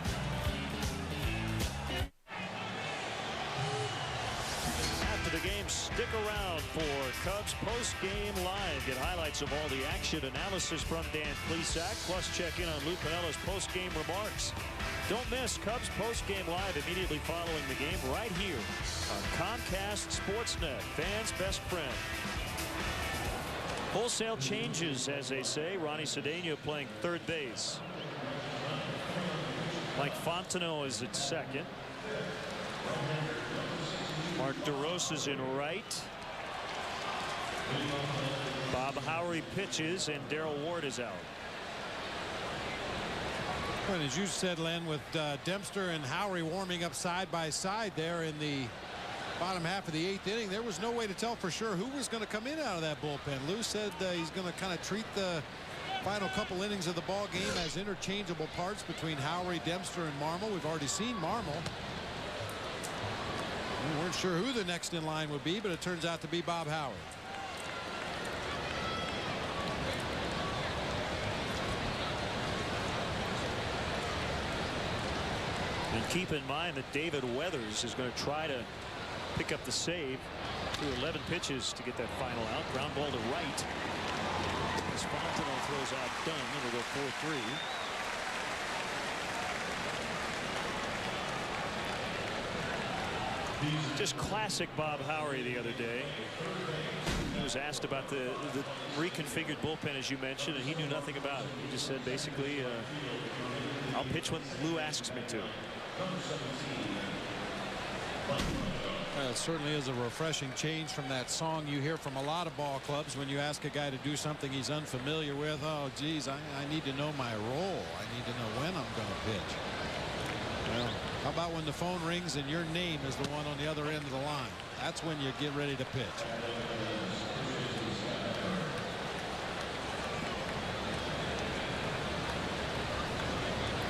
After the game, stick around for Cubs post-game live. Get highlights of all the action, analysis from Dan Plesac, plus check in on Lou Piniella's post-game remarks. Don't miss Cubs post-game live immediately following the game right here on Comcast Sportsnet, fans' best friend. Wholesale changes, as they say. Ronnie Cedeno playing third base. Mike Fontenot is at second. Mark DeRosa's in right. Bob Howery pitches, and Darrell Ward is out. And as you said, Len, with Dempster and Howery warming up side by side there in the bottom half of the eighth inning, there was no way to tell for sure who was going to come in out of that bullpen. Lou said he's going to kind of treat the final couple innings of the ball game as interchangeable parts between Howery, Dempster, and Marmol. We've already seen Marmol. We weren't sure who the next in line would be, but it turns out to be Bob Howery. And keep in mind that David Weathers is going to try to pick up the save through 11 pitches to get that final out. Ground ball to right. As Fontenot throws out Dunn, and it'll go 4-3. Just classic Bob Howery the other day. He was asked about the reconfigured bullpen, as you mentioned, and he knew nothing about it. He just said basically, I'll pitch when Lou asks me to. It certainly is a refreshing change from that song you hear from a lot of ball clubs when you ask a guy to do something he's unfamiliar with. Oh, geez, I need to know my role. I need to know when I'm going to pitch. Well, how about when the phone rings and your name is the one on the other end of the line? That's when you get ready to pitch.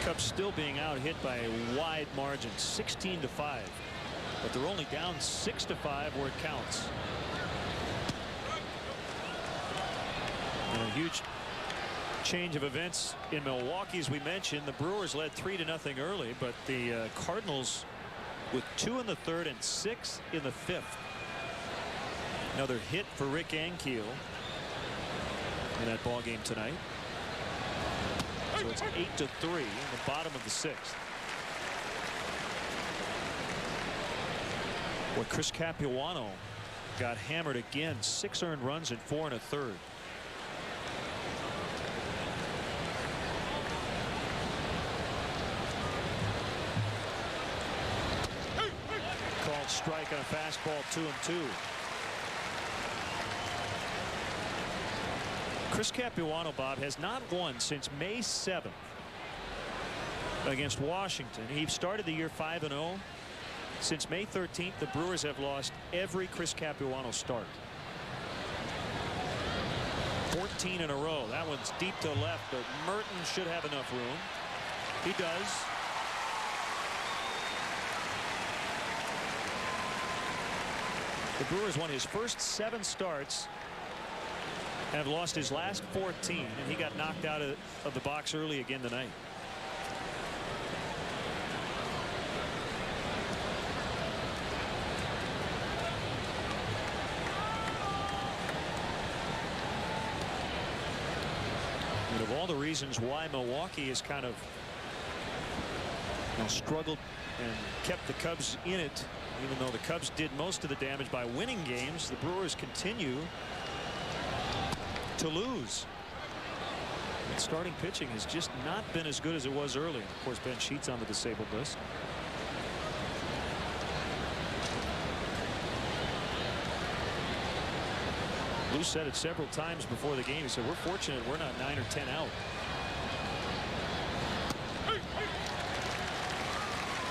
Cubs still being out hit by a wide margin, 16-5. But they're only down 6-5 where it counts. And a huge change of events in Milwaukee, as we mentioned. The Brewers led 3-0 early, but the Cardinals with 2 in the third and 6 in the fifth. Another hit for Rick Ankiel in that ball game tonight. So it's 8-3 in the bottom of the sixth. Well, Chris Capuano got hammered again. 6 earned runs in 4 1/3. Called strike on a fastball, 2-2. Chris Capuano, Bob, has not won since May 7th against Washington. He started the year 5-0. Since May 13th, the Brewers have lost every Chris Capuano start. 14 in a row. That one's deep to left, but Merton should have enough room. He does. The Brewers won his first 7 starts, have lost his last 14, and he got knocked out of the box early again tonight. And of all the reasons why Milwaukee has kind of struggled and kept the Cubs in it, even though the Cubs did most of the damage by winning games, the Brewers continue to lose. And starting pitching has just not been as good as it was early. Of course, Ben Sheets on the disabled list. Lou said it several times before the game. He said, we're fortunate we're not 9 or 10 out.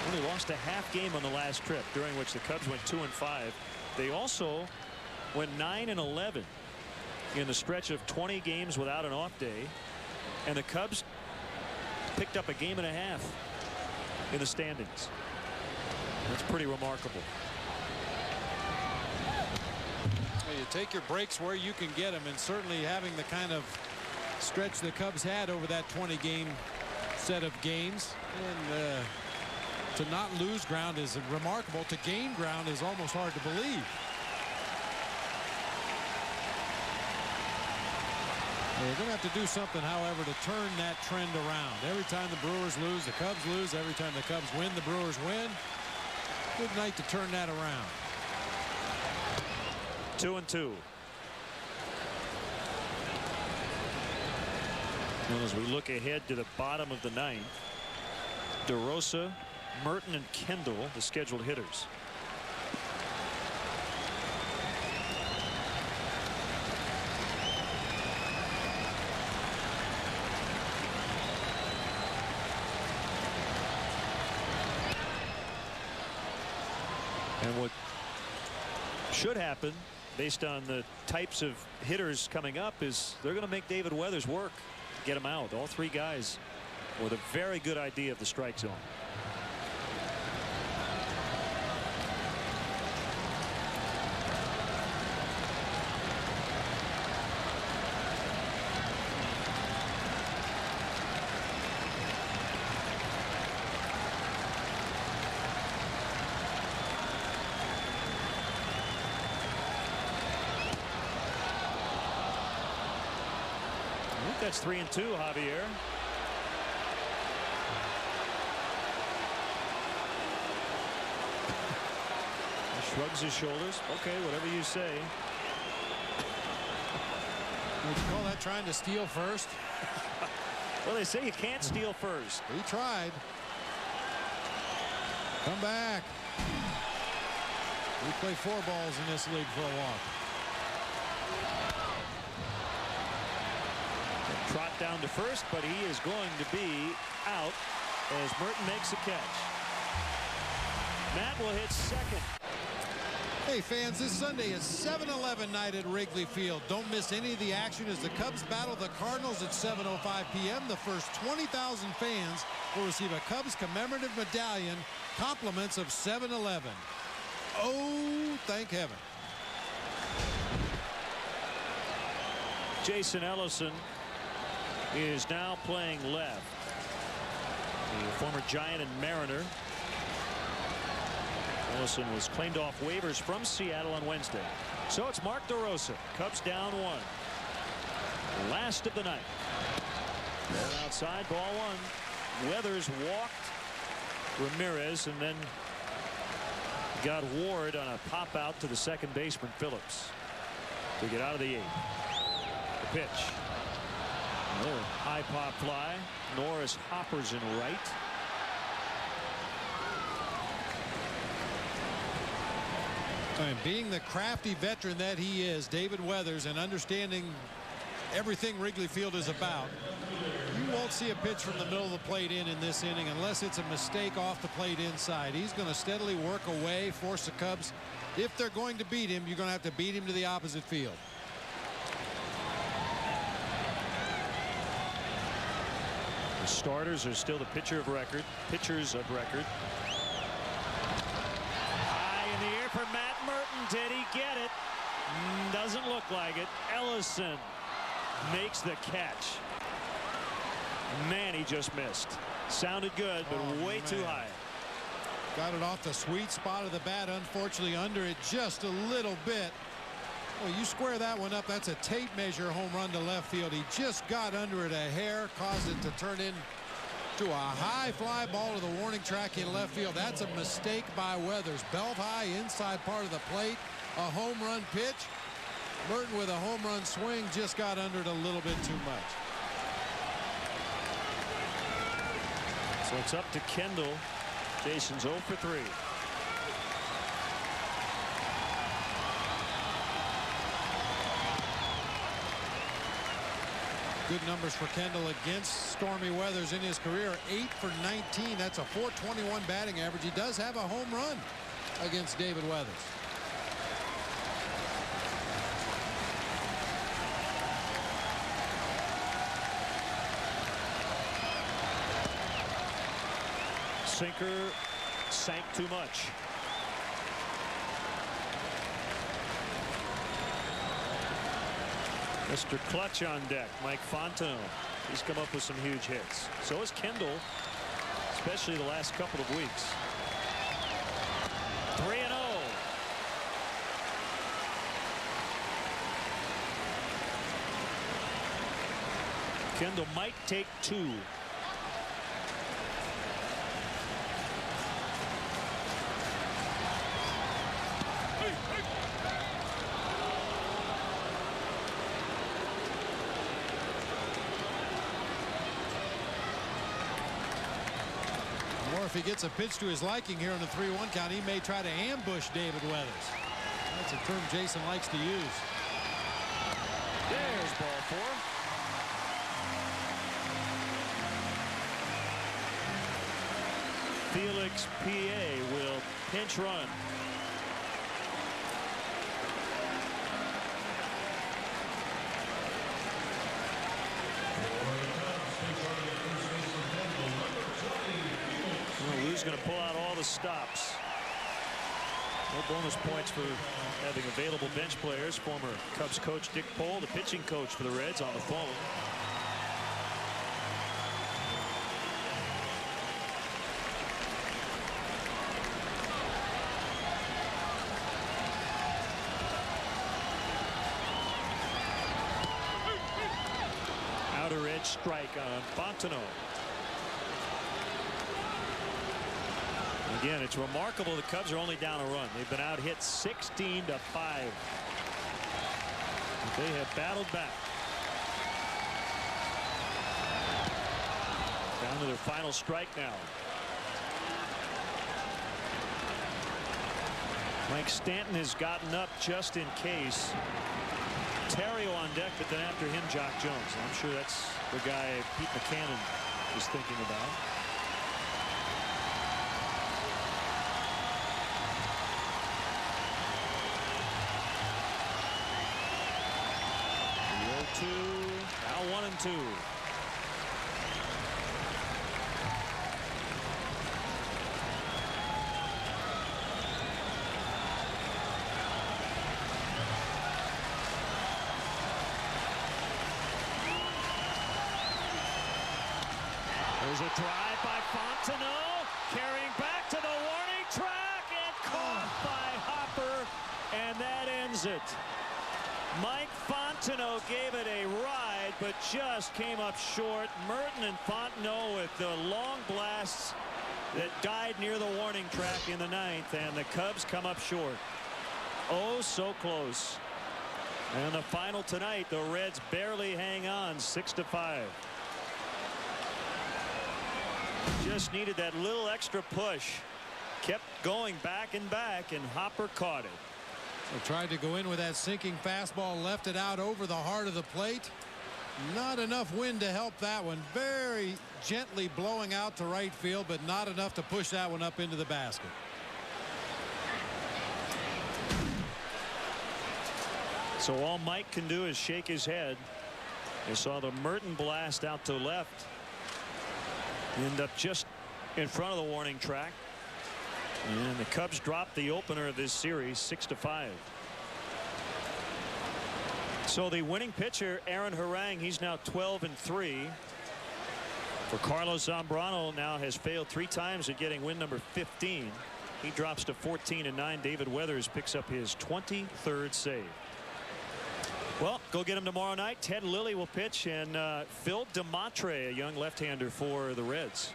Only lost a half game on the last trip, during which the Cubs went 2-5. They also went 9-11 in the stretch of 20 games without an off day. And the Cubs picked up a game and a half in the standings. That's pretty remarkable. Well, you take your breaks where you can get them, and certainly having the kind of stretch the Cubs had over that 20-game set of games, and to not lose ground is remarkable. To gain ground is almost hard to believe. They're going to have to do something, however, to turn that trend around. Every time the Brewers lose, the Cubs lose. Every time the Cubs win, the Brewers win. Good night to turn that around. 2-2. And as we look ahead to the bottom of the ninth, DeRosa, Merton, and Kendall, the scheduled hitters. And what should happen, based on the types of hitters coming up, is they're going to make David Weathers work, get him out. All three guys with a very good idea of the strike zone. That's 3-2, Javier. He shrugs his shoulders. Okay, whatever you say. Would you call that trying to steal first? Well, they say you can't steal first. He tried. Come back. We play 4 balls in this league for a walk. Trot down to first, but he is going to be out as Merton makes a catch. Matt will hit second. Hey fans, this Sunday is 7-11 night at Wrigley Field. Don't miss any of the action as the Cubs battle the Cardinals at 7:05 p.m. The first 20,000 fans will receive a Cubs commemorative medallion, compliments of 7-11. Oh, thank heaven. Jason Ellison is now playing left. The former Giant and Mariner. Ellison was claimed off waivers from Seattle on Wednesday. So it's Mark DeRosa. Cubs down 1. Last of the night. Ball outside, ball 1. Weathers walked Ramirez and then got Ward on a pop out to the second baseman Phillips to get out of the 8th. The pitch. Another high pop fly. Norris hoppers in right. And being the crafty veteran that he is, David Weathers, and understanding everything Wrigley Field is about, you won't see a pitch from the middle of the plate in this inning unless it's a mistake off the plate inside. He's going to steadily work away, force the Cubs. If they're going to beat him, you're going to have to beat him to the opposite field. The starters are still the pitchers of record. High in the air for Matt Merton. Did he get it? Doesn't look like it. Ellison makes the catch. Man, he just missed. Sounded good, but way too high. Got it off the sweet spot of the bat. Unfortunately, under it just a little bit. Well, you square that one up. That's a tape measure home run to left field. He just got under it a hair, caused it to turn into a high fly ball to the warning track in left field. That's a mistake by Weathers. Belt high, inside part of the plate, a home run pitch. Merton with a home run swing just got under it a little bit too much. So it's up to Kendall. Jason's 0 for 3. Good numbers for Kendall against stormy weathers in his career. 8 for 19. That's a .421 batting average. He does have a home run against David Weathers. Sinker sank too much. Mr. Clutch on deck, Mike Fontenot. He's come up with some huge hits. So is Kendall, especially the last couple of weeks. 3-0. Kendall might take 2. If he gets a pitch to his liking here on the 3-1 count, he may try to ambush David Weathers. That's a term Jason likes to use. There's ball 4. Felix PA will pinch run. Lou's going to pull out all the stops. No bonus points for having available bench players. Former Cubs coach Dick Pohl, the pitching coach for the Reds, on the phone. Outer edge strike on Fontenot. Again, it's remarkable the Cubs are only down a run. They've been out hit 16-5. They have battled back. Down to their final strike now. Mike Stanton has gotten up just in case. Terrio on deck, but then after him, Jock Jones. I'm sure that's the guy Pete McCannon is thinking about. Now 1-2. There's a drive by Fontenot, carrying back to the warning track and caught by Hopper, and that ends it. Mike Fontenot gave it a ride, but just came up short. Merton and Fontenot with the long blasts that died near the warning track in the 9th, and the Cubs come up short. Oh, so close. And the final tonight, the Reds barely hang on, 6-5. Just needed that little extra push. Kept going back, and Hopper caught it. So tried to go in with that sinking fastball, left it out over the heart of the plate. Not enough wind to help that one. Very gently blowing out to right field, but not enough to push that one up into the basket. So all Mike can do is shake his head. They saw the Merton blast out to left. End up just in front of the warning track. And the Cubs dropped the opener of this series 6-5. So the winning pitcher, Aaron Harang, he's now 12-3. For Carlos Zambrano, now has failed 3 times at getting win number 15. He drops to 14-9. David Weathers picks up his 23rd save. Well, go get him tomorrow night. Ted Lilly will pitch, and Phil DeMatre, a young left-hander for the Reds.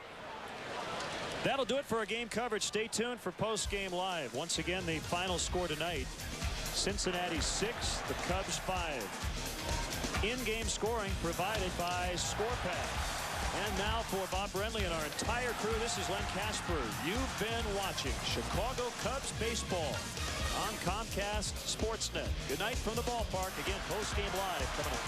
That'll do it for our game coverage. Stay tuned for post-game live. Once again, the final score tonight: Cincinnati 6, the Cubs 5. In-game scoring provided by ScorePad. And now for Bob Brenly and our entire crew, this is Len Casper. You've been watching Chicago Cubs baseball on Comcast Sportsnet. Good night from the ballpark. Again, post-game live coming up.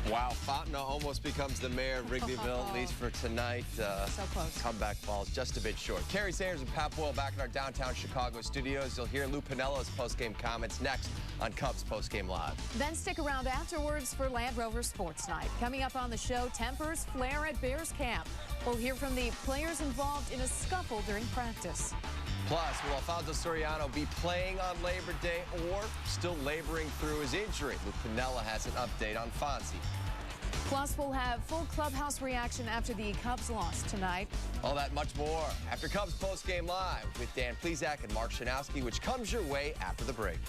Wow, Fontenot almost becomes the mayor of Wrigleyville, at least for tonight. So close. Comeback falls just a bit short. Kerry Sanders and Pat Boyle back in our downtown Chicago studios. You'll hear Lou Piniello's post-game comments next on Cubs Post-Game Live. Then stick around afterwards for Land Rover Sports Night. Coming up on the show, tempers flare at Bears camp. We'll hear from the players involved in a scuffle during practice. Plus, will Alfonso Soriano be playing on Labor Day or still laboring through his injury? Lou Piniello has an update on Fonzie. Plus, we'll have full clubhouse reaction after the Cubs loss tonight. All that much more after Cubs Post-Game Live with Dan Plesac and Mark Shanowski, which comes your way after the break.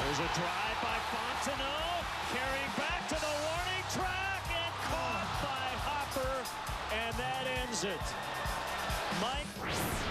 There's a drive by Fontenot, carrying back to the warning track and caught by Hopper, and that ends it. Mike.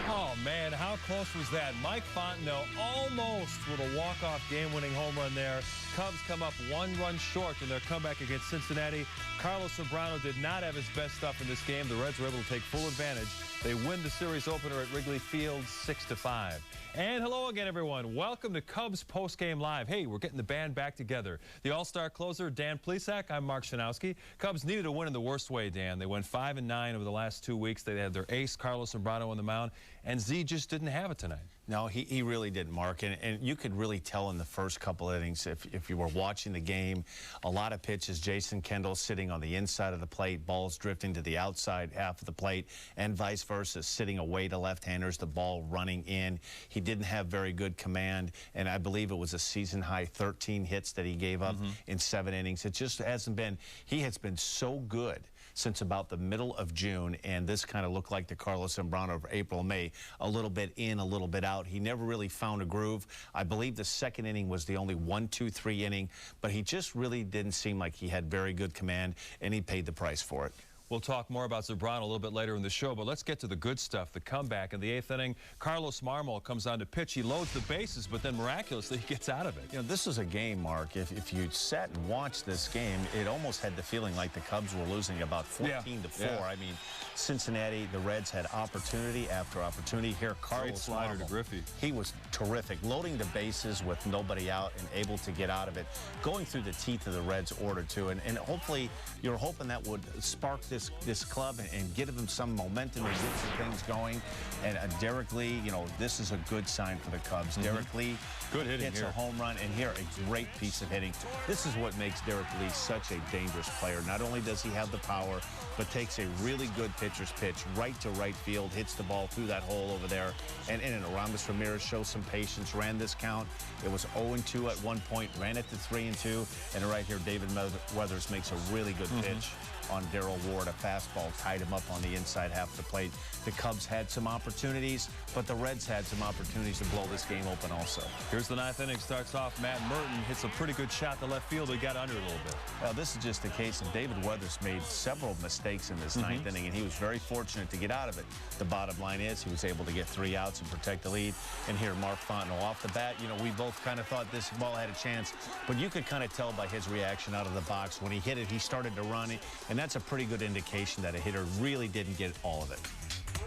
Oh, man, how close was that? Mike Fontenot almost with a walk-off game-winning home run there. Cubs come up 1 run short in their comeback against Cincinnati. Carlos Zambrano did not have his best stuff in this game. The Reds were able to take full advantage. They win the series opener at Wrigley Field 6-5. And hello again, everyone. Welcome to Cubs Post-Game Live. Hey, we're getting the band back together. The all-star closer, Dan Plesac. I'm Mark Shanowski. Cubs needed a win in the worst way, Dan. They went 5-9 over the last 2 weeks. They had their ace, Carlos Zambrano, on the mound, and Z just didn't have it tonight. No, he really didn't, Mark, and you could really tell in the first couple innings if you were watching the game. A lot of pitches, Jason Kendall sitting on the inside of the plate, balls drifting to the outside half of the plate, and vice versa, sitting away to left-handers, the ball running in. He didn't have very good command, and I believe it was a season-high 13 hits that he gave up in 7 innings. It just hasn't been, he has been so good since about the middle of June, and this kind of looked like the Carlos Zambrano of April, May, a little bit in, a little bit out. He never really found a groove. I believe the second inning was the only 1-2-3 inning, but he just really didn't seem like he had very good command, and he paid the price for it. We'll talk more about Zambrano a little bit later in the show, but let's get to the good stuff, the comeback. In the 8th inning, Carlos Marmol comes on to pitch. He loads the bases, but then miraculously he gets out of it. You know, this is a game, Mark. If you sat and watched this game, it almost had the feeling like the Cubs were losing about 14-4. I mean, Cincinnati, the Reds had opportunity after opportunity. Here, Carlos slider Marmol, to Griffey. He was terrific, loading the bases with nobody out and able to get out of it, going through the teeth of the Reds' order, too. And hopefully, you're hoping that would spark this club and give them some momentum and get some things going. And Derek Lee, you know, this is a good sign for the Cubs. Derek Lee good hitting hits here. a home run, and here a great piece of hitting. This is what makes Derek Lee such a dangerous player. Not only does he have the power, but takes a really good pitcher's pitch right to right field, hits the ball through that hole over there. And Aramis Ramirez shows some patience, ran this count. It was 0-2 at one point, ran it to 3-2. And right here, David Weathers makes a really good pitch on Darrell Ward. A fastball tied him up on the inside half of the plate. The Cubs had some opportunities, but the Reds had some opportunities to blow this game open also. Here's the 9th inning. Starts off, Matt Merton hits a pretty good shot to left field. He got under it a little bit. Well, this is just the case of David Weathers made several mistakes in this 9th inning, and he was very fortunate to get out of it. The bottom line is he was able to get 3 outs and protect the lead. And here, Mark Fontenot off the bat. You know, we both kind of thought this ball had a chance, but you could kind of tell by his reaction out of the box. When he hit it, he started to run, and that's a pretty good indication that a hitter really didn't get all of it.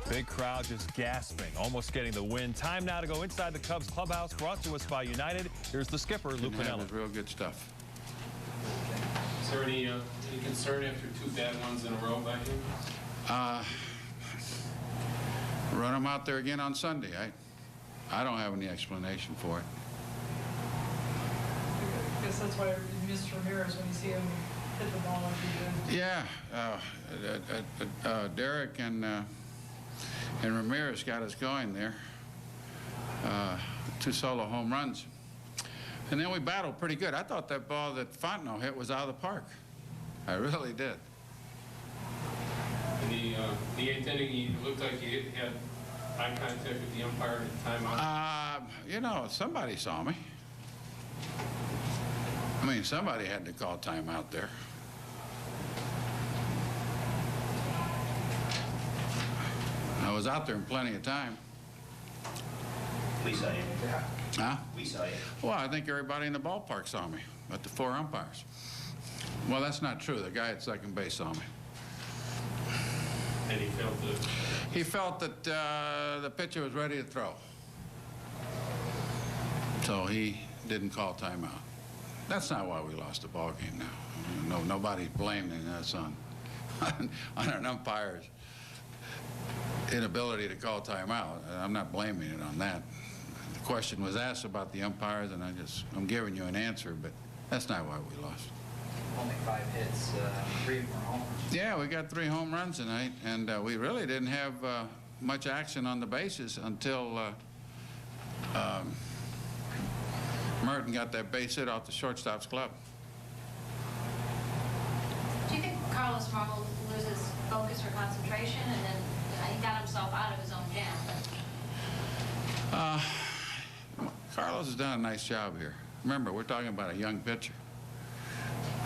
Big crowd just gasping, almost getting the win. Time now to go inside the Cubs clubhouse, brought to us by United. Here's the skipper, Lou Piniello. Real good stuff. Is there any concern after 2 bad ones in a row by him? Run them out there again on Sunday. I don't have any explanation for it. I guess that's why Mr. Ramirez, when you see him hit the ball like you did? Yeah, Derek and Ramirez got us going there. 2 solo home runs. And then we battled pretty good. I thought that ball that Fontenot hit was out of the park. I really did. In the 8th inning, it looked like you had eye contact with the umpire at timeout. You know, somebody saw me. I mean, somebody had to call timeout there. I was out there in plenty of time. We saw you. Huh? We saw you. Well, I think everybody in the ballpark saw me, but the 4 umpires. Well, that's not true. The guy at second base saw me. And he felt that? He felt that the pitcher was ready to throw. So he didn't call timeout. That's not why we lost the ball game now. No, nobody's blaming us on an umpire's inability to call timeout. I'm not blaming it on that. The question was asked about the umpires, and I'm giving you an answer, but that's not why we lost. Only 5 hits, 3 more homers. Yeah, we got 3 home runs tonight, and we really didn't have much action on the bases until Merton got that base hit off the shortstop's glove. Do you think Carlos Marmol loses focus or concentration, and then he got himself out of his own jam? Carlos has done a nice job here. Remember, we're talking about a young pitcher.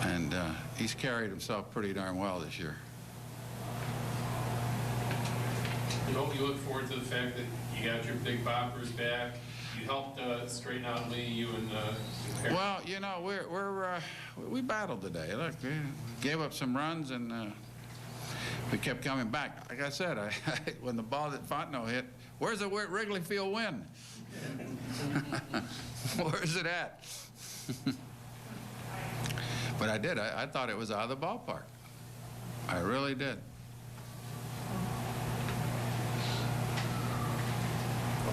And he's carried himself pretty darn well this year. You look forward to the fact that you got your big boppers back. You helped straighten out Lee, you and Perry. Well, you know, we battled today. Look, we gave up some runs, and we kept coming back. Like I said, when the ball that Fontenot hit, where's the Wrigley Field win? Where's it at? But I did. I thought it was out of the ballpark. I really did.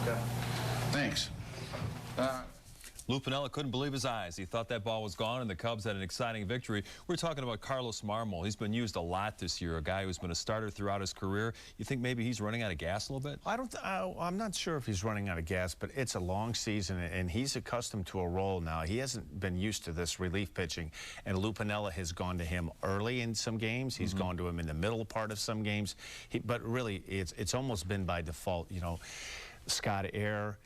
Okay. Thanks. Lou Piniella couldn't believe his eyes. He thought that ball was gone, and the Cubs had an exciting victory. We're talking about Carlos Marmol. He's been used a lot this year, a guy who's been a starter throughout his career. You think maybe he's running out of gas a little bit? I'm not sure if he's running out of gas, but it's a long season, and he's accustomed to a role now. He hasn't been used to this relief pitching, and Lou Piniella has gone to him early in some games. He's gone to him in the middle part of some games. But really, it's almost been by default. You know, Scott Air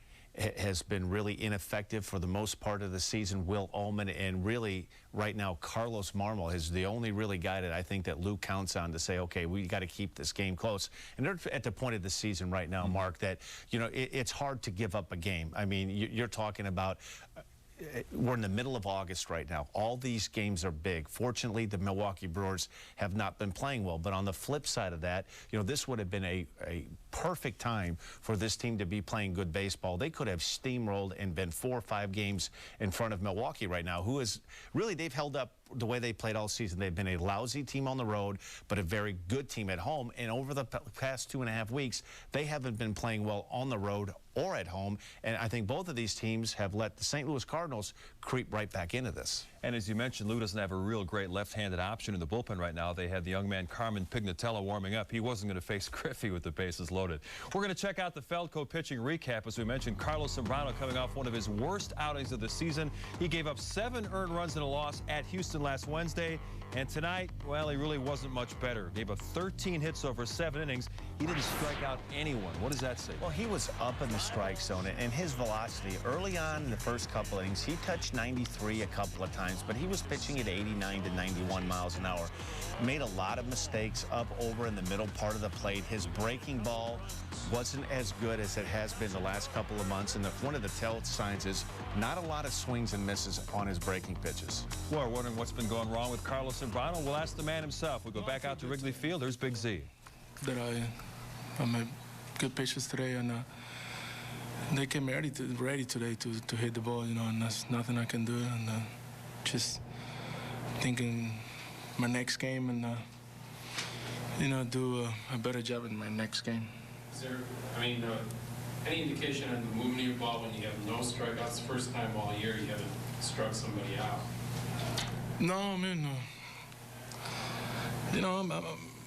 has been really ineffective for the most part of the season. Will Ullman, and really right now Carlos Marmol is the only really guy that I think that Lou counts on to say, okay, we got to keep this game close. And they're at the point of the season right now, Mark, that, you know, it's hard to give up a game. I mean, you're talking about we're in the middle of August right now. All these games are big. Fortunately, the Milwaukee Brewers have not been playing well. But on the flip side of that, you know, this would have been a perfect time for this team to be playing good baseball. They could have steamrolled and been 4 or 5 games in front of Milwaukee right now, who is really, they've held up the way they played all season. They've been a lousy team on the road, but a very good team at home. And over the past 2.5 weeks, they haven't been playing well on the road or at home. And I think both of these teams have let the St. Louis Cardinals creep right back into this. And as you mentioned, Lou doesn't have a real great left-handed option in the bullpen right now. They had the young man Carmen Pignatello warming up. He wasn't going to face Griffey with the bases loaded. We're going to check out the Feldco pitching recap. As we mentioned, Carlos Zambrano coming off one of his worst outings of the season. He gave up 7 earned runs in a loss at Houston last Wednesday. And tonight, well, he really wasn't much better. Gave up 13 hits over 7 innings. He didn't strike out anyone. What does that say? Well, he was up in the strike zone, and his velocity early on in the first couple innings, he touched 93 a couple of times, but he was pitching at 89 to 91 miles an hour. Made a lot of mistakes up over in the middle part of the plate. His breaking ball wasn't as good as it has been the last couple of months, and one of the tell signs is not a lot of swings and misses on his breaking pitches. Well, we're wondering what's been going wrong with Carlos Zambrano. We'll ask the man himself. We go back out to Wrigley Field. There's Big Z. That I made good pitches today, and they came ready today to hit the ball, you know, and there's nothing I can do, and just thinking my next game and you know, do a better job in my next game. Is there, I mean, any indication on the movement of your ball when you have no strikeouts? First time all year you haven't struck somebody out. No, I mean, You know,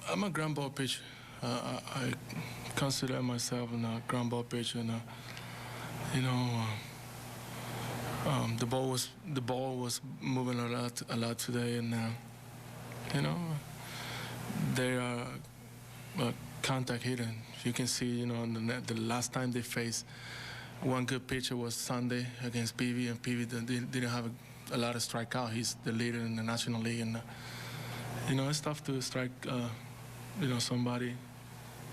I'm a ground ball pitcher. I consider myself a ground ball pitcher, and you know, the ball was moving a lot today, and you know, they are contact hitter. You can see, you know, on the net, the last time they faced, one good pitcher was Sunday against PV, and PV didn't have a lot of strikeout. He's the leader in the National League, and you know, it's tough to strike, you know, somebody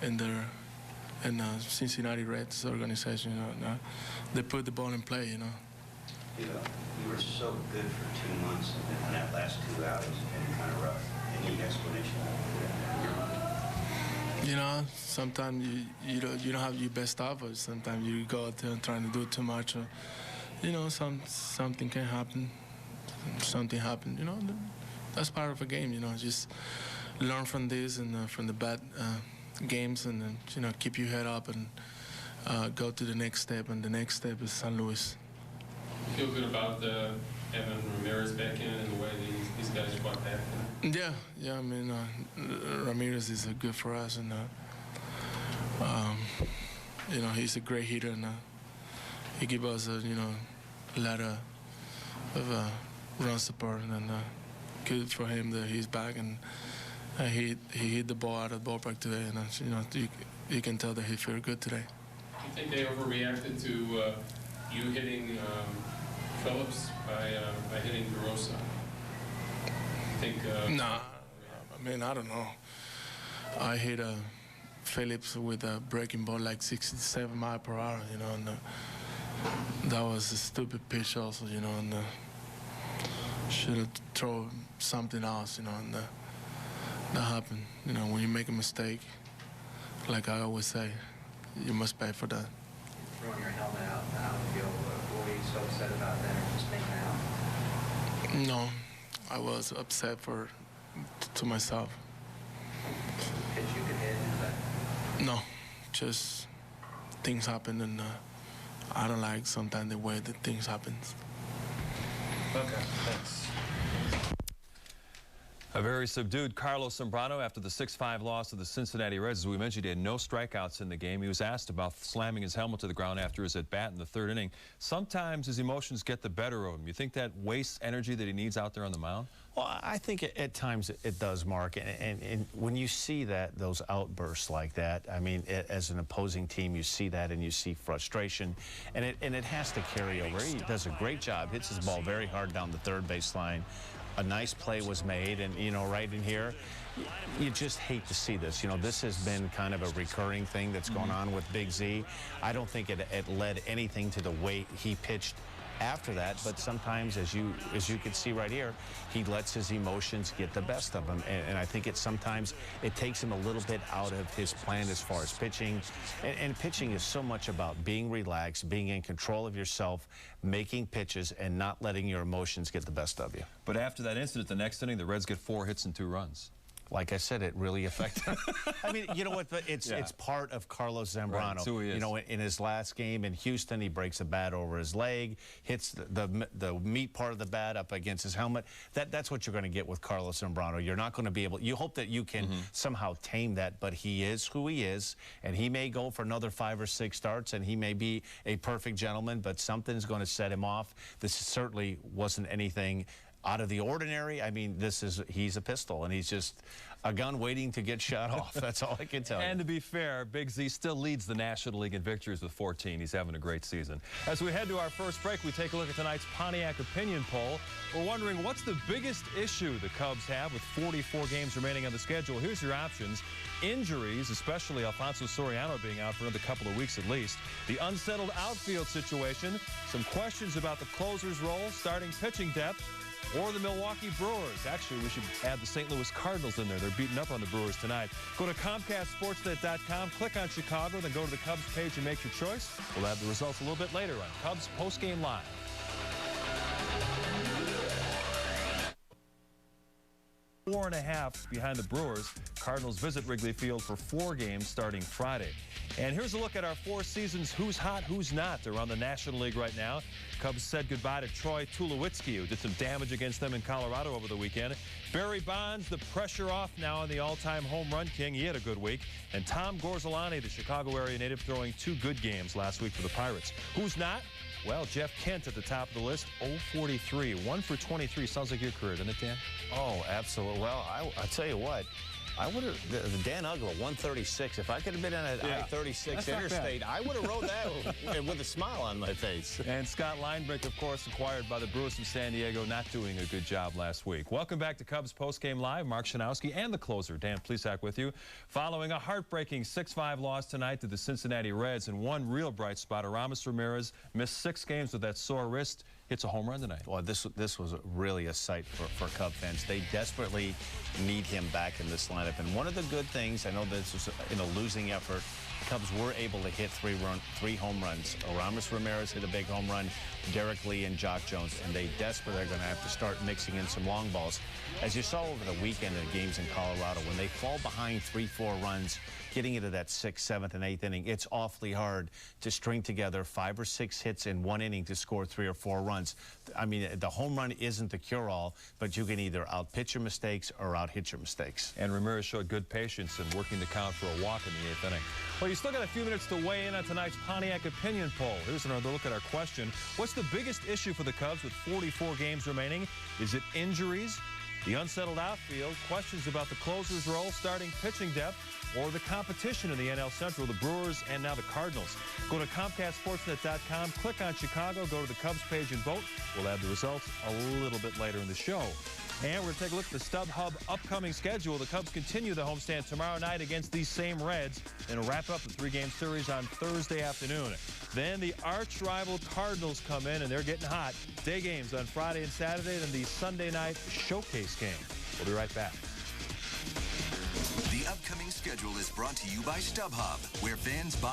in the Cincinnati Reds organization. You know, they put the ball in play. You know. You were so good for 2 months, and that last 2 hours has been kind of rough. Any explanation for that? You know, sometimes you don't have your best offers. Sometimes you go out there trying to do too much. Or, you know, something can happen. Something happened. You know, that's part of a game. You know, just learn from this and from the bad games, and you know, keep your head up and go to the next step. And the next step is St. Louis. You feel good about having Ramirez back in and the way these guys brought back in? Yeah. I mean, Ramirez is good for us, and you know, he's a great hitter, and he gives us you know, a lot of run support, and good for him that he's back, and he hit the ball out of the ballpark today, and you know, you can tell that he feels good today. Do you think they overreacted to you hitting Phillips by hitting DeRosa? I think. Nah, I mean, I don't know. I hit Phillips with a breaking ball like 67 miles per hour, you know, and that was a stupid pitch also, you know, and should have thrown something else, you know, and that happened. You know, when you make a mistake, like I always say, you must pay for that. Throwing your helmet out in the outfield, what were you so upset about that, or just making it out? No, I was upset to myself. Pitch you could hit, is that? No, just things happen, and I don't like sometimes the way that things happen. Okay, thanks. A very subdued Carlos Zambrano after the 6-5 loss to the Cincinnati Reds. As we mentioned, he had no strikeouts in the game. He was asked about slamming his helmet to the ground after his at-bat in the 3rd inning. Sometimes his emotions get the better of him. You think that wastes energy that he needs out there on the mound? Well, I think at times it does, Mark. And when you see those outbursts like that, I mean, as an opposing team, you see that and you see frustration, and it has to carry over. He does a great job, hits his ball very hard down the 3rd baseline. A nice play was made, and you know, right in here, you just hate to see this. You know, this has been kind of a recurring thing that's going on with Big Z. I don't think it led anything to the way he pitched after that, but sometimes, as you can see right here, he lets his emotions get the best of him, and I think sometimes it takes him a little bit out of his plan as far as pitching, and pitching is so much about being relaxed, being in control of yourself, making pitches, and not letting your emotions get the best of you. But after that incident, the next inning, the Reds get 4 hits and 2 runs. Like I said, it really affected. I mean, you know what? It's part of Carlos Zambrano. Right, that's who he is. You know, in his last game in Houston, he breaks a bat over his leg, hits the meat part of the bat up against his helmet. That's what you're going to get with Carlos Zambrano. You're not going to be able. You hope that you can somehow tame that, but he is who he is, and he may go for another 5 or 6 starts, and he may be a perfect gentleman, but something's going to set him off. This certainly wasn't anything out of the ordinary. I mean, he's a pistol, and he's just a gun waiting to get shot off. That's all I can tell you. And to be fair, Big Z still leads the National League in victories with 14. He's having a great season. As we head to our first break, we take a look at tonight's Pontiac Opinion Poll. We're wondering, what's the biggest issue the Cubs have with 44 games remaining on the schedule? Here's your options. Injuries, especially Alfonso Soriano being out for another couple of weeks at least. The unsettled outfield situation. Some questions about the closer's role, starting pitching depth, or the Milwaukee Brewers. Actually, we should add the St. Louis Cardinals in there. They're beating up on the Brewers tonight. Go to ComcastSportsNet.com, click on Chicago, then go to the Cubs page and make your choice. We'll have the results a little bit later on Cubs Postgame Live. 4.5 behind the Brewers. Cardinals visit Wrigley Field for 4 games starting Friday. And here's a look at our 4 seasons who's hot, who's not around the National League right now. Cubs said goodbye to Troy Tulowitzki, who did some damage against them in Colorado over the weekend. Barry Bonds, the pressure off now on the all-time home run king. He had a good week. And Tom Gorzolani, the Chicago area native, throwing 2 good games last week for the Pirates. Who's not? Well, Jeff Kent at the top of the list, 0-43, 1 for 23. Sounds like your career, doesn't it, Dan? Oh, absolutely. Well, I'll tell you what. I would have, the Dan Uggla, 136. If I could have been on an I-36 interstate, I would have rode that with a smile on my face. And Scott Linebrink, of course, acquired by the Brewers from San Diego, not doing a good job last week. Welcome back to Cubs Postgame Live. Mark Shanowski and the closer, Dan Plesac, with you. Following a heartbreaking 6-5 loss tonight to the Cincinnati Reds, and one real bright spot, Aramis Ramirez missed 6 games with that sore wrist. Hits a home run tonight. Well, this was really a sight for Cub fans. They desperately need him back in this lineup. And one of the good things, I know this was in a losing effort, Cubs were able to hit 3 home runs. Aramis Ramirez hit a big home run, Derek Lee and Jock Jones, and they desperately are going to have to start mixing in some long balls. As you saw over the weekend in the games in Colorado, when they fall behind 3-4 runs, getting into that 6th, 7th, and 8th inning, it's awfully hard to string together 5 or 6 hits in 1 inning to score 3 or 4 runs. I mean, the home run isn't the cure-all, but you can either out-pitch your mistakes or out-hit your mistakes. And Ramirez showed good patience in working the count for a walk in the 8th inning. Well, you still got a few minutes to weigh in on tonight's Pontiac Opinion Poll. Here's another look at our question. What's the biggest issue for the Cubs with 44 games remaining? Is it injuries, the unsettled outfield, questions about the closer's role, starting pitching depth, or the competition in the NL Central, the Brewers and now the Cardinals? Go to ComcastSportsNet.com, click on Chicago, go to the Cubs page and vote. We'll have the results a little bit later in the show. And we're going to take a look at the StubHub upcoming schedule. The Cubs continue the homestand tomorrow night against these same Reds and wrap up the 3-game series on Thursday afternoon. Then the arch-rival Cardinals come in, and they're getting hot. Day games on Friday and Saturday, then the Sunday night showcase game. We'll be right back. The upcoming schedule is brought to you by StubHub, where fans buy.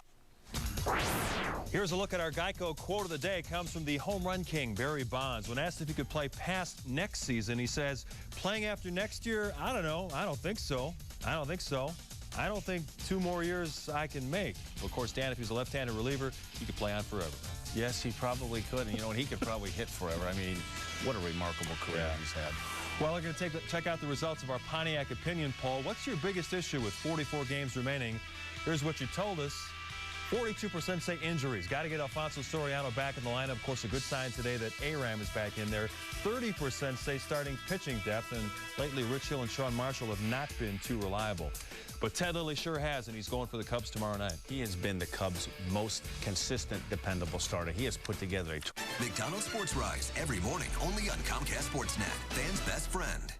Here's a look at our Geico quote of the day. It comes from the home run king, Barry Bonds. When asked if he could play past next season, he says, playing after next year, I don't know. I don't think so. I don't think so. I don't think 2 more years I can make. Well, of course, Dan, if he's a left-handed reliever, he could play on forever. Yes, he probably could. And, you know, and he could probably hit forever. I mean, what a remarkable career he's had. Well, we're going to check out the results of our Pontiac Opinion Poll. What's your biggest issue with 44 games remaining? Here's what you told us. 42% say injuries. Got to get Alfonso Soriano back in the lineup. Of course, a good sign today that Aram is back in there. 30% say starting pitching depth, and lately Rich Hill and Sean Marshall have not been too reliable. But Ted Lilly sure has, and he's going for the Cubs tomorrow night. He has been the Cubs' most consistent, dependable starter. He has put together a... McDonald's Sports Rise every morning, only on Comcast Sportsnet, fans' best friend.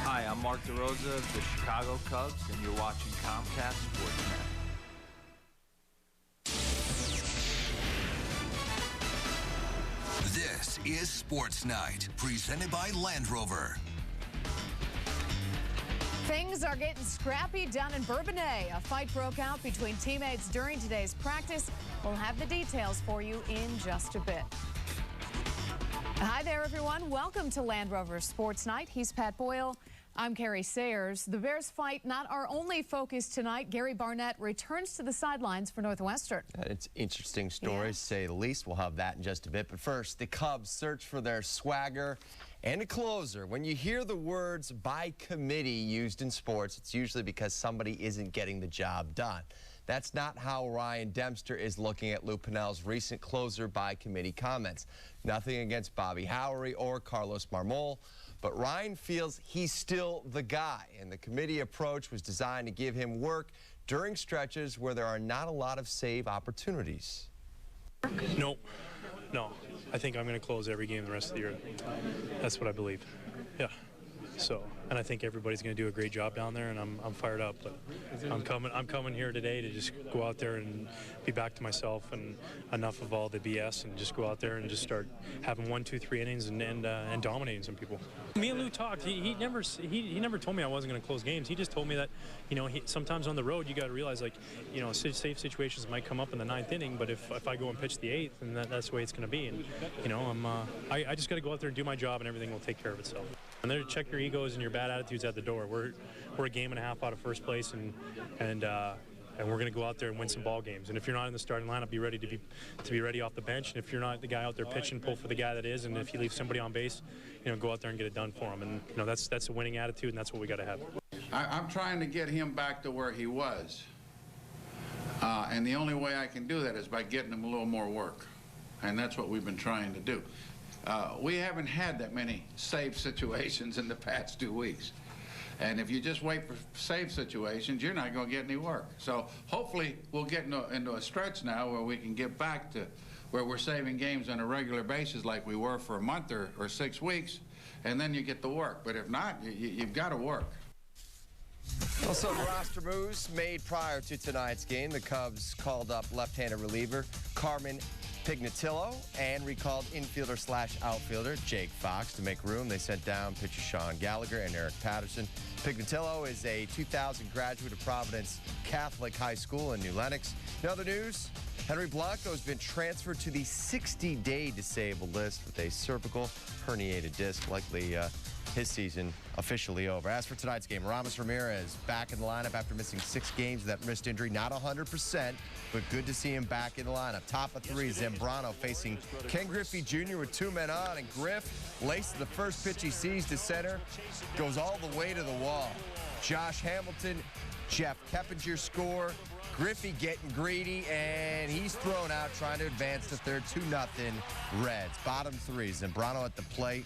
Hi, I'm Mark DeRosa of the Chicago Cubs, and you're watching Comcast Sportsnet. This is Sports Night, presented by Land Rover. Things are getting scrappy down in Bourbonnais. A fight broke out between teammates during today's practice. We'll have the details for you in just a bit. Hi there, everyone. Welcome to Land Rover Sports Night. He's Pat Boyle. I'm Carrie Sayers. The Bears fight not our only focus tonight. Gary Barnett returns to the sidelines for Northwestern. It's interesting story, to say the least. We'll have that in just a bit. But first, the Cubs search for their swagger and a closer. When you hear the words by committee used in sports, it's usually because somebody isn't getting the job done. That's not how Ryan Dempster is looking at Lou Piniell's recent closer by committee comments. Nothing against Bobby Howery or Carlos Marmol, but Ryan feels he's still the guy, and the committee approach was designed to give him work during stretches where there are not a lot of save opportunities. No. I think I'm going to close every game the rest of the year. That's what I believe. Yeah. So and I think everybody's going to do a great job down there, and I'm fired up. But I'm coming here today to just go out there and be back to myself and enough of all the BS, and just go out there and just start having 1, 2, 3 innings and dominating some people. Me and Lou talked. He never told me I wasn't going to close games. He just told me that, you know, sometimes on the road you got to realize, like, you know, safe situations might come up in the 9th inning, but if I go and pitch the 8th, then that's the way it's going to be. And you know, I just got to go out there and do my job, and everything will take care of itself. And there, check your egos and your bad attitudes at the door. We're a game and a half out of first place, and we're going to go out there and win some ball games. And if you're not in the starting lineup, be ready to be ready off the bench. And if you're not the guy out there pitching, pull for the guy that is. And if you leave somebody on base, you know, go out there and get it done for him. And you know, that's a winning attitude, and that's what we got to have. I'm trying to get him back to where he was, and the only way I can do that is by getting him a little more work, and that's what we've been trying to do. We haven't had that many save situations in the past 2 weeks. And if you just wait for save situations, you're not going to get any work. So hopefully we'll get into a stretch now where we can get back to where we're saving games on a regular basis like we were for a month or 6 weeks, and then you get the work. But if not, you've got to work. Also, roster moves made prior to tonight's game. The Cubs called up left-handed reliever Carmen Pignatillo and recalled infielder/outfielder Jake Fox to make room. They sent down pitcher Sean Gallagher and Eric Patterson. Pignatillo is a 2000 graduate of Providence Catholic High School in New Lenox. In other news, Henry Blanco has been transferred to the 60-day disabled list with a cervical herniated disc, likely his season officially over. As for tonight's game, Aramis Ramirez back in the lineup after missing 6 games with that wrist injury. Not 100%, but good to see him back in the lineup. Top of 3, Zambrano facing Ken Griffey Jr. with 2 men on, and Griff laces the first pitch he sees to center, goes all the way to the wall. Josh Hamilton, Jeff Keppinger score. Griffey getting greedy, and he's thrown out trying to advance to third. 2-0 Reds. Bottom 3, Zambrano at the plate.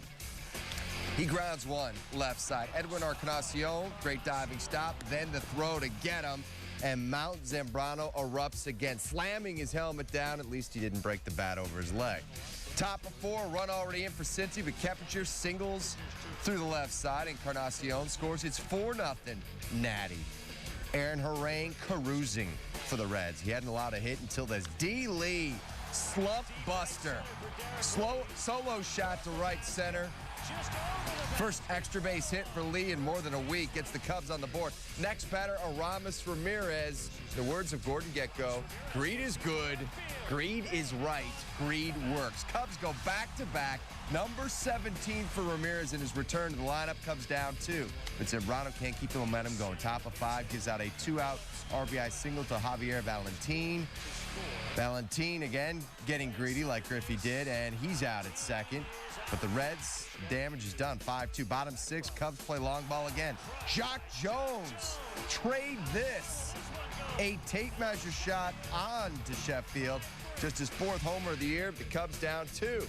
He grounds one left side. Edwin Encarnacion, great diving stop. Then the throw to get him. And Mount Zambrano erupts again, slamming his helmet down. At least he didn't break the bat over his leg. Top of 4, run already in for Cincy, but Keppinger singles through the left side. Encarnacion scores. It's 4-0 Natty. Aaron Harang carousing for the Reds. He hadn't allowed a hit until this D. Lee slump buster. Solo shot to right center. First extra base hit for Lee in more than a week. Gets the Cubs on the board. Next batter, Aramis Ramirez. The words of Gordon Gekko, greed is good, greed is right, greed works. Cubs go back-to-back. Number 17 for Ramirez in his return to the lineup. Cubs down 2. But Zambrano can't keep the momentum going. Top of 5, gives out a 2-out RBI single to Javier Valentin. Valentin, again, getting greedy like Griffey did, and he's out at second. But the Reds, damage is done. 5-2, bottom 6. Cubs play long ball again. Jock Jones, trade this. A tape measure shot on to Sheffield. Just his 4th homer of the year. The Cubs down 2.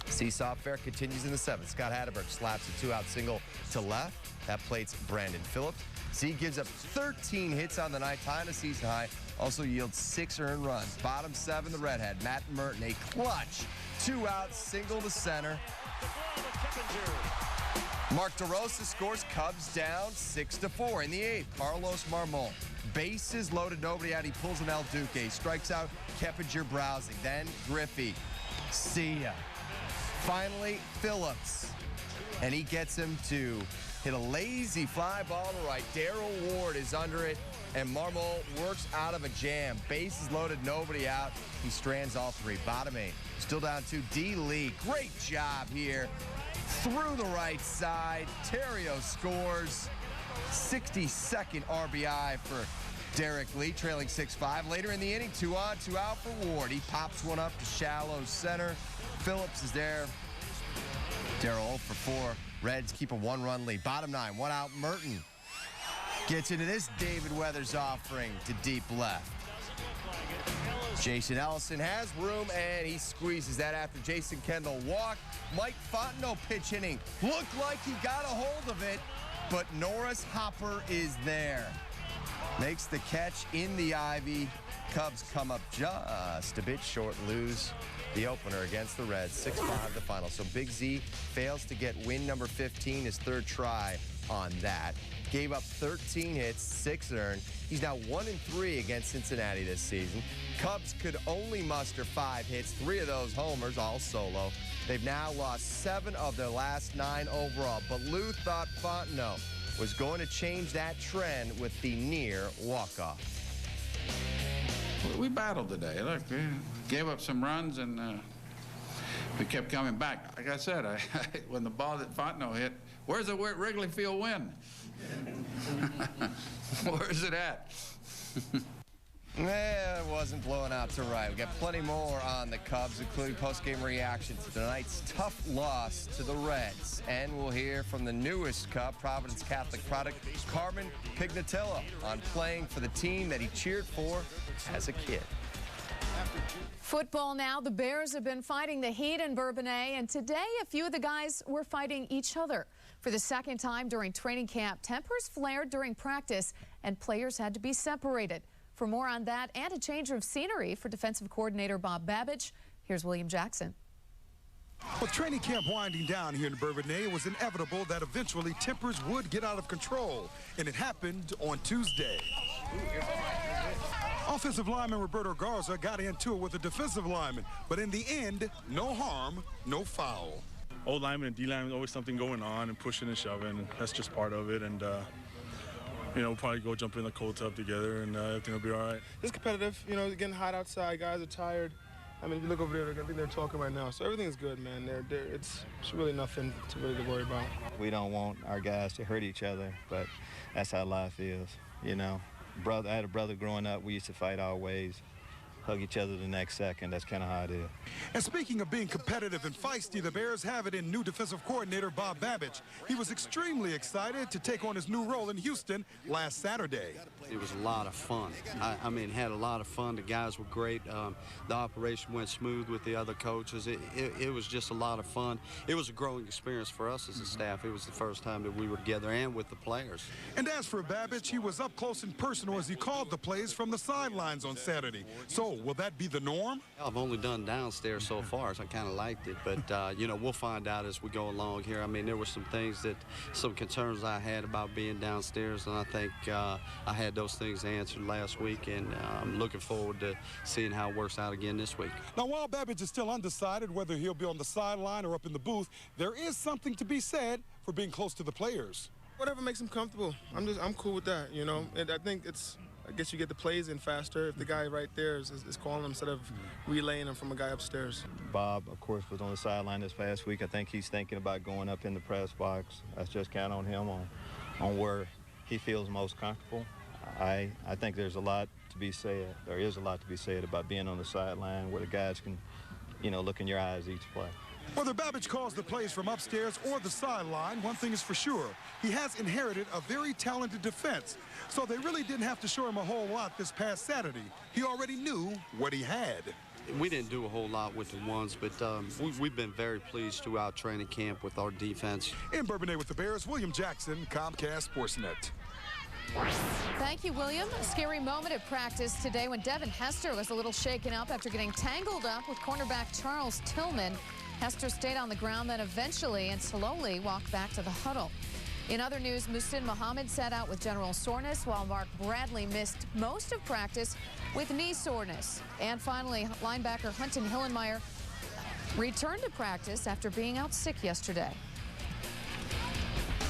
Seesaw affair continues in the 7th. Scott Hatterberg slaps a 2-out single to left. That plates Brandon Phillips. Z gives up 13 hits on the night, tying a season high. Also yields 6 earned runs. Bottom 7, the Redhead, Matt Merton, a clutch 2-out single to center. Mark DeRosa scores. Cubs down 6-4 in the 8th. Carlos Marmol, bases loaded, nobody out. He pulls an El Duque, strikes out Keppinger browsing. Then Griffey, see ya. Finally, Phillips, and he gets him to hit a lazy fly ball to right. Darrell Ward is under it, and Marmol works out of a jam. Bases loaded, nobody out. He strands all 3. Bottom 8, still down 2. D. Lee, great job here. Through the right side, Terrio scores. 62nd RBI for Derek Lee, trailing 6-5. Later in the inning, 2 on, 2 out for Ward. He pops one up to shallow center. Phillips is there. Darrell 0 for 4. Reds keep a 1-run lead. Bottom 9, 1 out. Merton gets into this David Weathers offering to deep left. Jason Ellison has room, and he squeezes that after Jason Kendall walked. Mike Fontenot pitch hitting. Looked like he got a hold of it, but Norris Hopper is there. Makes the catch in the ivy. Cubs come up just a bit short, lose the opener against the Reds, 6-5 the final. So Big Z fails to get win number 15, his third try on that. Gave up 13 hits, 6 earned. He's now 1-3 against Cincinnati this season. Cubs could only muster 5 hits, 3 of those homers, all solo. They've now lost 7 of their last 9 overall. But Lou thought Fontenot was going to change that trend with the near walk-off. We battled today. Look, we gave up some runs, and we kept coming back. Like I said, when the ball that Fontenot hit, where's the Wrigley Field win? Where's it at? It wasn't blowing out to right. We got plenty more on the Cubs, including post-game reaction to tonight's tough loss to the Reds. And we'll hear from the newest Cub, Providence Catholic product, Carmen Pignatello, on playing for the team that he cheered for as a kid. Football now. The Bears have been fighting the Heat in Bourbonnais, and today a few of the guys were fighting each other. For the second time during training camp, tempers flared during practice, and players had to be separated. For more on that and a change of scenery for defensive coordinator Bob Babich, here's William Jackson. With training camp winding down here in Bourbonnais, it was inevitable that eventually tempers would get out of control, and it happened on Tuesday. Offensive lineman Roberto Garza got into it with a defensive lineman, but in the end, no harm, no foul. Old lineman and D lineman, always something going on and pushing and shoving, and that's just part of it. And you know, we'll probably go jump in the cold tub together, and everything will be all right. It's competitive. You know, it's getting hot outside. Guys are tired. I mean, if you look over there, I think they're talking right now. So everything is good, man. It's really nothing to really worry about. We don't want our guys to hurt each other, but that's how life is, you know. I had a brother growing up. We used to fight our ways, hug each other the next second. That's kind of how it is. And speaking of being competitive and feisty, the Bears have it in new defensive coordinator Bob Babich. He was extremely excited to take on his new role in Houston last Saturday. It was a lot of fun. I mean, had a lot of fun. The guys were great. The operation went smooth with the other coaches. It was just a lot of fun. It was a growing experience for us as a staff. It was the first time that we were together and with the players. And as for Babich, he was up close and personal as he called the plays from the sidelines on Saturday. So will that be the norm? I've only done downstairs so far, so I kind of liked it. But, you know, we'll find out as we go along here. I mean, there were some things some concerns I had about being downstairs, and I think I had those things answered last week, and I'm looking forward to seeing how it works out again this week. Now, while Babich is still undecided whether he'll be on the sideline or up in the booth, there is something to be said for being close to the players. Whatever makes them comfortable. I'm cool with that, you know. And I think I guess you get the plays in faster if the guy right there is calling them instead of relaying them from a guy upstairs. Bob, of course, was on the sideline this past week. I think he's thinking about going up in the press box. That's just kind of on him on where he feels most comfortable. I think there's a lot to be said. There is a lot to be said about being on the sideline where the guys can, you know, look in your eyes each play. Whether Babich calls the plays from upstairs or the sideline, one thing is for sure. He has inherited a very talented defense, so they really didn't have to show him a whole lot this past Saturday. He already knew what he had. We didn't do a whole lot with the ones, but we've been very pleased throughout training camp with our defense. In Bourbonnais with the Bears, William Jackson, Comcast Sportsnet. Thank you, William. A scary moment at practice today when Devin Hester was a little shaken up after getting tangled up with cornerback Charles Tillman. Hester stayed on the ground, then eventually and slowly walked back to the huddle. In other news, Muhsin Muhammad sat out with general soreness, while Mark Bradley missed most of practice with knee soreness. And finally, linebacker Hunton Hillenmeyer returned to practice after being out sick yesterday.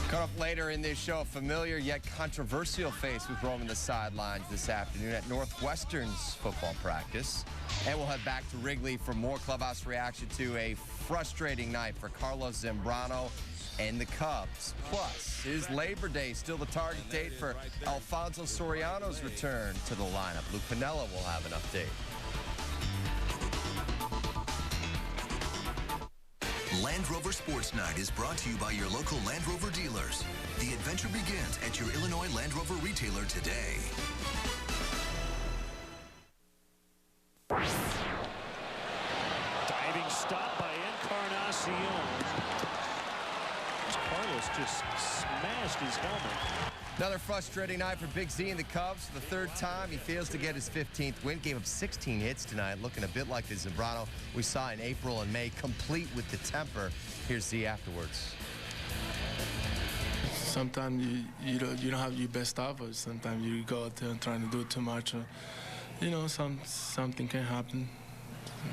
Coming up later in this show, a familiar yet controversial face was roaming the sidelines this afternoon at Northwestern's football practice. And we'll head back to Wrigley for more clubhouse reaction to a frustrating night for Carlos Zambrano and the Cubs. Plus, is Labor Day still the target date for Alfonso Soriano's return to the lineup? Lou Piniella will have an update. Land Rover Sports Night is brought to you by your local Land Rover dealers. The adventure begins at your Illinois Land Rover retailer today. Diving stop by Encarnacion. Carlos just smashed his helmet. Another frustrating night for Big Z and the Cubs. For the third time, he fails to get his 15th win. Gave up 16 hits tonight, looking a bit like the Zambrano we saw in April and May, complete with the temper. Here's Z afterwards. Sometimes you don't have your best offers. Sometimes you go out there trying to do too much. You know, something can happen.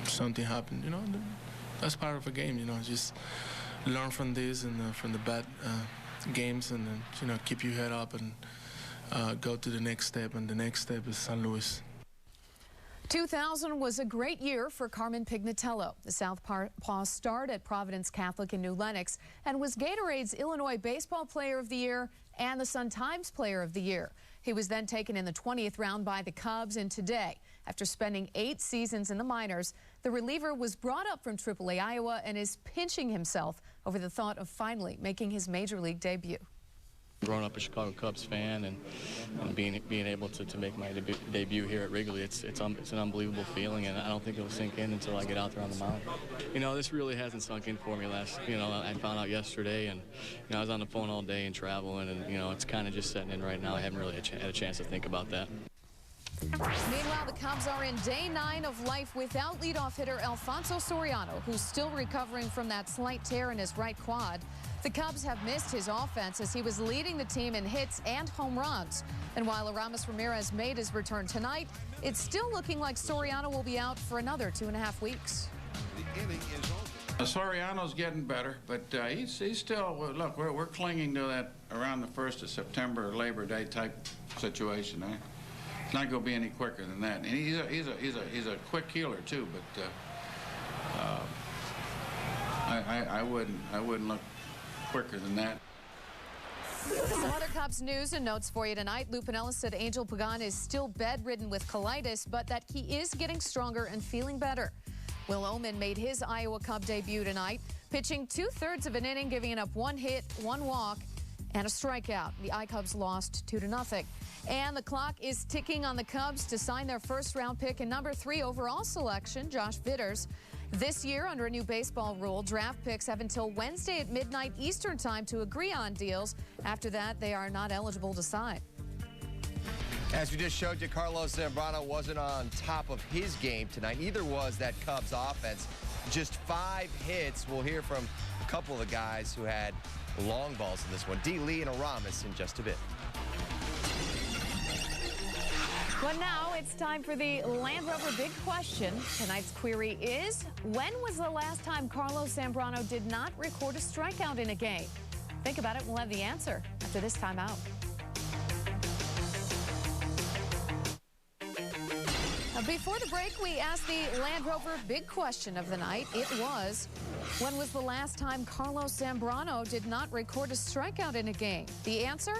Something happened. You know, that's part of a game. You know, just learn from this and from the bad games, and you know, keep your head up and go to the next step. And the next step is St. Louis. 2000 was a great year for Carmen Pignatello. The Southpaw starred at Providence Catholic in New Lenox and was Gatorade's Illinois Baseball Player of the Year and the Sun-Times Player of the Year. He was then taken in the 20th round by the Cubs, and today, after spending 8 seasons in the minors, the reliever was brought up from AAA Iowa and is pinching himself over the thought of finally making his major league debut. Growing up a Chicago Cubs fan and being able to make my debut here at Wrigley, it's an unbelievable feeling, and I don't think it'll sink in until I get out there on the mound. You know, this really hasn't sunk in for me I found out yesterday, and I was on the phone all day and traveling, and it's kind of just setting in right now. I haven't really had a chance to think about that. Meanwhile, the Cubs are in day 9 of life without leadoff hitter Alfonso Soriano, who's still recovering from that slight tear in his right quad. The Cubs have missed his offense as he was leading the team in hits and home runs. And while Aramis Ramirez made his return tonight, it's still looking like Soriano will be out for another 2.5 weeks. Soriano's getting better, but he's still, look, we're clinging to that around the 1st of September, Labor Day type situation. It's not going to be any quicker than that. And he's a quick healer too, but I wouldn't look quicker than that. Some other Cubs news and notes for you tonight. Lou Piniella said Angel Pagan is still bedridden with colitis, but that he is getting stronger and feeling better. Will Oman made his Iowa Cub debut tonight, pitching 2/3 of an inning, giving up 1 hit, 1 walk, and a strikeout. The I-Cubs lost 2-0. And the clock is ticking on the Cubs to sign their first-round pick and number 3 overall selection, Josh Vitters. This year, under a new baseball rule, draft picks have until Wednesday at midnight Eastern time to agree on deals. After that, they are not eligible to sign. As we just showed you, Carlos Zambrano wasn't on top of his game tonight. Neither was that Cubs offense. Just 5 hits. We'll hear from a couple of the guys who had long balls in this one. D. Lee and Aramis in just a bit. Well, now it's time for the Land Rover Big Question. Tonight's query is, when was the last time Carlos Zambrano did not record a strikeout in a game? Think about it. We'll have the answer after this timeout. Before the break, we asked the Land Rover Big Question of the night. It was, when was the last time Carlos Zambrano did not record a strikeout in a game? The answer?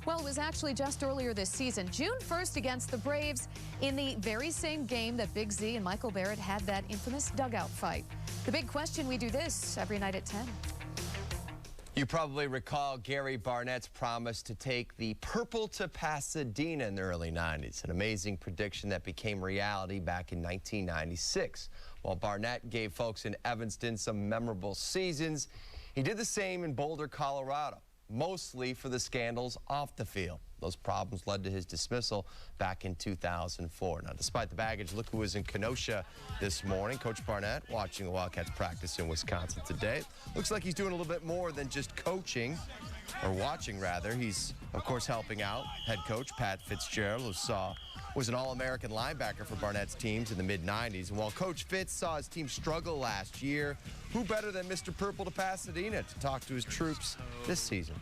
Well, it was actually just earlier this season, June 1st against the Braves, in the very same game that Big Z and Michael Barrett had that infamous dugout fight. The Big Question, we do this every night at 10. You probably recall Gary Barnett's promise to take the purple to Pasadena in the early 90s, an amazing prediction that became reality back in 1996. While Barnett gave folks in Evanston some memorable seasons, he did the same in Boulder, Colorado, mostly for the scandals off the field. Those problems led to his dismissal back in 2004. Now, despite the baggage, look who was in Kenosha this morning. Coach Barnett watching the Wildcats practice in Wisconsin today. Looks like he's doing a little bit more than just coaching, or watching rather. He's, of course, helping out head coach Pat Fitzgerald, who was an All-American linebacker for Barnett's teams in the mid-90s. And while Coach Fitz saw his team struggle last year, who better than Mr. Purple to Pasadena to talk to his troops this season?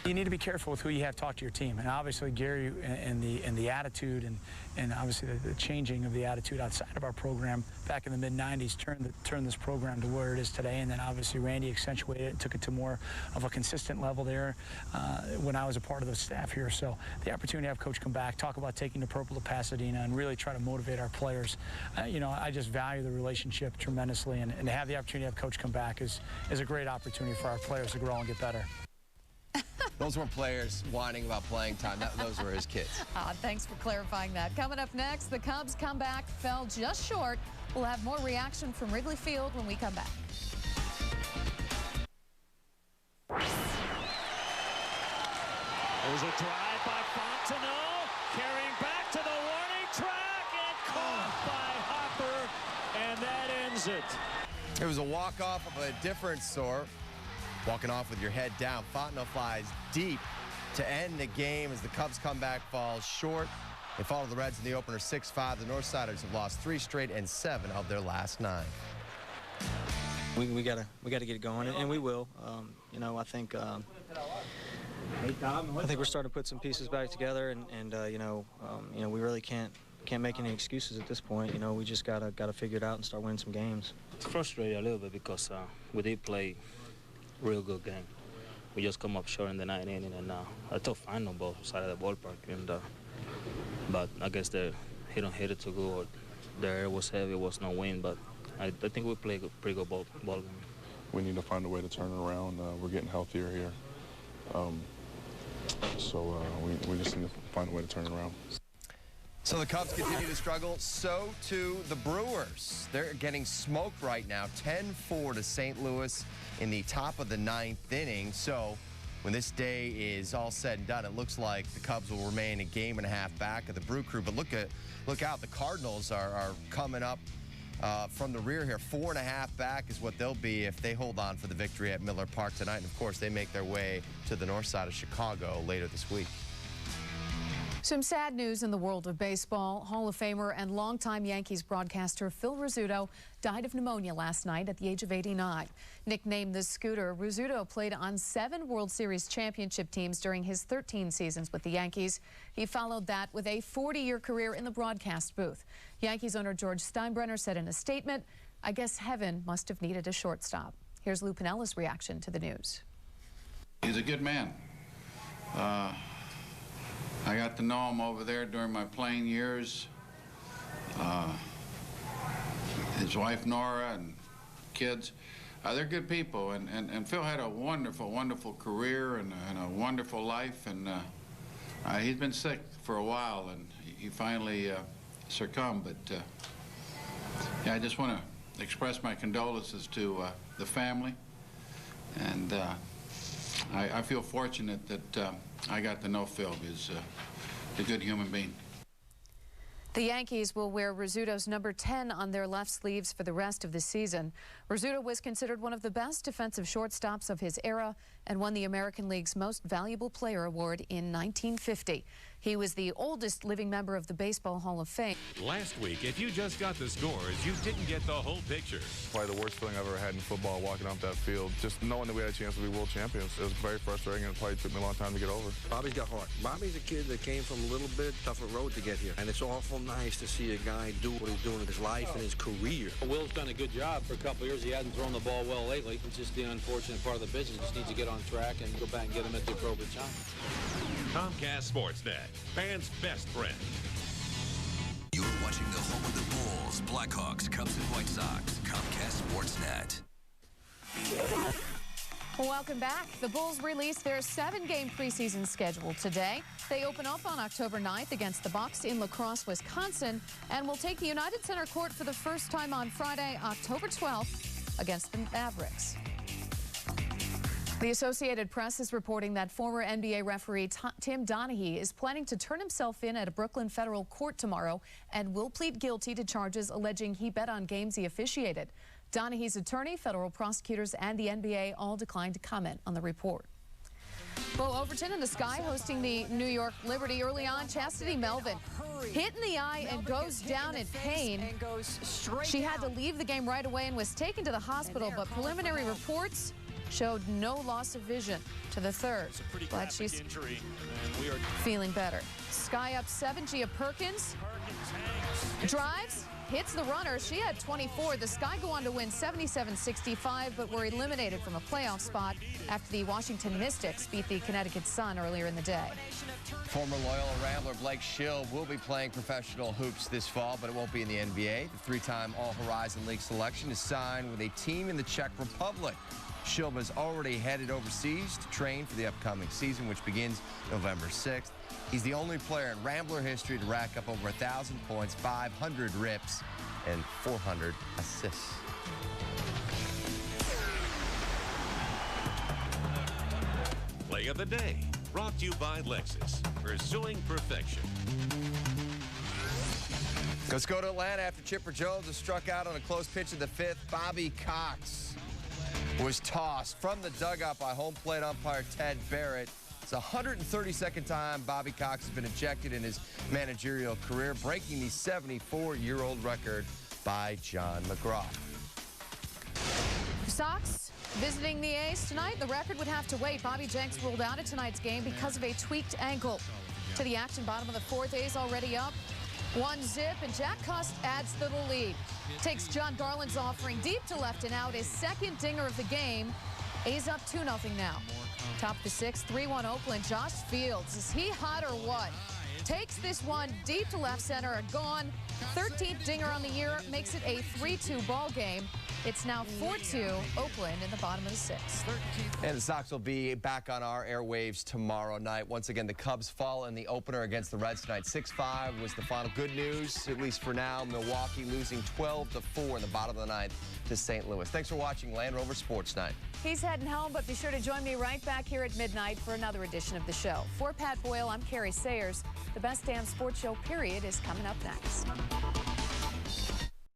You need to be careful with who you have talk to your team, and obviously Gary and the attitude and obviously the changing of the attitude outside of our program back in the mid-90s turned this program to where it is today, and then obviously Randy accentuated it and took it to more of a consistent level there when I was a part of the staff here. So the opportunity to have Coach come back, talk about taking the purple to Pasadena and really try to motivate our players, I just value the relationship tremendously, and to have the opportunity to have Coach come back is a great opportunity for our players to grow and get better. Those weren't players whining about playing time. Those were his kids. Thanks for clarifying that. Coming up next, the Cubs comeback fell just short. We'll have more reaction from Wrigley Field when we come back. There's a drive by Fontenot, carrying back to the warning track, and caught by Hopper, and that ends it. It was a walk-off of a different sort. Walking off with your head down. Fontenot flies deep to end the game as the Cubs comeback falls short. They follow the Reds in the opener 6-5. The Northsiders have lost 3 straight and 7 of their last 9. We gotta get it going, and we will. You know, I think we're starting to put some pieces back together, and you know, we really can't make any excuses at this point. You know, we just gotta figure it out and start winning some games. It's frustrating a little bit because we did play a real good game. We just come up short in the 9th inning, and a tough find on both sides of the ballpark. And but I guess he don't hit it too good, or the air was heavy, it was no wind. But I think we played a pretty good ball game. We need to find a way to turn it around. We're getting healthier here. So we just need to find a way to turn it around. So the Cubs continue to struggle. So too the Brewers. They're getting smoked right now. 10-4 to St. Louis in the top of the 9th inning. So when this day is all said and done, it looks like the Cubs will remain a game and a half back of the Brew Crew. But look out, the Cardinals are coming up from the rear here. 4.5 back is what they'll be if they hold on for the victory at Miller Park tonight. And of course, they make their way to the north side of Chicago later this week. Some sad news in the world of baseball. Hall of Famer and longtime Yankees broadcaster Phil Rizzuto died of pneumonia last night at the age of 89. Nicknamed the Scooter, Rizzuto played on 7 World Series championship teams during his 13 seasons with the Yankees. He followed that with a 40-year career in the broadcast booth. Yankees owner George Steinbrenner said in a statement, "I guess heaven must have needed a shortstop." Here's Lou Pinella's reaction to the news. He's a good man. I got to know him over there during my playing years. His wife Nora and kids, they're good people. And Phil had a wonderful, wonderful career and a wonderful life. And he's been sick for a while, and he finally succumbed. But yeah, I just want to express my condolences to the family. And I feel fortunate that I got to know Phil. He's a good human being. The Yankees will wear Rizzuto's number 10 on their left sleeves for the rest of the season. Rizzuto was considered one of the best defensive shortstops of his era and won the American League's Most Valuable Player Award in 1950. He was the oldest living member of the Baseball Hall of Fame. Last week, if you just got the scores, you didn't get the whole picture. Probably the worst feeling I've ever had in football, walking off that field. Just knowing that we had a chance to be world champions. It was very frustrating, and it probably took me a long time to get over. Bobby's got heart. Bobby's a kid that came from a little bit tougher road to get here. And it's awful nice to see a guy do what he's doing in his life and his career. Will's done a good job for a couple of years. He hasn't thrown the ball well lately. It's just the unfortunate part of the business. Just needs to get on track and go back and get him at the appropriate time. Comcast Sportsnet, fans' best friend. You're watching the home of the Bulls, Blackhawks, Cubs, and White Sox. Comcast Sportsnet. Welcome back. The Bulls released their 7-game preseason schedule today. They open up on October 9th against the Bucks in La Crosse, Wisconsin, and will take the United Center court for the first time on Friday, October 12th, against the Mavericks. The Associated Press is reporting that former NBA referee Tim Donaghy is planning to turn himself in at a Brooklyn federal court tomorrow and will plead guilty to charges alleging he bet on games he officiated. Donaghy's attorney, federal prosecutors, and the NBA all declined to comment on the report. Bo Overton and the Sky hosting the New York Liberty. Early on, Chastity Melvin hit in the eye and goes down in pain. She had to leave the game right away and was taken to the hospital, but preliminary reports showed no loss of vision to the third. Glad she's feeling better. Sky up 7. Gia Perkins drives, hits the runner. She had 24. The Sky go on to win 77-65, but were eliminated from a playoff spot after the Washington Mystics beat the Connecticut Sun earlier in the day. Former Loyola Rambler Blake Schill will be playing professional hoops this fall, but it won't be in the NBA. The 3-time All-Horizon League selection is signed with a team in the Czech Republic. Schill has already headed overseas to train for the upcoming season, which begins November 6th. He's the only player in Rambler history to rack up over 1,000 points, 500 rips, and 400 assists. Play of the day. Brought to you by Lexus, pursuing perfection. Let's go to Atlanta after Chipper Jones was struck out on a close pitch in the 5th. Bobby Cox was tossed from the dugout by home plate umpire Ted Barrett. It's the 132nd time Bobby Cox has been ejected in his managerial career, breaking the 74-year-old record by John McGraw. Sox visiting the A's tonight. The record would have to wait. Bobby Jenks ruled out of tonight's game because of a tweaked ankle. To the action, bottom of the 4th, A's already up 1-0, and Jack Cust adds to the lead. Takes John Garland's offering deep to left and out, his second dinger of the game. A's up 2-0 now. Top of the 6th, 3-1 Oakland. Josh Fields, is he hot or what? Takes this one deep to left center and gone. 13th dinger on the year, makes it a 3-2 ball game. It's now 4-2 Oakland in the bottom of the 6th. And the Sox will be back on our airwaves tomorrow night. Once again, the Cubs fall in the opener against the Reds tonight. 6-5 was the final. Good news, at least for now. Milwaukee losing 12-4 in the bottom of the 9th to St. Louis. Thanks for watching Land Rover Sports Night. He's heading home, but be sure to join me right back here at midnight for another edition of the show. For Pat Boyle, I'm Carrie Sayers. The best damn sports show, period, is coming up next.